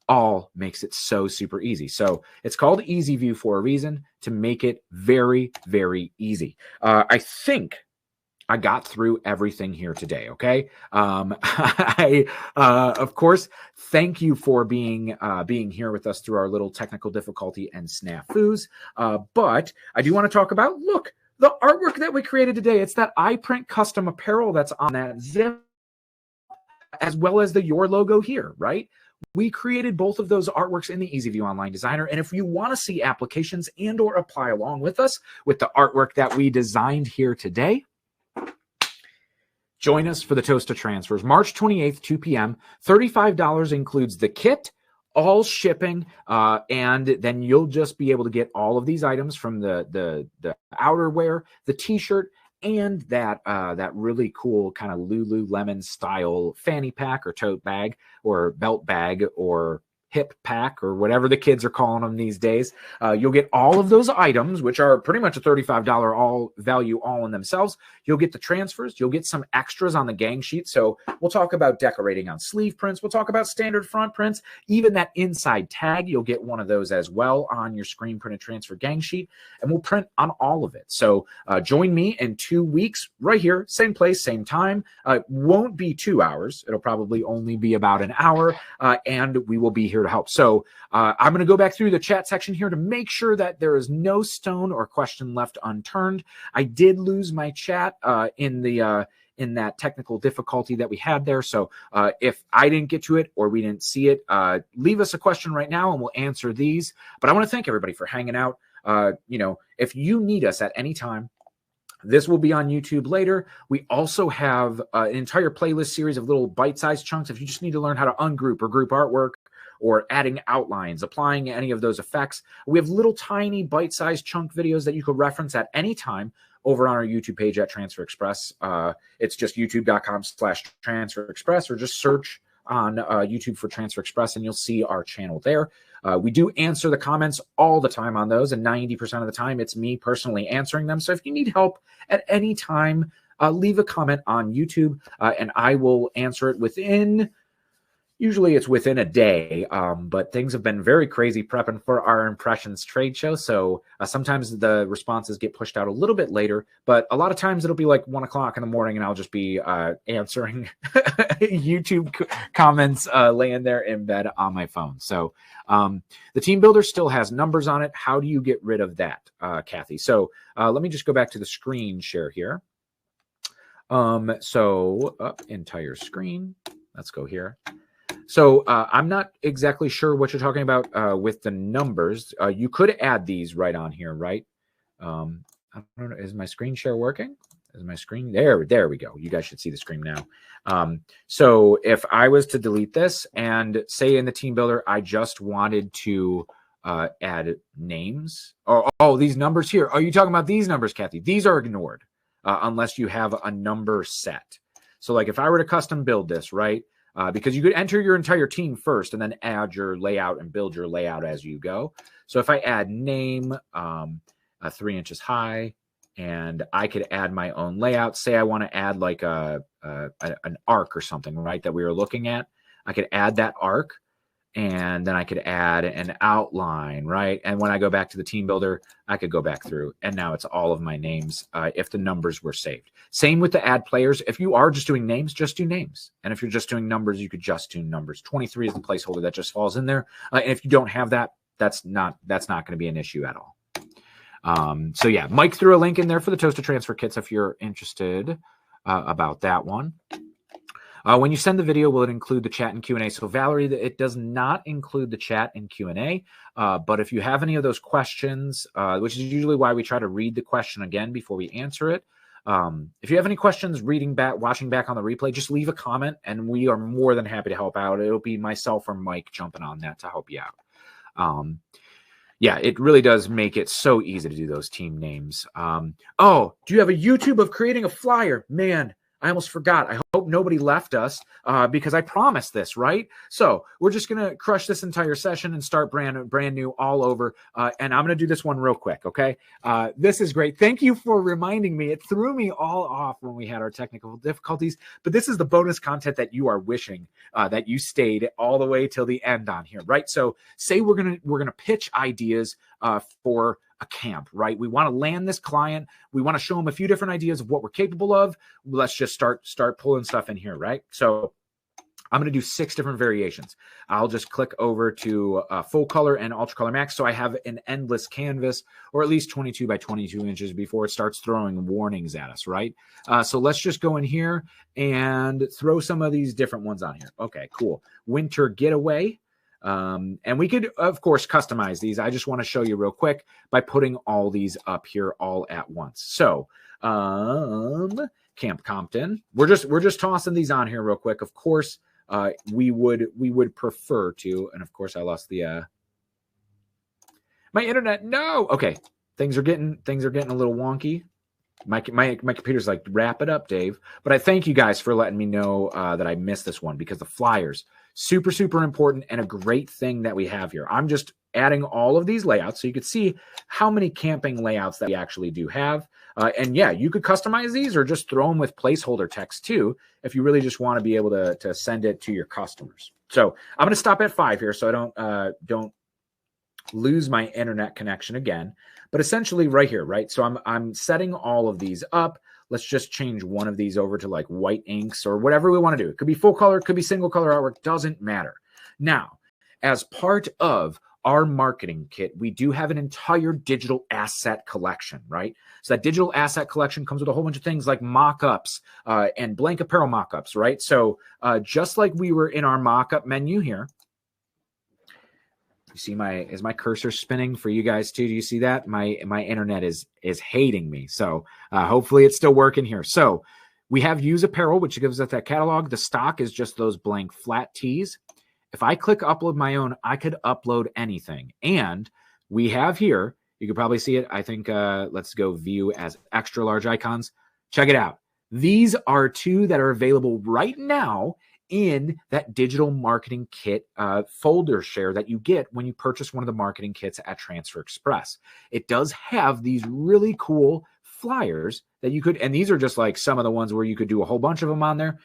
All makes it so super easy. So it's called Easy View for a reason, to make it very, very easy. I think I got through everything here today. Okay. Of course, thank you for being here with us through our little technical difficulty and snafus. But I do want to talk about, look, the artwork that we created today. It's that iPrint custom apparel that's on that zip, as well as the Your logo here, right? We created both of those artworks in the EasyView Online Designer. And if you want to see applications and or apply along with us with the artwork that we designed here today, join us for the Toast to Transfers, March 28th, 2 p.m. $35 includes the kit, all shipping, and then you'll just be able to get all of these items from the outerwear, the t-shirt, and that really cool kind of Lululemon style fanny pack or tote bag or belt bag or hip pack or whatever the kids are calling them these days. You'll get all of those items, which are pretty much a $35 all value all in themselves. You'll get the transfers. You'll get some extras on the gang sheet. So we'll talk about decorating on sleeve prints. We'll talk about standard front prints, even that inside tag. You'll get one of those as well on your screen printed transfer gang sheet, and we'll print on all of it. So join me in 2 weeks right here, same place, same time. It won't be 2 hours. It'll probably only be about an hour, and we will be here to help. So I'm going to go back through the chat section here to make sure that there is no stone or question left unturned. I did lose my chat in that technical difficulty that we had there. So if I didn't get to it or we didn't see it, leave us a question right now and we'll answer these. But I want to thank everybody for hanging out. If you need us at any time, this will be on YouTube later. We also have an entire playlist series of little bite-sized chunks. If you just need to learn how to ungroup or group artwork, or adding outlines, applying any of those effects, we have little tiny bite-sized chunk videos that you could reference at any time over on our YouTube page at Transfer Express. It's just youtube.com/Transfer Express, or just search on YouTube for Transfer Express and you'll see our channel there. We do answer the comments all the time on those, and 90% of the time it's me personally answering them. So if you need help at any time, leave a comment on YouTube and I will answer it within, usually it's within a day, but things have been very crazy prepping for our Impressions trade show. So sometimes the responses get pushed out a little bit later, but a lot of times it'll be like 1 o'clock in the morning and I'll just be answering YouTube comments laying there in bed on my phone. So the team builder still has numbers on it. How do you get rid of that, Kathy? So let me just go back to the screen share here. Entire screen. Let's go here. So I'm not exactly sure what you're talking about with the numbers. You could add these right on here, right? I don't know. Is my screen share working? Is my screen there? There we go. You guys should see the screen now. So if I was to delete this and say in the team builder, I just wanted to add names. Oh, these numbers here. Are you talking about these numbers, Kathy? These are ignored. unless you have a number set. So like if I were to custom build this, right? Because you could enter your entire team first and then add your layout and build your layout as you go. So if I add name, 3 inches high, and I could add my own layout. Say I want to add like an arc or something, right, that we were looking at. I could add that arc, and then I could add an outline, right? And when I go back to the team builder, I could go back through, and now it's all of my names if the numbers were saved. Same with the add players. If you are just doing names, just do names. And if you're just doing numbers, you could just do numbers. 23 is the placeholder that just falls in there. And if you don't have that, that's not going to be an issue at all. So yeah, Mike threw a link in there for the toaster transfer kits if you're interested about that one. When you send the video, will it include the chat and Q&A? So Valerie, it does not include the chat and Q&A, but if you have any of those questions, which is usually why we try to read the question again before we answer it. If you have any questions watching back on the replay, just leave a comment and we are more than happy to help out. It'll be myself or Mike jumping on that to help you out. Yeah, it really does make it so easy to do those team names. Oh, do you have a YouTube of creating a flyer? Man, I almost forgot. I hope nobody left us because I promised this, right? So we're just going to crush this entire session and start brand new all over. And I'm going to do this one real quick, okay? This is great. Thank you for reminding me. It threw me all off when we had our technical difficulties, but this is the bonus content that you are wishing that you stayed all the way till the end on here, right? So say we're gonna pitch ideas for a camp, right? We want to land this client. We want to show them a few different ideas of what we're capable of. Let's just start pulling stuff in here, right? So I'm going to do 6 different variations. I'll just click over to full color and ultra color max. So I have an endless canvas, or at least 22 by 22 inches before it starts throwing warnings at us, right? So let's just go in here and throw some of these different ones on here. Okay, cool. Winter getaway. And we could, of course, customize these. I just want to show you real quick by putting all these up here all at once. So, Camp Compton, we're just tossing these on here real quick. Of course, we would prefer to, and of course I lost the, my internet. No. Okay. Things are getting a little wonky. My computer's like, wrap it up, Dave. But I thank you guys for letting me know that I missed this one, because the flyers, super, super important and a great thing that we have here. I'm just adding all of these layouts so you could see how many camping layouts that we actually do have. And yeah, you could customize these or just throw them with placeholder text too, if you really just want to be able to send it to your customers. So I'm going to stop at 5 here so I don't lose my internet connection again. But essentially right here, right? So I'm setting all of these up. Let's just change one of these over to like white inks or whatever we want to do. It could be full color, it could be single color artwork, doesn't matter. Now, as part of our marketing kit, we do have an entire digital asset collection, right? So that digital asset collection comes with a whole bunch of things like mockups and blank apparel mockups, right? So just like we were in our mockup menu here, you see is my cursor spinning for you guys too? Do you see that? My internet is hating me. So hopefully it's still working here. So we have use apparel, which gives us that catalog. The stock is just those blank flat tees. If I click upload my own, I could upload anything. And we have here, you can probably see it. I think let's go view as extra large icons. Check it out. These are 2 that are available right now in that digital marketing kit folder share that you get when you purchase one of the marketing kits at Transfer Express. It does have these really cool flyers that you could, and these are just like some of the ones where you could do a whole bunch of them on there.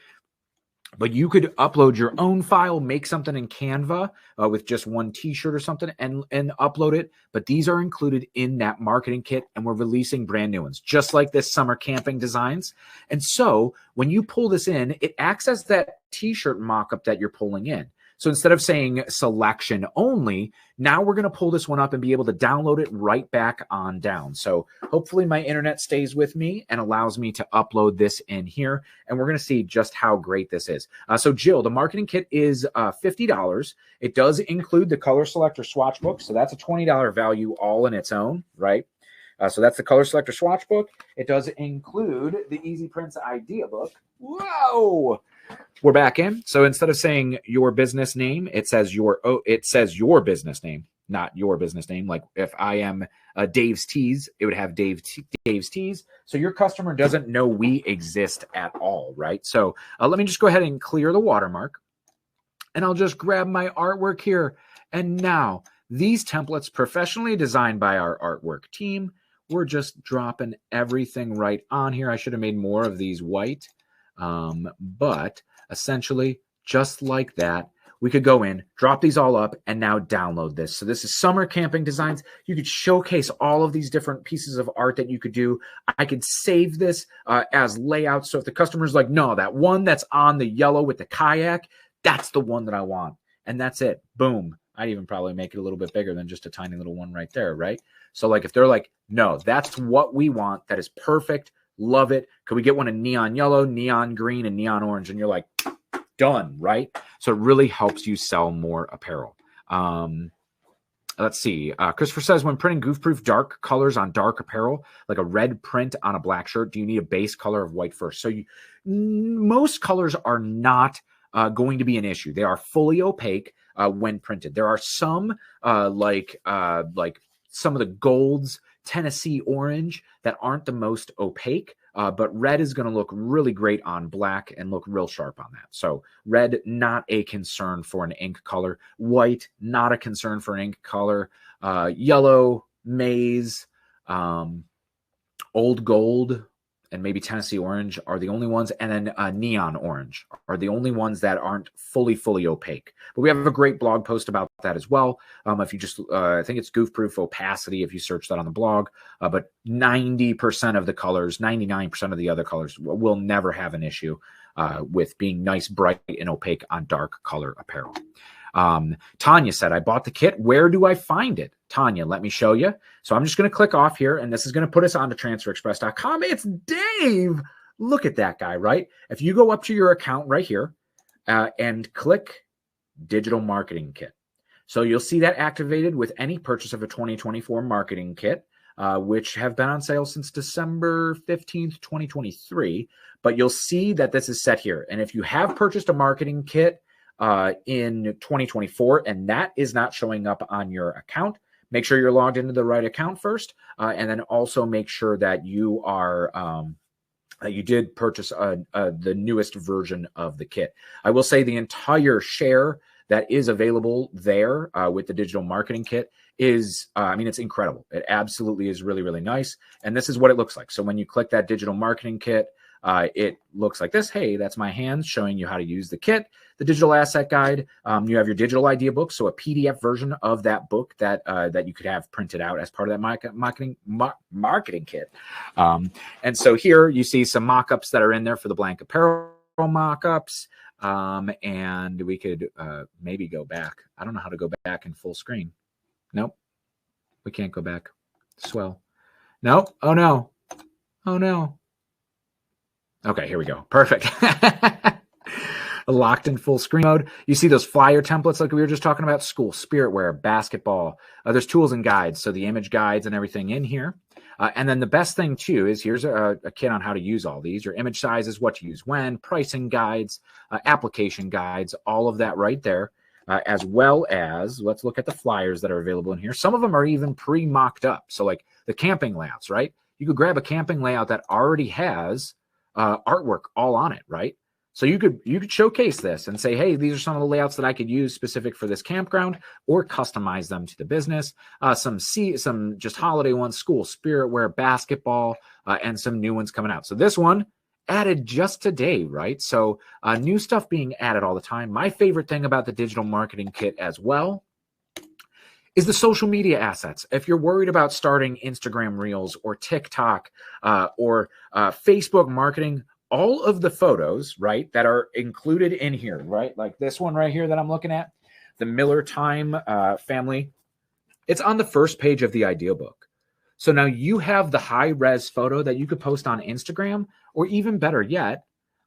But you could upload your own file, make something in Canva with just one t-shirt or something and upload it. But these are included in that marketing kit, and we're releasing brand new ones, just like this summer camping designs. And so when you pull this in, it acts as that t-shirt mock-up that you're pulling in. So instead of saying selection only, now we're going to pull this one up and be able to download it right back on down. So hopefully my internet stays with me and allows me to upload this in here. And we're going to see just how great this is. So Jill, the marketing kit is $50. It does include the color selector swatch book. So that's a $20 value all in its own, right? So that's the color selector swatch book. It does include the Easy Prints idea book. Whoa! We're back in. So instead of saying your business name, it says your business name. not your business name. Like if I am Dave's Tees, it would have Dave's Tees. So your customer doesn't know we exist at all, right? So let me just go ahead and clear the watermark, and I'll just grab my artwork here. And now these templates professionally designed by our artwork team, we're just dropping everything right on here. I should have made more of these white, but essentially just like that, we could go in, drop these all up, and now download this. So this is summer camping designs. You could showcase all of these different pieces of art that you could do. I could save this as layouts. So if the customer's like, no, that one that's on the yellow with the kayak, that's the one that I want. And that's it. Boom. I'd even probably make it a little bit bigger than just a tiny little one right there, right? So like if they're like, no, that's what we want. That is perfect. Love it. Could we get one in neon yellow, neon green, and neon orange? And you're like, done, right? So it really helps you sell more apparel. Let's see. Christopher says, when printing goof-proof dark colors on dark apparel, like a red print on a black shirt, do you need a base color of white first? So most colors are not going to be an issue. They are fully opaque when printed. There are some like some of the golds, Tennessee orange, that aren't the most opaque, but red is going to look really great on black and look real sharp on that. So red, not a concern for an ink color. White, not a concern for an ink color. Yellow, maize, old gold, and maybe Tennessee orange are the only ones. And then neon orange are the only ones that aren't fully opaque. But we have a great blog post about that as well. If you just, I think it's goof-proof opacity if you search that on the blog. But 90% of the colors, 99% of the other colors will never have an issue with being nice, bright, and opaque on dark color apparel. Tanya said, I bought the kit. Where do I find it? Tanya, let me show you. So I'm just going to click off here, and this is going to put us onto transferexpress.com. It's Dave. Look at that guy, right? If you go up to your account right here and click digital marketing kit. So you'll see that activated with any purchase of a 2024 marketing kit, which have been on sale since December 15th, 2023. But you'll see that this is set here. And if you have purchased a marketing kit in 2024 and that is not showing up on your account, make sure you're logged into the right account first, and then also make sure that you are that you did purchase the newest version of the kit. I will say the entire share that is available there with the digital marketing kit is, I mean, it's incredible. It absolutely is really nice. And this is what it looks like. So when you click that digital marketing kit, it looks like this. Hey, that's my hands showing you how to use the kit, the digital asset guide. You have your digital idea book, so a PDF version of that book that that you could have printed out as part of that marketing kit. And so here you see some mock-ups that are in there for the blank apparel mock-ups. And we could maybe go back. I don't know how to go back in full screen. Nope, we can't go back. Swell. Nope. Oh no. Oh no. Okay, here we go. Perfect. Locked in full screen mode. You see those flyer templates like we were just talking about? School, spirit wear, basketball. There's tools and guides, so the image guides and everything in here. And then the best thing, too, is here's a kit on how to use all these. Your image sizes, what to use when, pricing guides, application guides, all of that right there, as well as, let's look at the flyers that are available in here. Some of them are even pre-mocked up. So like the camping layouts, right? You could grab a camping layout that already has artwork all on it, right? So you could showcase this and say, hey, these are some of the layouts that I could use specific for this campground, or customize them to the business. Some just holiday ones, school, spirit wear, basketball, and some new ones coming out. So this one added just today, right? So new stuff being added all the time. My favorite thing about the digital marketing kit as well is the social media assets. If you're worried about starting Instagram Reels or TikTok or Facebook marketing, all of the photos, right, that are included in here, right, like this one right here that I'm looking at, the Miller Time family, it's on the first page of the idea book. So now you have the high-res photo that you could post on Instagram, or even better yet,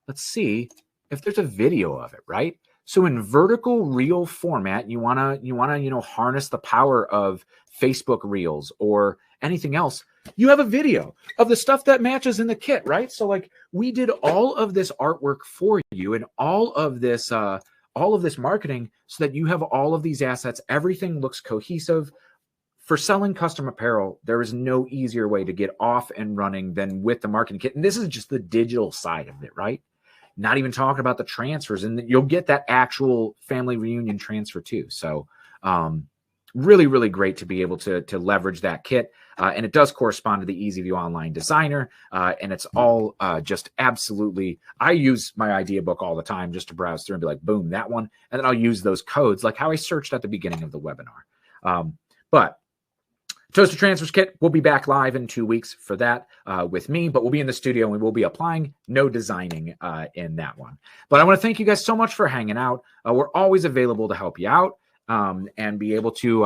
let's see if there's a video of it, right? So in vertical reel format, you wanna harness the power of Facebook Reels or anything else. You have a video of the stuff that matches in the kit, right? So like we did all of this artwork for you, and all of this all of this marketing so that you have all of these assets. Everything looks cohesive. For selling custom apparel, there is no easier way to get off and running than with the marketing kit. And this is just the digital side of it, right? Not even talking about the transfers, and you'll get that actual family reunion transfer too. So really, really great to be able to leverage that kit. And it does correspond to the EasyView Online Designer. And it's all just absolutely, I use my idea book all the time just to browse through and be like, boom, that one. And then I'll use those codes like how I searched at the beginning of the webinar. But Toaster Transfers Kit, we'll be back live in 2 weeks for that with me, but we'll be in the studio and we will be applying, no designing in that one. But I want to thank you guys so much for hanging out. We're always available to help you out and be able to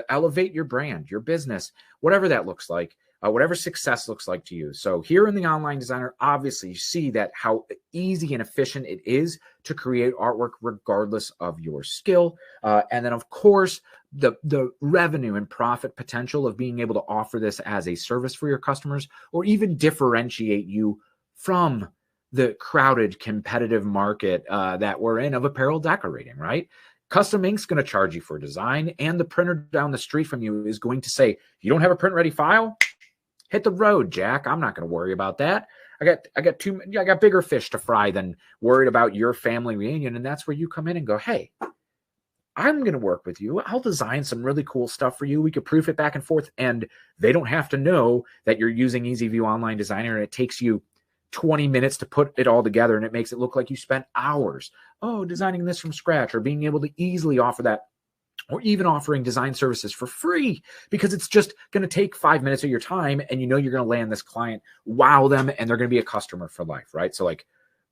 elevate your brand, your business, whatever that looks like, whatever success looks like to you. So here in the Online Designer, obviously you see that how easy and efficient it is to create artwork regardless of your skill. And then of course, the revenue and profit potential of being able to offer this as a service for your customers, or even differentiate you from the crowded competitive market that we're in of apparel decorating, right? Custom Ink's going to charge you for design, and the printer down the street from you is going to say, you don't have a print ready file? Hit the road, Jack. I'm not going to worry about that. I got bigger fish to fry than worried about your family reunion. And that's where you come in and go, hey, I'm going to work with you. I'll design some really cool stuff for you. We could proof it back and forth, and they don't have to know that you're using EasyView Online Designer and it takes you 20 minutes to put it all together, and it makes it look like you spent hours, designing this from scratch, or being able to easily offer that, or even offering design services for free, because it's just going to take 5 minutes of your time, and you know you're going to land this client, wow them, and they're going to be a customer for life, right? So like,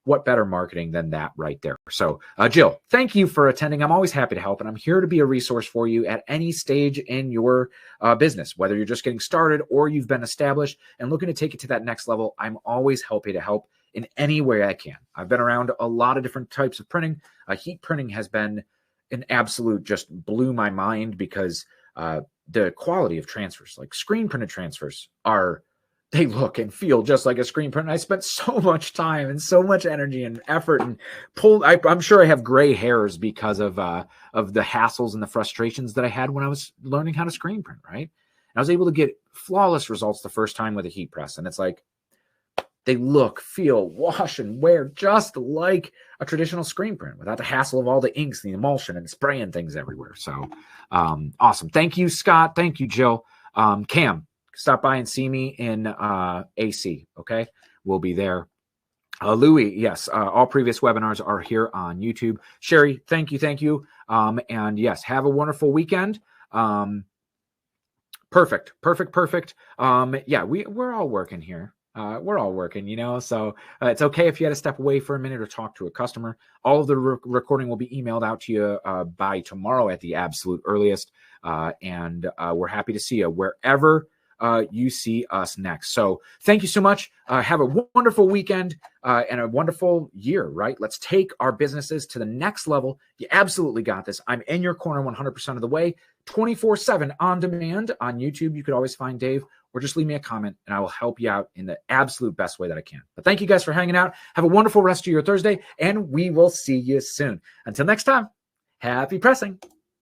what better marketing than that right there? So Jill, thank you for attending. I'm always happy to help, and I'm here to be a resource for you at any stage in your business, whether you're just getting started or you've been established and looking to take it to that next level. I'm always happy to help in any way I can. I've been around a lot of different types of printing. Heat printing has been an absolute, just blew my mind, because the quality of transfers, like screen printed transfers, they look and feel just like a screen print. And I spent so much time and so much energy and effort and I'm sure I have gray hairs because of the hassles and the frustrations that I had when I was learning how to screen print, right? And I was able to get flawless results the first time with a heat press. And it's like, they look, feel, wash, and wear just like a traditional screen print without the hassle of all the inks, the emulsion, and spraying things everywhere. So awesome. Thank you, Scott. Thank you, Jill. Cam, stop by and see me in AC, okay? We'll be there. Louis, yes, all previous webinars are here on YouTube. Sherry, thank you. And yes, have a wonderful weekend. Perfect. Yeah, we're all working here. We're all working, so it's okay if you had to step away for a minute or talk to a customer. All of the recording will be emailed out to you by tomorrow at the absolute earliest. And we're happy to see you wherever you see us next. So thank you so much. Have a wonderful weekend and a wonderful year, right? Let's take our businesses to the next level. You absolutely got this. I'm in your corner 100% of the way, 24/7 on demand on YouTube. You could always find Dave, or just leave me a comment and I will help you out in the absolute best way that I can. But thank you guys for hanging out. Have a wonderful rest of your Thursday, and we will see you soon. Until next time, happy pressing.